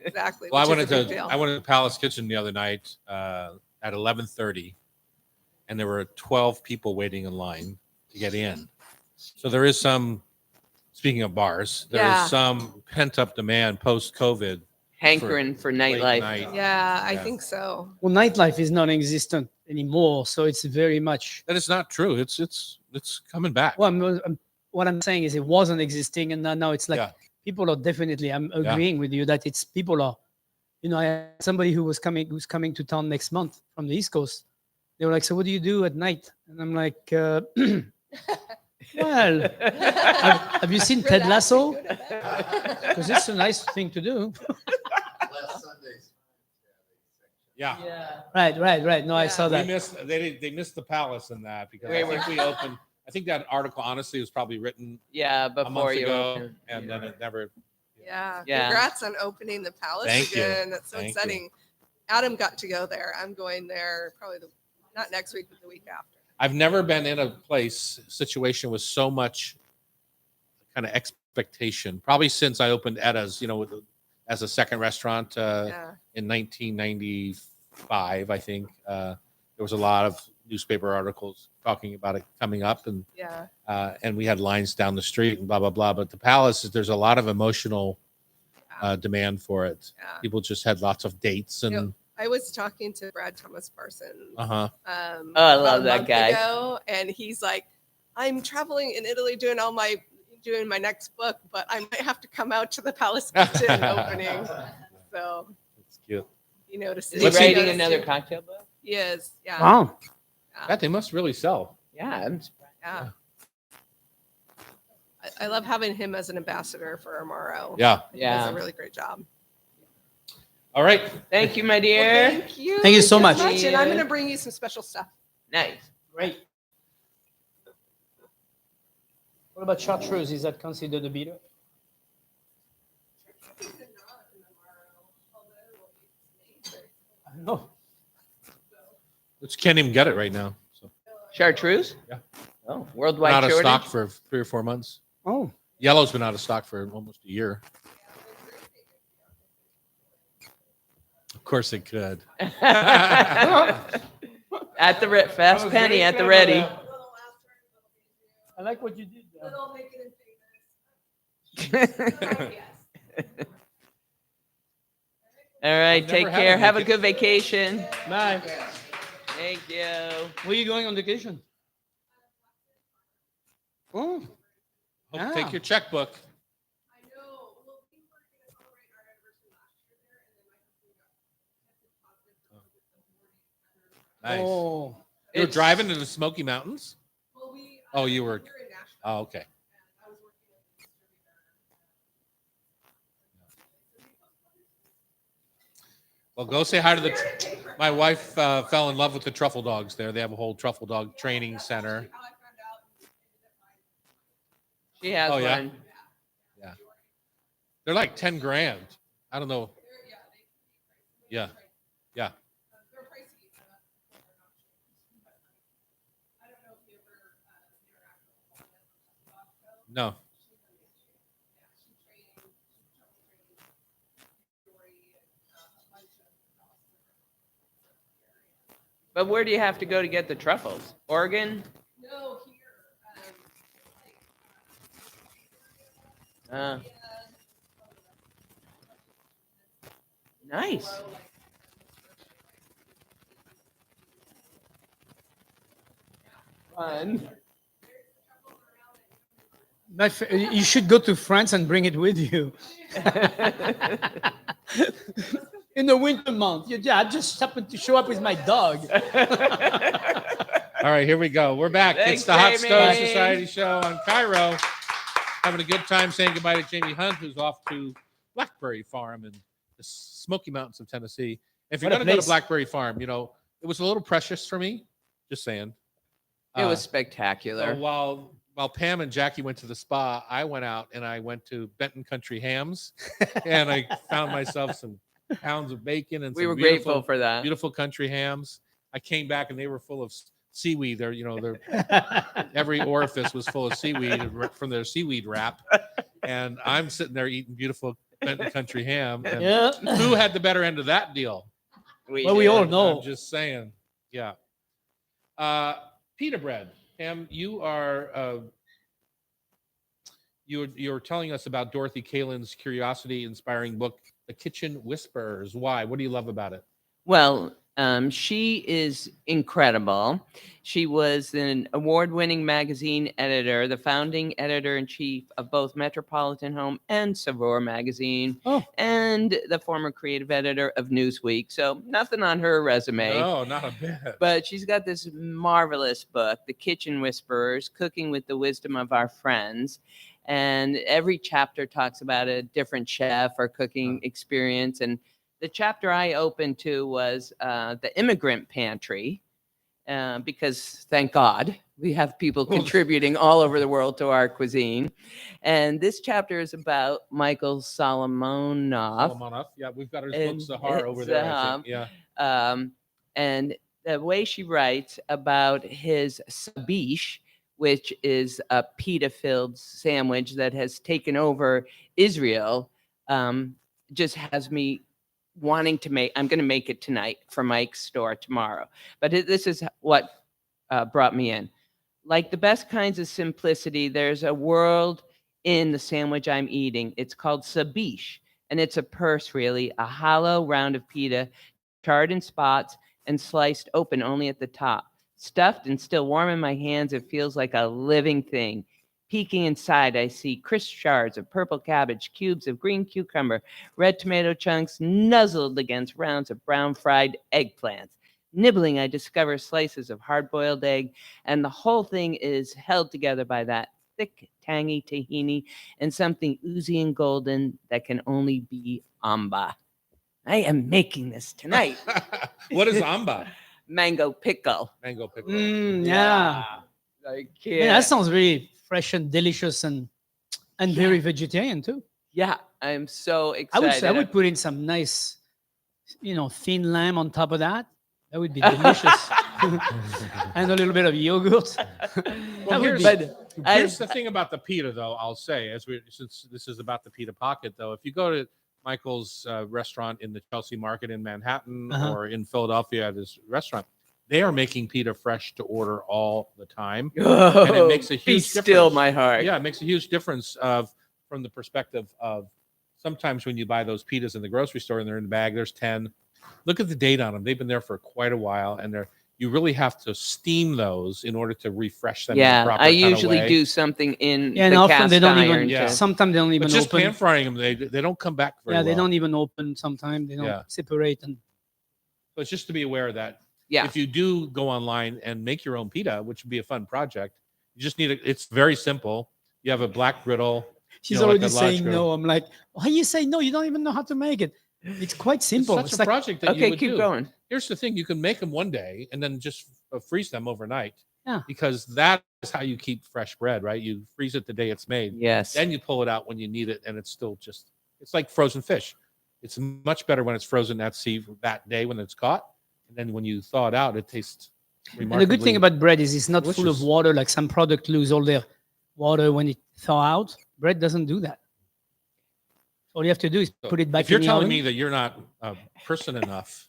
[SPEAKER 6] Exactly.
[SPEAKER 3] Well, I
[SPEAKER 6] which
[SPEAKER 3] went
[SPEAKER 6] is a big
[SPEAKER 3] to
[SPEAKER 6] deal.
[SPEAKER 3] Palace Kitchen the other night at 11:30, and there were 12 people waiting in line to get in. So there is some. Speaking of bars, there
[SPEAKER 6] Yeah.
[SPEAKER 3] is some pent up demand post COVID.
[SPEAKER 2] Hankering for nightlife.
[SPEAKER 3] Night.
[SPEAKER 6] Yeah, I
[SPEAKER 3] Yeah.
[SPEAKER 6] think so.
[SPEAKER 1] Well, nightlife is non-existent anymore, so it's very much.
[SPEAKER 3] That is not true. It's coming back.
[SPEAKER 1] Well, what I'm saying is it wasn't existing, and now it's like
[SPEAKER 3] Yeah.
[SPEAKER 1] people are definitely. I'm agreeing with you that it's people are. I had somebody who's coming to town next month from the East Coast. They were like, "So what do you do at night?" And I'm like, "Well, have you seen Ted Lasso? Because it's a nice thing to do."
[SPEAKER 4] Last Sunday's.
[SPEAKER 3] Yeah.
[SPEAKER 1] Right. No, I
[SPEAKER 6] Yeah.
[SPEAKER 1] saw
[SPEAKER 3] We
[SPEAKER 1] that.
[SPEAKER 3] they missed the palace in that because
[SPEAKER 2] We
[SPEAKER 3] I
[SPEAKER 2] were-
[SPEAKER 3] think we opened. I think that article honestly was probably written
[SPEAKER 2] Yeah,
[SPEAKER 3] a
[SPEAKER 2] before
[SPEAKER 3] month
[SPEAKER 2] you
[SPEAKER 3] ago,
[SPEAKER 2] opened.
[SPEAKER 3] and then it never.
[SPEAKER 6] Yeah.
[SPEAKER 2] Yeah.
[SPEAKER 6] Congrats on opening the palace
[SPEAKER 3] Thank you.
[SPEAKER 6] again. That's so
[SPEAKER 3] Thank you.
[SPEAKER 6] exciting. Adam got to go there. I'm going there probably not next week, but the week after.
[SPEAKER 3] I've never been in a situation with so much kind of expectation. Probably since I opened Etta's, as a second restaurant
[SPEAKER 6] Yeah.
[SPEAKER 3] in 1995. I think there was a lot of newspaper articles talking about it coming up, and
[SPEAKER 6] Yeah.
[SPEAKER 3] and we had lines down the street and blah blah blah. But the Palace, there's a lot of emotional demand for it.
[SPEAKER 6] Yeah.
[SPEAKER 3] People just had lots of dates and.
[SPEAKER 6] You know, I was talking to Brad Thomas Parsons.
[SPEAKER 3] Uh-huh.
[SPEAKER 6] Oh,
[SPEAKER 2] I love that guy.
[SPEAKER 6] Ago, and he's like, I'm traveling in Italy doing my next book, but I might have to come out to the Palace Kitchen opening. So
[SPEAKER 3] It's cute.
[SPEAKER 6] he noticed.
[SPEAKER 2] Is he writing another cocktail book?
[SPEAKER 6] He is. Yeah.
[SPEAKER 1] Wow.
[SPEAKER 3] That they must really sell.
[SPEAKER 2] Yeah, I'm surprised.
[SPEAKER 6] Yeah. I love having him as an ambassador for Amaro.
[SPEAKER 3] Yeah.
[SPEAKER 6] He does
[SPEAKER 2] Yeah.
[SPEAKER 6] a really great job.
[SPEAKER 3] All right.
[SPEAKER 2] Thank you, my
[SPEAKER 6] Well,
[SPEAKER 2] dear.
[SPEAKER 6] thank you.
[SPEAKER 1] Thank you so much.
[SPEAKER 6] And I'm going to bring you some special stuff.
[SPEAKER 2] Nice.
[SPEAKER 1] Great. What about chartreuse? Is that considered a bitter? No.
[SPEAKER 3] Which can't even get it right now. So
[SPEAKER 2] Chartreuse?
[SPEAKER 3] Yeah.
[SPEAKER 2] Oh,
[SPEAKER 3] been
[SPEAKER 2] worldwide
[SPEAKER 3] out of
[SPEAKER 2] shortage.
[SPEAKER 3] stock for 3 or 4 months.
[SPEAKER 1] Oh.
[SPEAKER 3] Yellow's been out of stock for almost a year. Of course it could.
[SPEAKER 2] At the fast penny at the ready.
[SPEAKER 1] I like what you did.
[SPEAKER 6] Little make it famous.
[SPEAKER 2] All right,
[SPEAKER 3] I've
[SPEAKER 2] take
[SPEAKER 3] never had
[SPEAKER 2] care.
[SPEAKER 3] a
[SPEAKER 2] Have a
[SPEAKER 3] vacation.
[SPEAKER 2] good vacation.
[SPEAKER 1] Bye.
[SPEAKER 2] Thank you.
[SPEAKER 1] Where are you going on vacation? Oh.
[SPEAKER 3] Hope
[SPEAKER 1] Ah.
[SPEAKER 3] Take your checkbook.
[SPEAKER 6] I know. Well, we were going to celebrate our anniversary last year there, and then my husband got tested positive for COVID the morning.
[SPEAKER 3] Nice.
[SPEAKER 1] Oh.
[SPEAKER 3] You were
[SPEAKER 2] It's-
[SPEAKER 3] driving to the Smoky Mountains?
[SPEAKER 6] Well, we.
[SPEAKER 3] Oh, you were.
[SPEAKER 6] in Nashville,
[SPEAKER 3] Oh, okay.
[SPEAKER 6] and I was working with a distributor.
[SPEAKER 3] Well, go say hi to my wife fell in love with the truffle dogs there. They have a whole truffle dog training center.
[SPEAKER 6] How I found out.
[SPEAKER 2] She has
[SPEAKER 3] Oh, yeah?
[SPEAKER 2] one.
[SPEAKER 3] They're like 10 grand. I don't know.
[SPEAKER 6] Yeah.
[SPEAKER 3] Yeah.
[SPEAKER 6] They're pricey. I don't know if you ever interact with them.
[SPEAKER 3] No.
[SPEAKER 2] But where do you have to go to get the truffles? Oregon?
[SPEAKER 6] No, here.
[SPEAKER 2] Nice. Fun.
[SPEAKER 1] You should go to France and bring it with you. In the winter month. I just happened to show up with my dog.
[SPEAKER 3] All right, here we go. We're back.
[SPEAKER 2] Thanks,
[SPEAKER 3] It's the Hot Stove
[SPEAKER 2] Jamie.
[SPEAKER 3] Society show on Cairo. Having a good time saying goodbye to Jamie Hunt, who's off to Blackberry Farm in the Smoky Mountains of Tennessee. If you're
[SPEAKER 1] What a
[SPEAKER 3] going to go to
[SPEAKER 1] place.
[SPEAKER 3] Blackberry Farm, it was a little precious for me. Just saying.
[SPEAKER 2] It was
[SPEAKER 3] So
[SPEAKER 2] spectacular.
[SPEAKER 3] while Pam and Jackie went to the spa, I went out and I went to Benton Country Hams, and I found myself some pounds of bacon and
[SPEAKER 2] We
[SPEAKER 3] some
[SPEAKER 2] were
[SPEAKER 3] beautiful,
[SPEAKER 2] grateful for that.
[SPEAKER 3] beautiful country hams. I came back and they were full of seaweed. Every orifice was full of seaweed from their seaweed wrap, and I'm sitting there eating beautiful Benton Country ham. And
[SPEAKER 1] Yeah.
[SPEAKER 3] who had the better end of that deal?
[SPEAKER 1] Well, we all
[SPEAKER 2] did.
[SPEAKER 1] know.
[SPEAKER 3] I'm just saying. Yeah. Pita bread. Pam, you are you're telling us about Dorothy Kalin's curiosity-inspiring book, The Kitchen Whisperers. Why? What do you love about it?
[SPEAKER 2] Well, she is incredible. She was an award-winning magazine editor, the founding editor-in-chief of both Metropolitan Home and Saveur magazine,
[SPEAKER 1] Oh.
[SPEAKER 2] and the former creative editor of Newsweek. So nothing on her resume.
[SPEAKER 3] No, not a bit.
[SPEAKER 2] But she's got this marvelous book, The Kitchen Whisperers, Cooking with the Wisdom of Our Friends. And every chapter talks about a different chef or cooking experience. And the chapter I opened to was the immigrant pantry, because thank God we have people contributing all over the world to our cuisine. And this chapter is about Michael Solomonov.
[SPEAKER 3] Solomonov. Yeah, we've got his
[SPEAKER 2] And
[SPEAKER 3] book Sahar over
[SPEAKER 2] it's,
[SPEAKER 3] there. I think. Yeah.
[SPEAKER 2] And the way she writes about his sabish, which is a pita-filled sandwich that has taken over Israel, just has me wanting to make. I'm going to make it tonight for Mike's store tomorrow. But this is what brought me in. Like the best kinds of simplicity, there's a world in the sandwich I'm eating. It's called sabish, and it's a purse, really, a hollow round of pita, charred in spots and sliced open only at the top. Stuffed and still warm in my hands, it feels like a living thing. Peeking inside, I see crisp shards of purple cabbage, cubes of green cucumber, red tomato chunks nuzzled against rounds of brown fried eggplants. Nibbling, I discover slices of hard-boiled egg, and the whole thing is held together by that thick, tangy tahini and something oozy and golden that can only be amba. I am making this tonight.
[SPEAKER 3] What is amba?
[SPEAKER 2] Mango pickle.
[SPEAKER 3] Mango pickle.
[SPEAKER 1] Yeah.
[SPEAKER 2] I can't.
[SPEAKER 1] Yeah, that sounds really fresh and delicious and very vegetarian too.
[SPEAKER 2] Yeah, I'm so
[SPEAKER 1] I
[SPEAKER 2] excited.
[SPEAKER 1] would put in some nice, thin lamb on top of that. That would be delicious. And a little bit of yogurt.
[SPEAKER 3] Well,
[SPEAKER 1] That would
[SPEAKER 3] here's,
[SPEAKER 1] be-
[SPEAKER 3] here's the thing about the pita, though. I'll say, since this is about the pita pocket, though, if you go to Michael's restaurant in the Chelsea Market in Manhattan
[SPEAKER 1] Uh-huh.
[SPEAKER 3] or in Philadelphia at his restaurant, they are making pita fresh to order all the time.
[SPEAKER 2] Oh,
[SPEAKER 3] and it makes a
[SPEAKER 2] be
[SPEAKER 3] huge
[SPEAKER 2] still
[SPEAKER 3] difference.
[SPEAKER 2] my heart.
[SPEAKER 3] Yeah, it makes a huge difference from the perspective of sometimes when you buy those pitas in the grocery store and they're in the bag, there's 10. Look at the date on them. They've been there for quite a while, and you really have to steam those in order to refresh them. in the
[SPEAKER 2] Yeah,
[SPEAKER 3] proper
[SPEAKER 2] I
[SPEAKER 3] kinda
[SPEAKER 2] usually
[SPEAKER 3] way.
[SPEAKER 2] do something in
[SPEAKER 1] Yeah, and
[SPEAKER 2] the
[SPEAKER 1] often
[SPEAKER 2] cast
[SPEAKER 1] they don't
[SPEAKER 2] iron.
[SPEAKER 1] even.
[SPEAKER 3] Yeah.
[SPEAKER 1] Sometimes they don't even
[SPEAKER 3] But just
[SPEAKER 1] open.
[SPEAKER 3] pan frying them, they don't come back very
[SPEAKER 1] Yeah, they
[SPEAKER 3] well.
[SPEAKER 1] don't even open. Sometimes they don't
[SPEAKER 3] Yeah.
[SPEAKER 1] separate. And
[SPEAKER 3] So it's just to be aware that
[SPEAKER 2] Yeah.
[SPEAKER 3] if you do go online and make your own pita, which would be a fun project, you just need it's very simple. You have a black griddle.
[SPEAKER 1] she's
[SPEAKER 3] like
[SPEAKER 1] already
[SPEAKER 3] a large
[SPEAKER 1] saying
[SPEAKER 3] griddle.
[SPEAKER 1] no. I'm like, why you say no? You don't even know how to make it. It's quite simple.
[SPEAKER 3] It's such
[SPEAKER 1] It's
[SPEAKER 3] a
[SPEAKER 1] like,
[SPEAKER 3] project that you
[SPEAKER 2] Okay,
[SPEAKER 3] would
[SPEAKER 2] keep
[SPEAKER 3] do.
[SPEAKER 2] going.
[SPEAKER 3] Here's the thing: you can make them one day and then just freeze them overnight.
[SPEAKER 1] Yeah.
[SPEAKER 3] Because that is how you keep fresh bread, right? You freeze it the day it's made.
[SPEAKER 2] Yes.
[SPEAKER 3] Then you pull it out when you need it, and it's still it's like frozen fish. It's much better when it's frozen at sea that day when it's caught, and then when you thaw it out, it tastes remarkably.
[SPEAKER 1] and the good thing about bread is it's not full of
[SPEAKER 3] delicious.
[SPEAKER 1] water. Like some product lose all their water when it thaw out. Bread doesn't do that. All you have to do is put it back.
[SPEAKER 3] If you're
[SPEAKER 1] in the
[SPEAKER 3] telling
[SPEAKER 1] oven.
[SPEAKER 3] me that you're not a person enough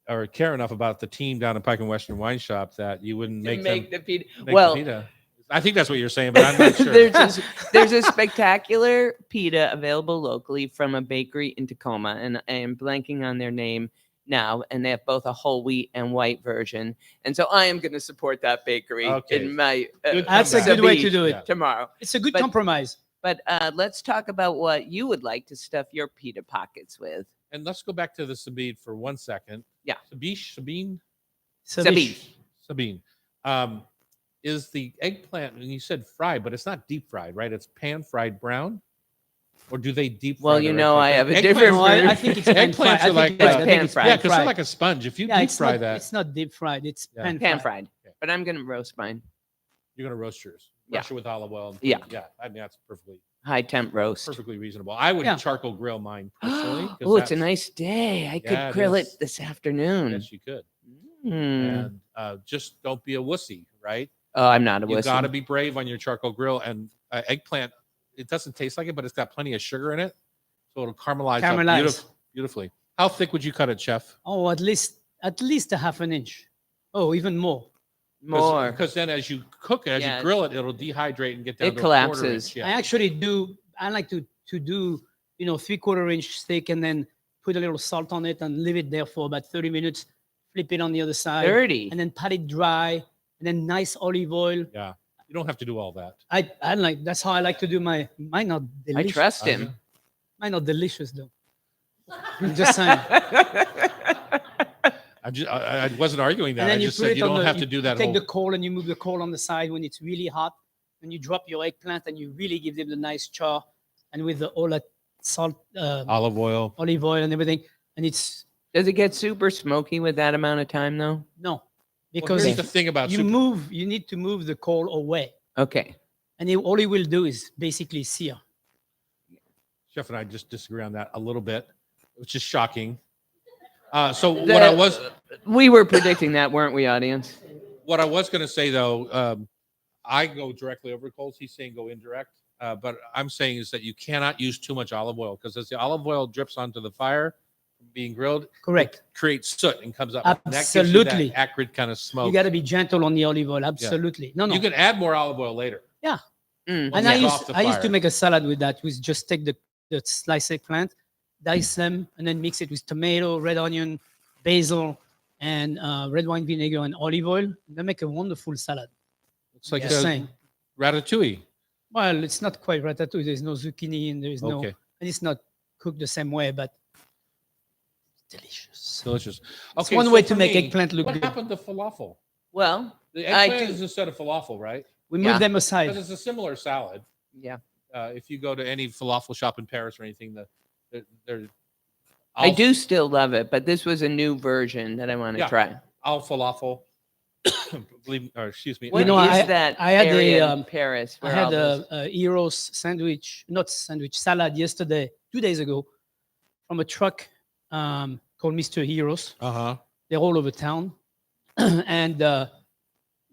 [SPEAKER 3] or care enough about the team down at Pike and Western Wine Shop that you wouldn't
[SPEAKER 2] To
[SPEAKER 3] make,
[SPEAKER 2] make
[SPEAKER 3] them
[SPEAKER 2] the pita.
[SPEAKER 3] make
[SPEAKER 2] Well,
[SPEAKER 3] the pita. I think that's what you're saying, but I'm not sure.
[SPEAKER 2] there's a spectacular pita available locally from a bakery in Tacoma, and I am blanking on their name now. And they have both a whole wheat and white version, and so I am going to support that bakery
[SPEAKER 3] Okay.
[SPEAKER 2] in my
[SPEAKER 3] Good
[SPEAKER 1] That's a good way to do it.
[SPEAKER 3] Yeah.
[SPEAKER 2] tomorrow.
[SPEAKER 1] It's a good
[SPEAKER 2] But-
[SPEAKER 1] compromise.
[SPEAKER 2] But let's talk about what you would like to stuff your pita pockets with.
[SPEAKER 3] And let's go back to the Sabine for 1 second.
[SPEAKER 2] Yeah.
[SPEAKER 3] Sabine.
[SPEAKER 2] Sabine.
[SPEAKER 3] Is the eggplant, and you said fried, but it's not deep fried, right? It's pan fried brown? Or do they deep fry
[SPEAKER 2] Well,
[SPEAKER 3] their
[SPEAKER 2] you know, I
[SPEAKER 3] eggplant?
[SPEAKER 2] have a
[SPEAKER 3] Eggplants-
[SPEAKER 2] different.
[SPEAKER 1] No, I think it's pan fried.
[SPEAKER 3] Eggplants are like
[SPEAKER 2] It's pan fried.
[SPEAKER 3] Yeah, because they're
[SPEAKER 1] fried.
[SPEAKER 3] like a sponge. If you
[SPEAKER 1] Yeah,
[SPEAKER 3] deep
[SPEAKER 1] it's
[SPEAKER 3] fry
[SPEAKER 1] not,
[SPEAKER 3] that,
[SPEAKER 1] It's not deep fried. It's
[SPEAKER 3] Yeah.
[SPEAKER 1] pan,
[SPEAKER 2] pan
[SPEAKER 1] fried.
[SPEAKER 2] fried. But I'm going to roast mine.
[SPEAKER 3] you're going to roast yours.
[SPEAKER 2] Yeah.
[SPEAKER 3] Roast it with olive oil. and-
[SPEAKER 2] Yeah.
[SPEAKER 3] Yeah. I mean, that's
[SPEAKER 2] High temp roast.
[SPEAKER 3] perfectly reasonable. I would
[SPEAKER 1] Yeah.
[SPEAKER 3] charcoal grill mine personally. 'cause
[SPEAKER 2] Oh, it's a
[SPEAKER 3] that's-
[SPEAKER 2] nice day. I
[SPEAKER 3] Yeah,
[SPEAKER 2] could
[SPEAKER 3] it
[SPEAKER 2] grill it
[SPEAKER 3] is.
[SPEAKER 2] this afternoon.
[SPEAKER 3] Yes, you could.
[SPEAKER 2] Mm.
[SPEAKER 3] And just don't be a wussy, right?
[SPEAKER 2] Oh, I'm not a
[SPEAKER 3] You
[SPEAKER 2] wussy.
[SPEAKER 3] got to be brave on your charcoal grill. And eggplant, it doesn't taste like it, but it's got plenty of sugar in it, so it'll caramelize,
[SPEAKER 1] Caramelize.
[SPEAKER 3] up beautifully. How thick would you cut it, chef?
[SPEAKER 1] Oh, at least a half an inch. Oh, even more.
[SPEAKER 2] More.
[SPEAKER 3] Because then as you cook it, as
[SPEAKER 2] Yeah.
[SPEAKER 3] you grill it, it'll dehydrate and get down
[SPEAKER 2] It
[SPEAKER 3] to a quarter
[SPEAKER 2] collapses.
[SPEAKER 3] inch. Yeah.
[SPEAKER 1] I actually do. I like to do 3/4 inch steak and then put a little salt on it and leave it there for about 30 minutes. Flip it on the other side
[SPEAKER 2] 30.
[SPEAKER 1] and then pat it dry and then nice olive oil.
[SPEAKER 3] Yeah. You don't have to do all that.
[SPEAKER 1] I like that's how I like to do mine. Not
[SPEAKER 2] I
[SPEAKER 1] delicious.
[SPEAKER 2] trust him.
[SPEAKER 1] Mine not delicious though. I'm just saying.
[SPEAKER 3] I wasn't arguing that.
[SPEAKER 1] And
[SPEAKER 3] I
[SPEAKER 1] then you
[SPEAKER 3] just
[SPEAKER 1] put
[SPEAKER 3] said
[SPEAKER 1] it
[SPEAKER 3] you
[SPEAKER 1] on
[SPEAKER 3] don't
[SPEAKER 1] the-
[SPEAKER 3] have to
[SPEAKER 1] you
[SPEAKER 3] do that
[SPEAKER 1] Take
[SPEAKER 3] whole.
[SPEAKER 1] the coal and you move the coal on the side when it's really hot. And you drop your eggplant and you really give them the nice char. And with all that salt,
[SPEAKER 3] Olive oil.
[SPEAKER 1] olive oil and everything. and it's
[SPEAKER 2] Does it get super smoky with that amount of time though?
[SPEAKER 1] no,
[SPEAKER 3] Well,
[SPEAKER 1] because
[SPEAKER 3] here's
[SPEAKER 1] if
[SPEAKER 3] the thing about
[SPEAKER 1] you you need to move the coal away,
[SPEAKER 2] Okay.
[SPEAKER 1] and all it will do is basically sear.
[SPEAKER 3] Chef and I just disagree on that a little bit, which is shocking. So what I was
[SPEAKER 2] We were predicting that, weren't we, audience?
[SPEAKER 3] going to say though, I go directly over coals. He's saying go indirect, but I'm saying is that you cannot use too much olive oil because as the olive oil drips onto the fire, being grilled,
[SPEAKER 1] Correct.
[SPEAKER 3] it creates soot and comes up. And that gives you
[SPEAKER 1] Absolutely.
[SPEAKER 3] that acrid kind of smoke.
[SPEAKER 1] You got to be gentle on the olive oil. Absolutely. No, no.
[SPEAKER 3] You can add more olive oil later.
[SPEAKER 2] Mm,
[SPEAKER 1] And
[SPEAKER 3] Once
[SPEAKER 1] I
[SPEAKER 3] it's
[SPEAKER 1] used,
[SPEAKER 3] off the
[SPEAKER 1] I used to
[SPEAKER 3] fire.
[SPEAKER 1] make a salad with that. We just take the sliced eggplant, dice them, and then mix it with tomato, red onion, basil, and red wine vinegar and olive oil. They make a wonderful salad.
[SPEAKER 3] It's like
[SPEAKER 1] Just
[SPEAKER 3] a
[SPEAKER 1] saying.
[SPEAKER 3] ratatouille.
[SPEAKER 1] Well, it's not quite ratatouille. There's no zucchini and there's no,
[SPEAKER 3] Okay.
[SPEAKER 1] and it's not cooked the same way, but delicious.
[SPEAKER 3] Delicious.
[SPEAKER 1] It's
[SPEAKER 3] Okay,
[SPEAKER 1] one
[SPEAKER 3] so
[SPEAKER 1] way
[SPEAKER 3] for
[SPEAKER 1] to make
[SPEAKER 3] me,
[SPEAKER 1] eggplant look
[SPEAKER 3] what
[SPEAKER 1] good.
[SPEAKER 3] happened to falafel?
[SPEAKER 2] Well,
[SPEAKER 3] The
[SPEAKER 2] I
[SPEAKER 3] eggplant
[SPEAKER 2] do-
[SPEAKER 3] is instead of falafel, right?
[SPEAKER 1] We
[SPEAKER 2] Yeah.
[SPEAKER 1] move them
[SPEAKER 3] Because
[SPEAKER 1] aside.
[SPEAKER 3] it's a similar salad.
[SPEAKER 2] yeah.
[SPEAKER 3] If you go to any falafel shop in Paris or anything, they're
[SPEAKER 2] I do still love it, but this was a new version that I want to
[SPEAKER 3] Yeah.
[SPEAKER 2] try.
[SPEAKER 3] al falafel. Excuse me.
[SPEAKER 2] What
[SPEAKER 1] You know,
[SPEAKER 2] is
[SPEAKER 1] I-
[SPEAKER 2] that
[SPEAKER 1] I had
[SPEAKER 2] area
[SPEAKER 1] a,
[SPEAKER 2] in Paris?
[SPEAKER 1] I
[SPEAKER 2] where
[SPEAKER 1] had
[SPEAKER 2] all those-
[SPEAKER 1] a Eros salad yesterday, 2 days ago, from a truck called Mr. Heroes.
[SPEAKER 3] Uh-huh.
[SPEAKER 1] They're all over town, and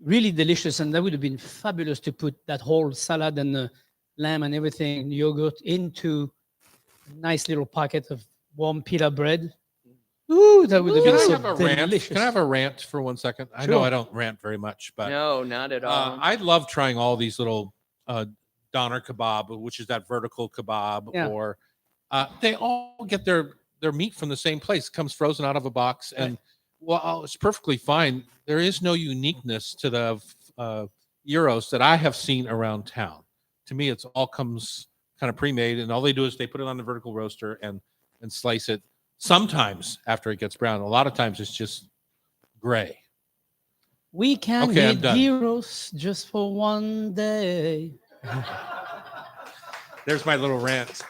[SPEAKER 1] really delicious. And that would have been fabulous to put that whole salad and the lamb and everything, yogurt, into a nice little pocket of warm pita bread. Ooh, that would have
[SPEAKER 3] Can
[SPEAKER 1] been
[SPEAKER 3] I
[SPEAKER 1] so
[SPEAKER 3] have a rant?
[SPEAKER 1] delicious.
[SPEAKER 3] Can I have a rant for 1 second? I know
[SPEAKER 1] Sure.
[SPEAKER 3] I don't rant very much, but
[SPEAKER 2] no, not at all.
[SPEAKER 3] I love trying all these little doner kebab, which is that vertical kebab,
[SPEAKER 1] Yeah.
[SPEAKER 3] or they all get their meat from the same place. It comes frozen out of a box, and well, it's perfectly fine. There is no uniqueness to the gyros that I have seen around town. To me, it's all comes kind of pre-made, and all they do is they put it on the vertical roaster and slice it. Sometimes after it gets brown, a lot of times it's just gray.
[SPEAKER 1] We can
[SPEAKER 3] Okay, I'm
[SPEAKER 1] eat
[SPEAKER 3] done.
[SPEAKER 1] gyros just for one day.
[SPEAKER 3] There's my little rant.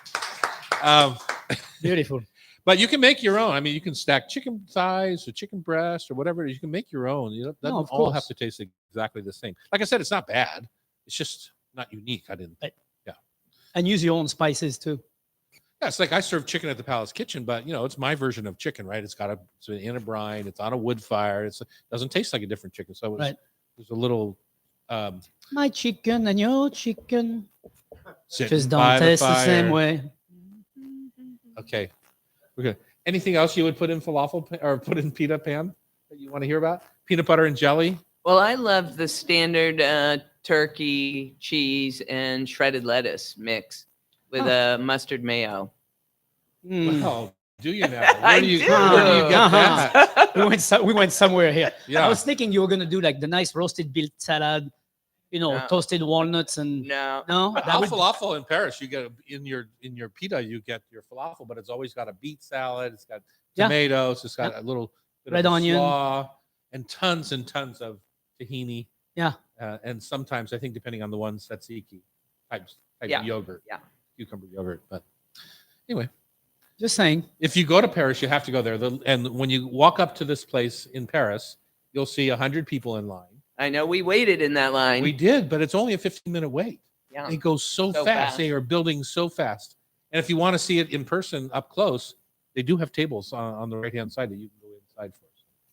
[SPEAKER 1] Beautiful.
[SPEAKER 3] But you can make your own. I mean, you can stack chicken thighs or chicken breast or whatever. You can make your own. You don't, doesn't
[SPEAKER 1] of
[SPEAKER 3] all have
[SPEAKER 1] course.
[SPEAKER 3] to taste exactly the same. Like I said, it's not bad. It's just not unique. I didn't.
[SPEAKER 1] And use your own spices too.
[SPEAKER 3] Yeah, it's like I serve chicken at the Palace Kitchen, but it's my version of chicken, right? It's in a brine. It's on a wood fire. It doesn't taste like a different chicken. So
[SPEAKER 1] Right.
[SPEAKER 3] there's a little
[SPEAKER 1] My chicken and your chicken
[SPEAKER 3] sitting
[SPEAKER 1] just
[SPEAKER 3] by
[SPEAKER 1] don't taste the same
[SPEAKER 3] fire.
[SPEAKER 1] way.
[SPEAKER 3] Okay. Okay. Anything else you would put in falafel or put in pita pan that you want to hear about? Peanut butter and jelly.
[SPEAKER 2] Well, I love the standard turkey, cheese, and shredded lettuce mix with a mustard mayo.
[SPEAKER 1] Mm.
[SPEAKER 3] Well, do you now? Where
[SPEAKER 2] I
[SPEAKER 3] do you,
[SPEAKER 2] do.
[SPEAKER 3] where do you get
[SPEAKER 1] Uh-huh.
[SPEAKER 3] that?
[SPEAKER 1] We went somewhere here.
[SPEAKER 3] Yeah.
[SPEAKER 1] I was thinking you were gonna do like the nice roasted beet salad,
[SPEAKER 2] No.
[SPEAKER 1] toasted walnuts and
[SPEAKER 2] No.
[SPEAKER 1] no.
[SPEAKER 3] But
[SPEAKER 1] That would,
[SPEAKER 3] falafel in Paris, you get in your pita, you get your falafel, but it's always got a beet salad. It's got
[SPEAKER 1] Yeah.
[SPEAKER 3] tomatoes. It's got a little bit
[SPEAKER 1] Red
[SPEAKER 3] of a
[SPEAKER 1] onion.
[SPEAKER 3] slaw, and tons of tahini.
[SPEAKER 1] Yeah.
[SPEAKER 3] And sometimes I think depending on the ones, tzatziki type
[SPEAKER 2] Yeah.
[SPEAKER 3] of yogurt.
[SPEAKER 2] Yeah.
[SPEAKER 3] Cucumber yogurt. But anyway,
[SPEAKER 1] just saying.
[SPEAKER 3] if you go to Paris, you have to go there. And when you walk up to this place in Paris, you'll see 100 people in line.
[SPEAKER 2] I know we waited in that line.
[SPEAKER 3] We did, but it's only a 15-minute wait.
[SPEAKER 2] yeah.
[SPEAKER 3] It goes so
[SPEAKER 2] So
[SPEAKER 3] fast.
[SPEAKER 2] fast.
[SPEAKER 3] They are building so fast. And if you want to see it in person up close, they do have tables on the right-hand side that you can go inside for.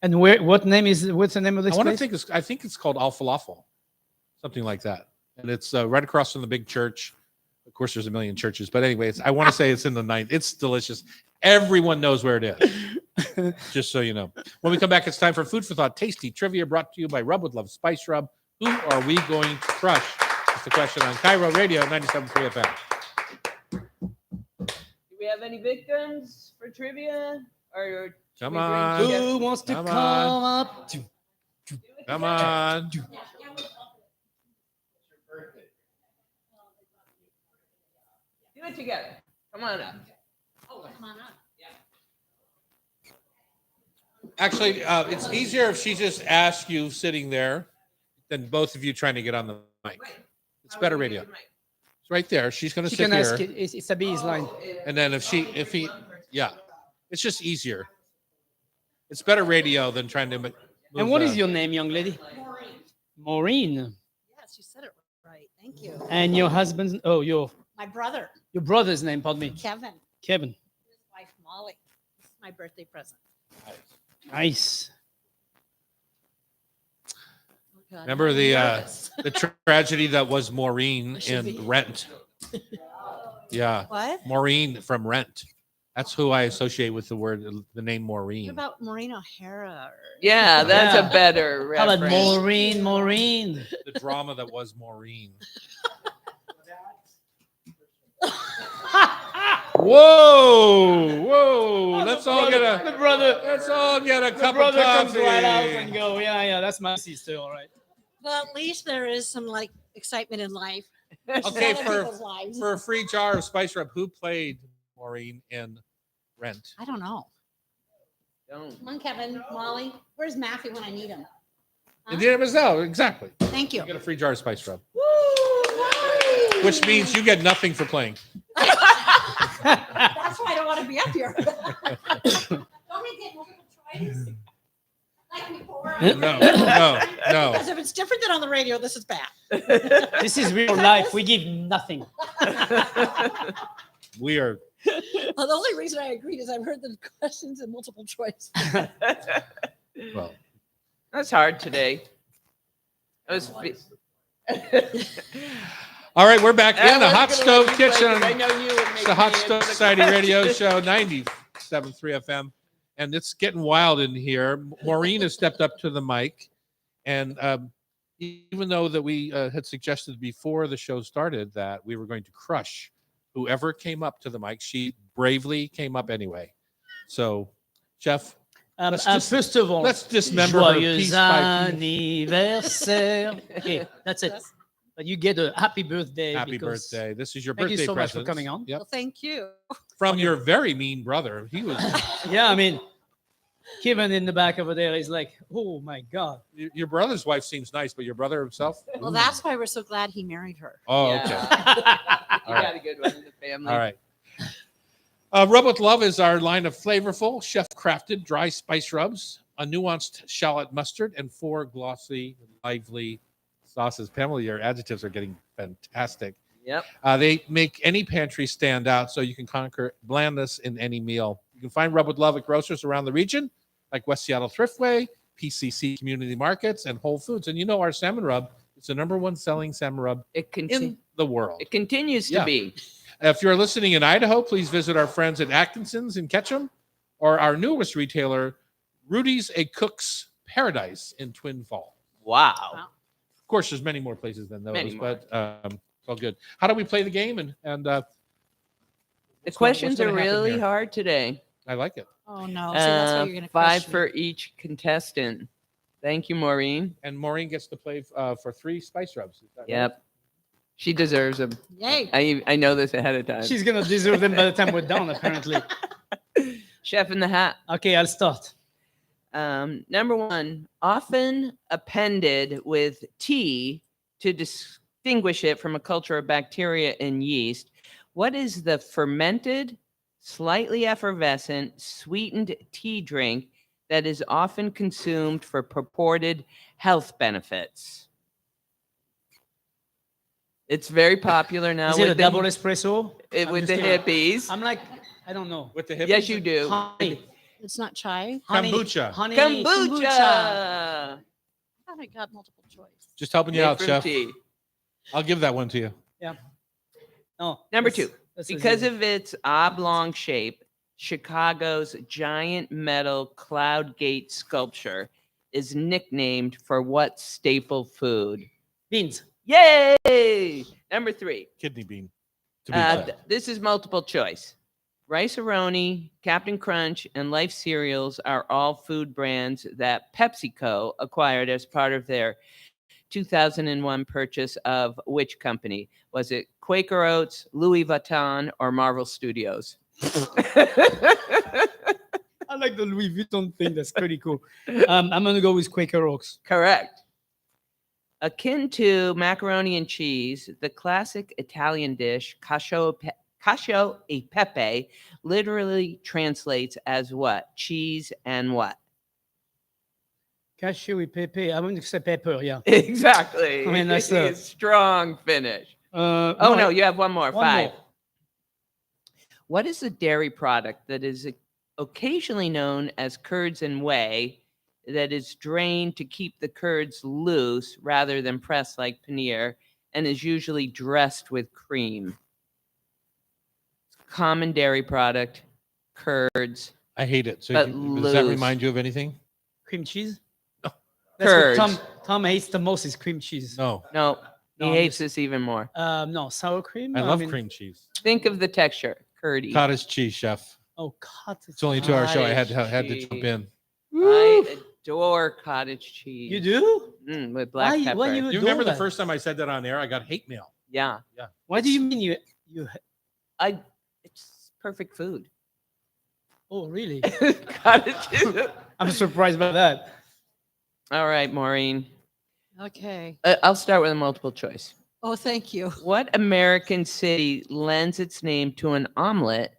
[SPEAKER 1] And what's the name of this place?
[SPEAKER 3] I think it's called Al Falafel, something like that. And it's right across from the big church. Of course, there's a million churches, but anyways, I want to say it's in the 9th. It's delicious. Everyone knows where it is. Just so you know. When we come back, it's time for Food for Thought Tasty Trivia brought to you by Rub with Love Spice Rub. Who are we going to crush? That's the question on Cairo Radio 97.3 FM.
[SPEAKER 2] Do we have any victims for trivia? Or
[SPEAKER 3] Come
[SPEAKER 2] we bring
[SPEAKER 3] on.
[SPEAKER 2] Jeff-
[SPEAKER 1] Who wants to
[SPEAKER 3] Come
[SPEAKER 1] come
[SPEAKER 3] on.
[SPEAKER 1] up?
[SPEAKER 3] Come on.
[SPEAKER 4] It's your birthday.
[SPEAKER 2] do it together. Come on up.
[SPEAKER 7] Oh, come on up.
[SPEAKER 3] Actually, it's easier if she just asks you sitting there than both of you trying to get on the mic. It's better radio. It's right there. She's going to
[SPEAKER 1] She
[SPEAKER 3] sit
[SPEAKER 1] can ask.
[SPEAKER 3] here.
[SPEAKER 1] It's a bee's line.
[SPEAKER 3] And then if he, yeah. It's just easier. It's better radio than trying to.
[SPEAKER 1] And what is your name, young lady? Maureen.
[SPEAKER 7] Yes, you said it right. Thank you.
[SPEAKER 1] And your husband's, your
[SPEAKER 7] My brother,
[SPEAKER 1] brother's name, pardon me.
[SPEAKER 7] Kevin,
[SPEAKER 1] Kevin.
[SPEAKER 7] his wife Molly. This is my birthday present.
[SPEAKER 1] Nice.
[SPEAKER 7] Oh, God,
[SPEAKER 3] Remember
[SPEAKER 7] I'm
[SPEAKER 3] the
[SPEAKER 7] nervous.
[SPEAKER 3] tragedy that was Maureen
[SPEAKER 7] should
[SPEAKER 3] in
[SPEAKER 7] be.
[SPEAKER 3] Rent? Yeah,
[SPEAKER 7] What?
[SPEAKER 3] Maureen from Rent. That's who I associate with the name
[SPEAKER 7] What
[SPEAKER 3] Maureen.
[SPEAKER 7] about Maureen O'Hara? Or...
[SPEAKER 2] Yeah, that's
[SPEAKER 1] Yeah.
[SPEAKER 2] a better
[SPEAKER 1] How about
[SPEAKER 2] reference.
[SPEAKER 1] Maureen? Maureen.
[SPEAKER 3] The drama that was Maureen. Whoa! Let's all get
[SPEAKER 1] The
[SPEAKER 3] a
[SPEAKER 1] brother.
[SPEAKER 3] cup
[SPEAKER 1] The
[SPEAKER 3] of
[SPEAKER 1] brother comes
[SPEAKER 3] coffee.
[SPEAKER 1] right out and go, yeah, that's my sister, all right.
[SPEAKER 7] Well, at least there is some like excitement in life.
[SPEAKER 3] Okay,
[SPEAKER 7] Other people's lives.
[SPEAKER 3] for a free jar of spice rub, who played Maureen in Rent?
[SPEAKER 7] I don't know.
[SPEAKER 2] Don't.
[SPEAKER 7] Come on, Kevin, Molly. Where's Matthew when I need him? Huh?
[SPEAKER 3] Indiana Mazel, exactly.
[SPEAKER 7] Thank you.
[SPEAKER 3] You get a free jar of spice rub,
[SPEAKER 7] Woo! Molly!
[SPEAKER 3] which means you get nothing for playing.
[SPEAKER 7] That's why I don't want to be up here. Don't we get multiple choice? Like before?
[SPEAKER 3] No.
[SPEAKER 7] Because if it's different than on the radio, this is bad.
[SPEAKER 1] This is real life. We give nothing.
[SPEAKER 3] We are.
[SPEAKER 7] Well, the only reason I agreed is I've heard the questions in multiple choice.
[SPEAKER 3] Well,
[SPEAKER 2] That's hard today. That was.
[SPEAKER 3] all right, we're back
[SPEAKER 2] That
[SPEAKER 3] in the
[SPEAKER 2] wasn't
[SPEAKER 3] Hot
[SPEAKER 2] gonna
[SPEAKER 3] Stove
[SPEAKER 2] let me play 'cause
[SPEAKER 3] Kitchen.
[SPEAKER 2] I know you would
[SPEAKER 3] It's
[SPEAKER 2] make
[SPEAKER 3] the Hot
[SPEAKER 2] me
[SPEAKER 3] Stove
[SPEAKER 2] into the
[SPEAKER 3] Society radio
[SPEAKER 2] question.
[SPEAKER 3] show, 97.3 FM. And it's getting wild in here. Maureen has stepped up to the mic. And even though that we had suggested before the show started that we were going to crush whoever came up to the mic, she bravely came up anyway. So, Jeff,
[SPEAKER 1] First of all,
[SPEAKER 3] let's dismember her
[SPEAKER 1] joyeux
[SPEAKER 3] piece by piece.
[SPEAKER 1] anniversaire. Okay, that's it. But you get a happy birthday.
[SPEAKER 3] Happy
[SPEAKER 1] because-
[SPEAKER 3] birthday. This is your
[SPEAKER 1] Thank
[SPEAKER 3] birthday
[SPEAKER 1] you so much
[SPEAKER 3] present.
[SPEAKER 1] for coming on.
[SPEAKER 3] Yep.
[SPEAKER 7] Well, thank you.
[SPEAKER 3] From your very mean brother. He was
[SPEAKER 1] Yeah, I mean, Kevin in the back over there is like, oh my God.
[SPEAKER 3] your brother's wife seems nice, but your brother himself?
[SPEAKER 7] Well, that's why we're so glad he married her.
[SPEAKER 3] Oh,
[SPEAKER 2] Yeah.
[SPEAKER 3] okay.
[SPEAKER 2] You got a good one in the family.
[SPEAKER 3] All right. Rub with Love is our line of flavorful, chef-crafted dry spice rubs, a nuanced shallot mustard, and 4 glossy, lively sauces. Pamela, your adjectives are getting fantastic.
[SPEAKER 2] Yep.
[SPEAKER 3] They make any pantry stand out, so you can conquer blandness in any meal. You can find Rub with Love at grocers around the region, like West Seattle Thriftway, PCC Community Markets, and Whole Foods. And you know our salmon rub is the #1 selling salmon rub in the world.
[SPEAKER 2] It continues to
[SPEAKER 3] Yeah.
[SPEAKER 2] be.
[SPEAKER 3] If you're listening in Idaho, please visit our friends at Atkinson's in Ketchum or our newest retailer, Rudy's A Cook's Paradise in Twin Falls.
[SPEAKER 2] Wow.
[SPEAKER 3] Of course, there's many more places than those,
[SPEAKER 2] Many more.
[SPEAKER 3] but it's all good. How do we play the game? And
[SPEAKER 2] The
[SPEAKER 3] what's
[SPEAKER 2] questions
[SPEAKER 3] gonna
[SPEAKER 2] are
[SPEAKER 3] happen
[SPEAKER 2] really
[SPEAKER 3] here?
[SPEAKER 2] hard today.
[SPEAKER 3] I like it.
[SPEAKER 7] Oh, no. See, that's why you're going to
[SPEAKER 2] 5 for each contestant. Thank you, Maureen.
[SPEAKER 3] And Maureen gets to play for 3 spice rubs. Is that right?
[SPEAKER 2] Yep. She deserves them.
[SPEAKER 7] Yay.
[SPEAKER 2] I know this ahead of time.
[SPEAKER 1] She's going to deserve them by the time we're done, apparently.
[SPEAKER 2] Chef in the hat.
[SPEAKER 1] Okay, I'll start.
[SPEAKER 2] Number 1, often appended with T to distinguish it from a culture of bacteria and yeast. What is the fermented, slightly effervescent, sweetened tea drink that is often consumed for purported health benefits? It's very popular now
[SPEAKER 1] Is it a
[SPEAKER 2] with the,
[SPEAKER 1] double espresso? I'm
[SPEAKER 2] with
[SPEAKER 1] just
[SPEAKER 2] the
[SPEAKER 1] kidding.
[SPEAKER 2] hippies.
[SPEAKER 1] I'm like, I don't know.
[SPEAKER 3] With the hippies?
[SPEAKER 2] Yes, you do.
[SPEAKER 1] Honey.
[SPEAKER 7] It's not chai.
[SPEAKER 1] Honey,
[SPEAKER 3] Kombucha.
[SPEAKER 1] Honey.
[SPEAKER 2] Kombucha.
[SPEAKER 7] I thought I got multiple choice.
[SPEAKER 3] Just helping you
[SPEAKER 2] Made
[SPEAKER 3] out,
[SPEAKER 2] from
[SPEAKER 3] Chef.
[SPEAKER 2] tea.
[SPEAKER 3] I'll give that one to you.
[SPEAKER 1] No.
[SPEAKER 2] Number
[SPEAKER 1] that's-
[SPEAKER 2] 2.
[SPEAKER 1] that's
[SPEAKER 2] Because
[SPEAKER 1] easy.
[SPEAKER 2] of its oblong shape, Chicago's giant metal cloud gate sculpture is nicknamed for what staple food?
[SPEAKER 1] Beans.
[SPEAKER 2] Yay! Number 3.
[SPEAKER 3] Kidney bean. To be exact.
[SPEAKER 2] This is multiple choice. Rice-A-Roni, Captain Crunch, and Life cereals are all food brands that PepsiCo acquired as part of their 2001 purchase of which company? Was it Quaker Oats, Louis Vuitton, or Marvel Studios?
[SPEAKER 1] I like the Louis Vuitton thing. That's pretty cool. I'm going to go with Quaker Oats.
[SPEAKER 2] Correct. Akin to macaroni and cheese, the classic Italian dish cacio Cacio e pepe literally translates as what? Cheese and what?
[SPEAKER 1] Cashew with pepe. I wouldn't say pepper. Yeah.
[SPEAKER 2] Exactly.
[SPEAKER 1] I mean, that's
[SPEAKER 2] a strong finish.
[SPEAKER 1] Oh
[SPEAKER 2] No, you have one more.
[SPEAKER 1] one
[SPEAKER 2] 5.
[SPEAKER 1] more.
[SPEAKER 2] What is a dairy product that is occasionally known as curds and whey that is drained to keep the curds loose rather than pressed like paneer and is usually dressed with cream? Common dairy product, curds,
[SPEAKER 3] I hate it. So
[SPEAKER 2] But
[SPEAKER 3] does that
[SPEAKER 2] loose.
[SPEAKER 3] remind you of anything?
[SPEAKER 1] Cream cheese.
[SPEAKER 3] No.
[SPEAKER 1] That's what
[SPEAKER 2] Curds.
[SPEAKER 1] Tom hates the most is cream cheese.
[SPEAKER 3] No,
[SPEAKER 2] No, he
[SPEAKER 1] No, I'm
[SPEAKER 2] hates
[SPEAKER 1] just-
[SPEAKER 2] this even more.
[SPEAKER 1] No, sour cream.
[SPEAKER 3] I love
[SPEAKER 1] mean-
[SPEAKER 3] cream cheese.
[SPEAKER 2] Think of the texture, curdy.
[SPEAKER 3] Cottage cheese, chef.
[SPEAKER 1] Oh, cottage.
[SPEAKER 3] It's only a 2-hour show. I had to
[SPEAKER 2] Cottage
[SPEAKER 3] jump in.
[SPEAKER 2] I adore cottage cheese.
[SPEAKER 1] You do?
[SPEAKER 2] With black
[SPEAKER 1] Why-
[SPEAKER 2] pepper.
[SPEAKER 1] why you-
[SPEAKER 3] You
[SPEAKER 1] do
[SPEAKER 3] remember the
[SPEAKER 1] that.
[SPEAKER 3] first time I said that on air? I got hate mail.
[SPEAKER 2] Yeah,
[SPEAKER 1] What do you mean you?
[SPEAKER 2] it's perfect food.
[SPEAKER 1] Oh, really?
[SPEAKER 2] Cottage cheese.
[SPEAKER 1] I'm surprised by that.
[SPEAKER 2] All right, Maureen.
[SPEAKER 7] Okay.
[SPEAKER 2] I'll start with a multiple choice.
[SPEAKER 7] Oh, thank you.
[SPEAKER 2] What American city lends its name to an omelet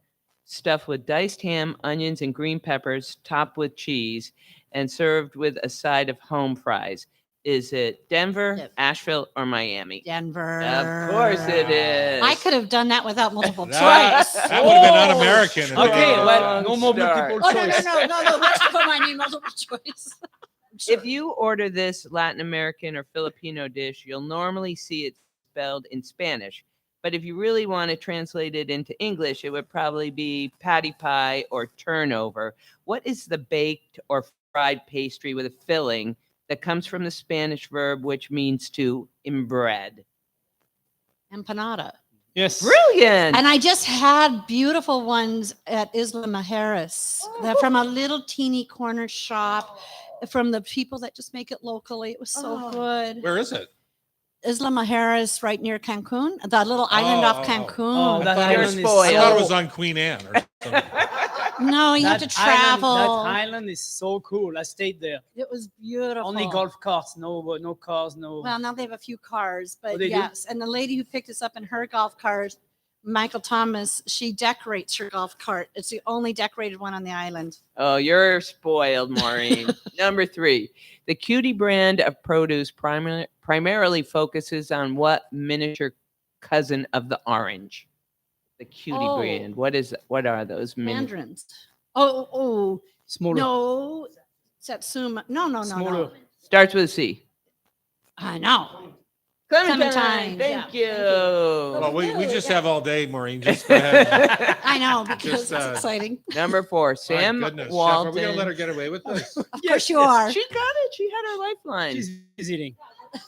[SPEAKER 2] stuffed with diced ham, onions, and green peppers, topped with cheese, and served with a side of home fries? Is it Denver,
[SPEAKER 7] Yep.
[SPEAKER 2] Asheville, or Miami?
[SPEAKER 7] Denver.
[SPEAKER 2] Of course it is.
[SPEAKER 7] I could have done that without multiple
[SPEAKER 3] That-
[SPEAKER 7] choice.
[SPEAKER 3] That would have been un-American. if
[SPEAKER 1] Okay,
[SPEAKER 3] they-
[SPEAKER 1] well, no more
[SPEAKER 2] Start.
[SPEAKER 1] multiple
[SPEAKER 7] Oh, no,
[SPEAKER 1] choice.
[SPEAKER 7] no. That's what I mean, multiple choice.
[SPEAKER 2] If you order this Latin American or Filipino dish, you'll normally see it spelled in Spanish. But if you really want to translate it into English, it would probably be patty pie or turnover. What is the baked or fried pastry with a filling that comes from the Spanish verb which means to embread?
[SPEAKER 7] Empanada.
[SPEAKER 1] Yes.
[SPEAKER 2] Brilliant.
[SPEAKER 7] And I just had beautiful ones at Isla Mujeres. They're from a little teeny corner shop from the people that just make it locally. It was so good.
[SPEAKER 3] Where is it?
[SPEAKER 7] Isla Mujeres, right near Cancun, the little island off
[SPEAKER 3] Oh.
[SPEAKER 7] Cancun.
[SPEAKER 1] Oh, that
[SPEAKER 3] thought it
[SPEAKER 2] You're
[SPEAKER 1] island is
[SPEAKER 2] spoiled.
[SPEAKER 3] I thought it
[SPEAKER 1] so-
[SPEAKER 3] was on Queen Anne. Or something.
[SPEAKER 7] No, you have to
[SPEAKER 1] that island-
[SPEAKER 7] travel.
[SPEAKER 1] that island is so cool. I stayed there.
[SPEAKER 7] It was beautiful.
[SPEAKER 1] Only golf carts, no cars, no.
[SPEAKER 7] Well, now they have a few cars, but
[SPEAKER 1] they do?
[SPEAKER 7] yes. And the lady who picked us up in her golf cart, Michael Thomas, she decorates her golf cart. It's the only decorated one on the island.
[SPEAKER 2] Oh, you're spoiled, Maureen. Number 3. The Cutie brand of produce primarily focuses on what miniature cousin of the orange? The Cutie
[SPEAKER 7] Oh.
[SPEAKER 2] brand. What are those
[SPEAKER 7] Mandarins. Oh,
[SPEAKER 1] Smaller.
[SPEAKER 7] no. Satsuma. No.
[SPEAKER 1] Smaller.
[SPEAKER 2] Starts with a C.
[SPEAKER 7] I know.
[SPEAKER 2] Clementine.
[SPEAKER 7] Clementine,
[SPEAKER 2] Thank
[SPEAKER 7] yeah.
[SPEAKER 2] you.
[SPEAKER 3] Well, we just have all day, Maureen. Just go ahead.
[SPEAKER 7] I know because
[SPEAKER 3] Just,
[SPEAKER 7] it's exciting.
[SPEAKER 2] Number 4.
[SPEAKER 3] My
[SPEAKER 2] Sam
[SPEAKER 3] goodness, Chef,
[SPEAKER 2] Walton.
[SPEAKER 3] are we going to let her get away with this?
[SPEAKER 7] Of course you are.
[SPEAKER 2] She got it. She had her lifeline.
[SPEAKER 1] She's eating.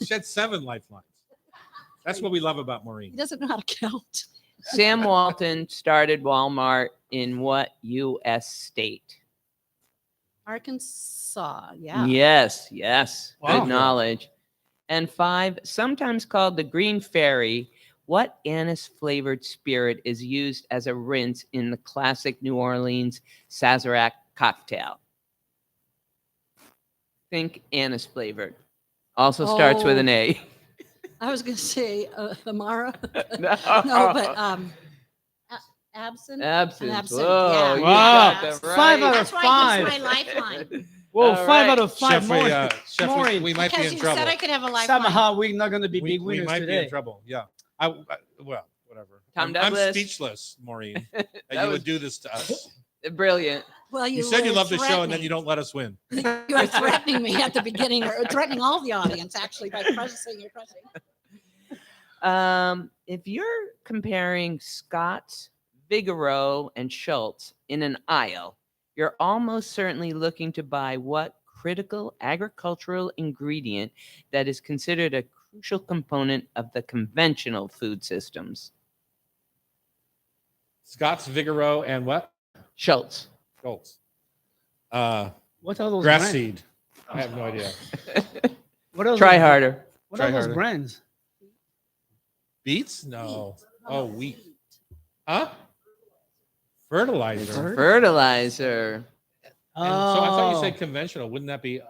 [SPEAKER 3] She had 7 lifelines. That's what we love about
[SPEAKER 7] He
[SPEAKER 3] Maureen.
[SPEAKER 7] doesn't know how to count.
[SPEAKER 2] Sam Walton started Walmart in what U.S. state?
[SPEAKER 7] Arkansas. Yeah.
[SPEAKER 2] Yes.
[SPEAKER 1] Wow.
[SPEAKER 2] Good knowledge. And 5, sometimes called the Green Fairy, what anise flavored spirit is used as a rinse in the classic New Orleans Sazerac cocktail? Think anise flavored. Also starts with an A.
[SPEAKER 7] I was going to say Amara.
[SPEAKER 2] No,
[SPEAKER 7] No, but absinthe.
[SPEAKER 2] absinthe.
[SPEAKER 7] absinthe,
[SPEAKER 2] Whoa,
[SPEAKER 7] yeah.
[SPEAKER 2] you
[SPEAKER 1] Wow.
[SPEAKER 2] got that
[SPEAKER 1] 5
[SPEAKER 2] right.
[SPEAKER 1] out of
[SPEAKER 7] That's why
[SPEAKER 1] five.
[SPEAKER 7] it's my lifeline.
[SPEAKER 1] Whoa,
[SPEAKER 2] All
[SPEAKER 1] 5
[SPEAKER 2] right.
[SPEAKER 1] out of 5
[SPEAKER 3] Chef,
[SPEAKER 1] more.
[SPEAKER 3] Chef,
[SPEAKER 1] Maureen,
[SPEAKER 3] we might be
[SPEAKER 7] Because
[SPEAKER 3] in
[SPEAKER 7] you
[SPEAKER 3] trouble.
[SPEAKER 7] said I could have a lifeline.
[SPEAKER 1] Somehow we're not going to be
[SPEAKER 3] We
[SPEAKER 1] big winners
[SPEAKER 3] might be
[SPEAKER 1] today.
[SPEAKER 3] in trouble. Yeah. Well, whatever.
[SPEAKER 2] Tom
[SPEAKER 3] I'm
[SPEAKER 2] Douglas.
[SPEAKER 3] speechless, Maureen, that
[SPEAKER 2] That
[SPEAKER 3] you
[SPEAKER 2] was
[SPEAKER 3] would do this to us.
[SPEAKER 2] Brilliant.
[SPEAKER 7] Well,
[SPEAKER 3] You said you
[SPEAKER 7] were
[SPEAKER 3] love the show and then
[SPEAKER 7] threatening.
[SPEAKER 3] you don't let us win.
[SPEAKER 7] You were threatening me at the beginning, or threatening all the audience actually by pressing your pressing.
[SPEAKER 2] If you're comparing Scott's, Figaro, and Schultz in an aisle, you're almost certainly looking to buy what critical agricultural ingredient that is considered a crucial component of the conventional food systems?
[SPEAKER 3] Scott's, Vigoro, and what?
[SPEAKER 2] Schultz.
[SPEAKER 3] Schultz.
[SPEAKER 1] What are those
[SPEAKER 3] Grass
[SPEAKER 1] brands?
[SPEAKER 3] seed. I have no idea.
[SPEAKER 1] What are
[SPEAKER 2] Try
[SPEAKER 1] those,
[SPEAKER 2] harder.
[SPEAKER 1] What
[SPEAKER 3] Try
[SPEAKER 1] are those
[SPEAKER 3] harder.
[SPEAKER 1] brands?
[SPEAKER 3] Beets? No. Oh, wheat. Huh? Fertilizer.
[SPEAKER 2] Fertilizer.
[SPEAKER 3] And so I thought you
[SPEAKER 1] Oh.
[SPEAKER 3] said conventional. Wouldn't that be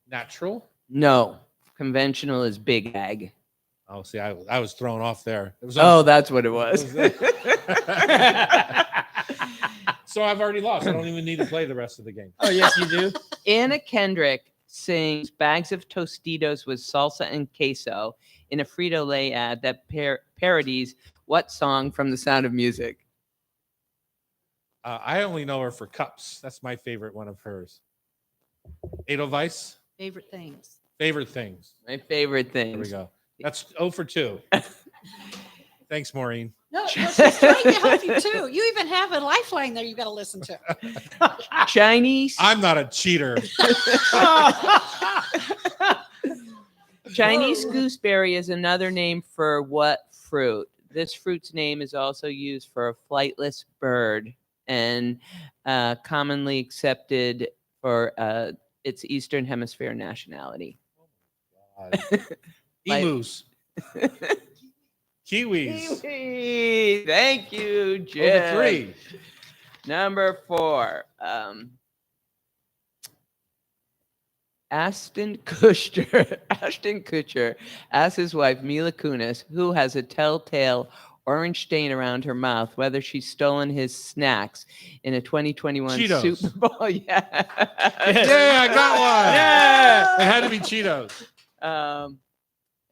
[SPEAKER 3] natural?
[SPEAKER 2] No. Conventional is big ag.
[SPEAKER 3] Oh, see, I was thrown off there. It was
[SPEAKER 2] Oh, that's what it was.
[SPEAKER 3] was So I've already lost. I don't even need to play the rest of the game.
[SPEAKER 1] Oh, yes, you do.
[SPEAKER 2] Anna Kendrick sings bags of Tostitos with salsa and queso in a Frito-Lay ad that parodies what song from The Sound of Music?
[SPEAKER 3] I only know her for Cups. That's my favorite one of hers. Edelweiss,
[SPEAKER 7] Favorite things.
[SPEAKER 3] favorite things.
[SPEAKER 2] My favorite
[SPEAKER 3] There we
[SPEAKER 2] things.
[SPEAKER 3] go. That's 0 for 2. Thanks, Maureen.
[SPEAKER 7] No, she's trying to help you too. You even have a lifeline there you got to listen to.
[SPEAKER 2] Chinese
[SPEAKER 3] I'm not a cheater.
[SPEAKER 2] Chinese gooseberry is another name for what fruit? This fruit's name is also used for a flightless bird and commonly accepted for its Eastern Hemisphere nationality.
[SPEAKER 3] Emus. Kiwis.
[SPEAKER 2] Kiwi. Thank you, Jim.
[SPEAKER 3] Over 3.
[SPEAKER 2] Number 4. Ashton Kutcher asked his wife Mila Kunis, who has a telltale orange stain around her mouth, whether she's stolen his snacks in a 2021
[SPEAKER 3] Cheetos.
[SPEAKER 2] Super Bowl. Yeah.
[SPEAKER 3] Yeah, I got one.
[SPEAKER 1] Yeah.
[SPEAKER 3] It had to be Cheetos.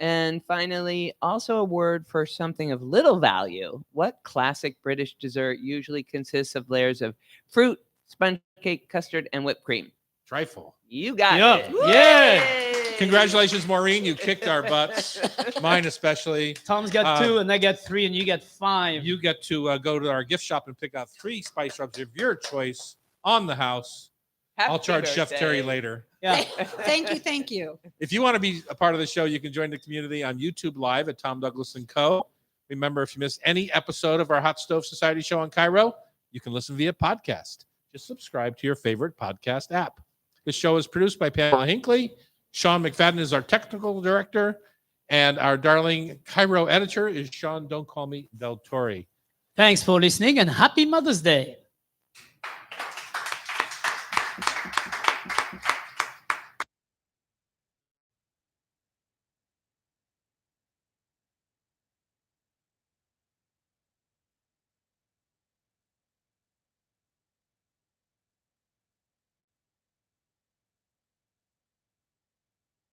[SPEAKER 2] And finally, also a word for something of little value. What classic British dessert usually consists of layers of fruit, sponge cake, custard, and whipped cream?
[SPEAKER 3] Trifle.
[SPEAKER 2] You got
[SPEAKER 1] Yup.
[SPEAKER 2] it.
[SPEAKER 1] Yeah.
[SPEAKER 2] Yay!
[SPEAKER 3] Congratulations, Maureen. You kicked our butts. Mine especially.
[SPEAKER 1] Tom's got 2, and I got 3, and you got 5.
[SPEAKER 3] You get to go to our gift shop and pick out 3 spice rubs of your choice on the house.
[SPEAKER 2] Happy
[SPEAKER 3] I'll charge Chef
[SPEAKER 2] birthday.
[SPEAKER 3] Terry later.
[SPEAKER 1] Yeah.
[SPEAKER 7] Thank you. Thank you.
[SPEAKER 3] If you want to be a part of the show, you can join the community on YouTube Live at Tom Douglas & Co. Remember, if you missed any episode of our Hot Stove Society show on Cairo, you can listen via podcast. Just subscribe to your favorite podcast app. This show is produced by Pamela Hinckley. Sean McFadden is our technical director. And our darling Cairo editor is Sean Don't Call Me Del Torre.
[SPEAKER 1] Thanks for listening, and happy Mother's Day.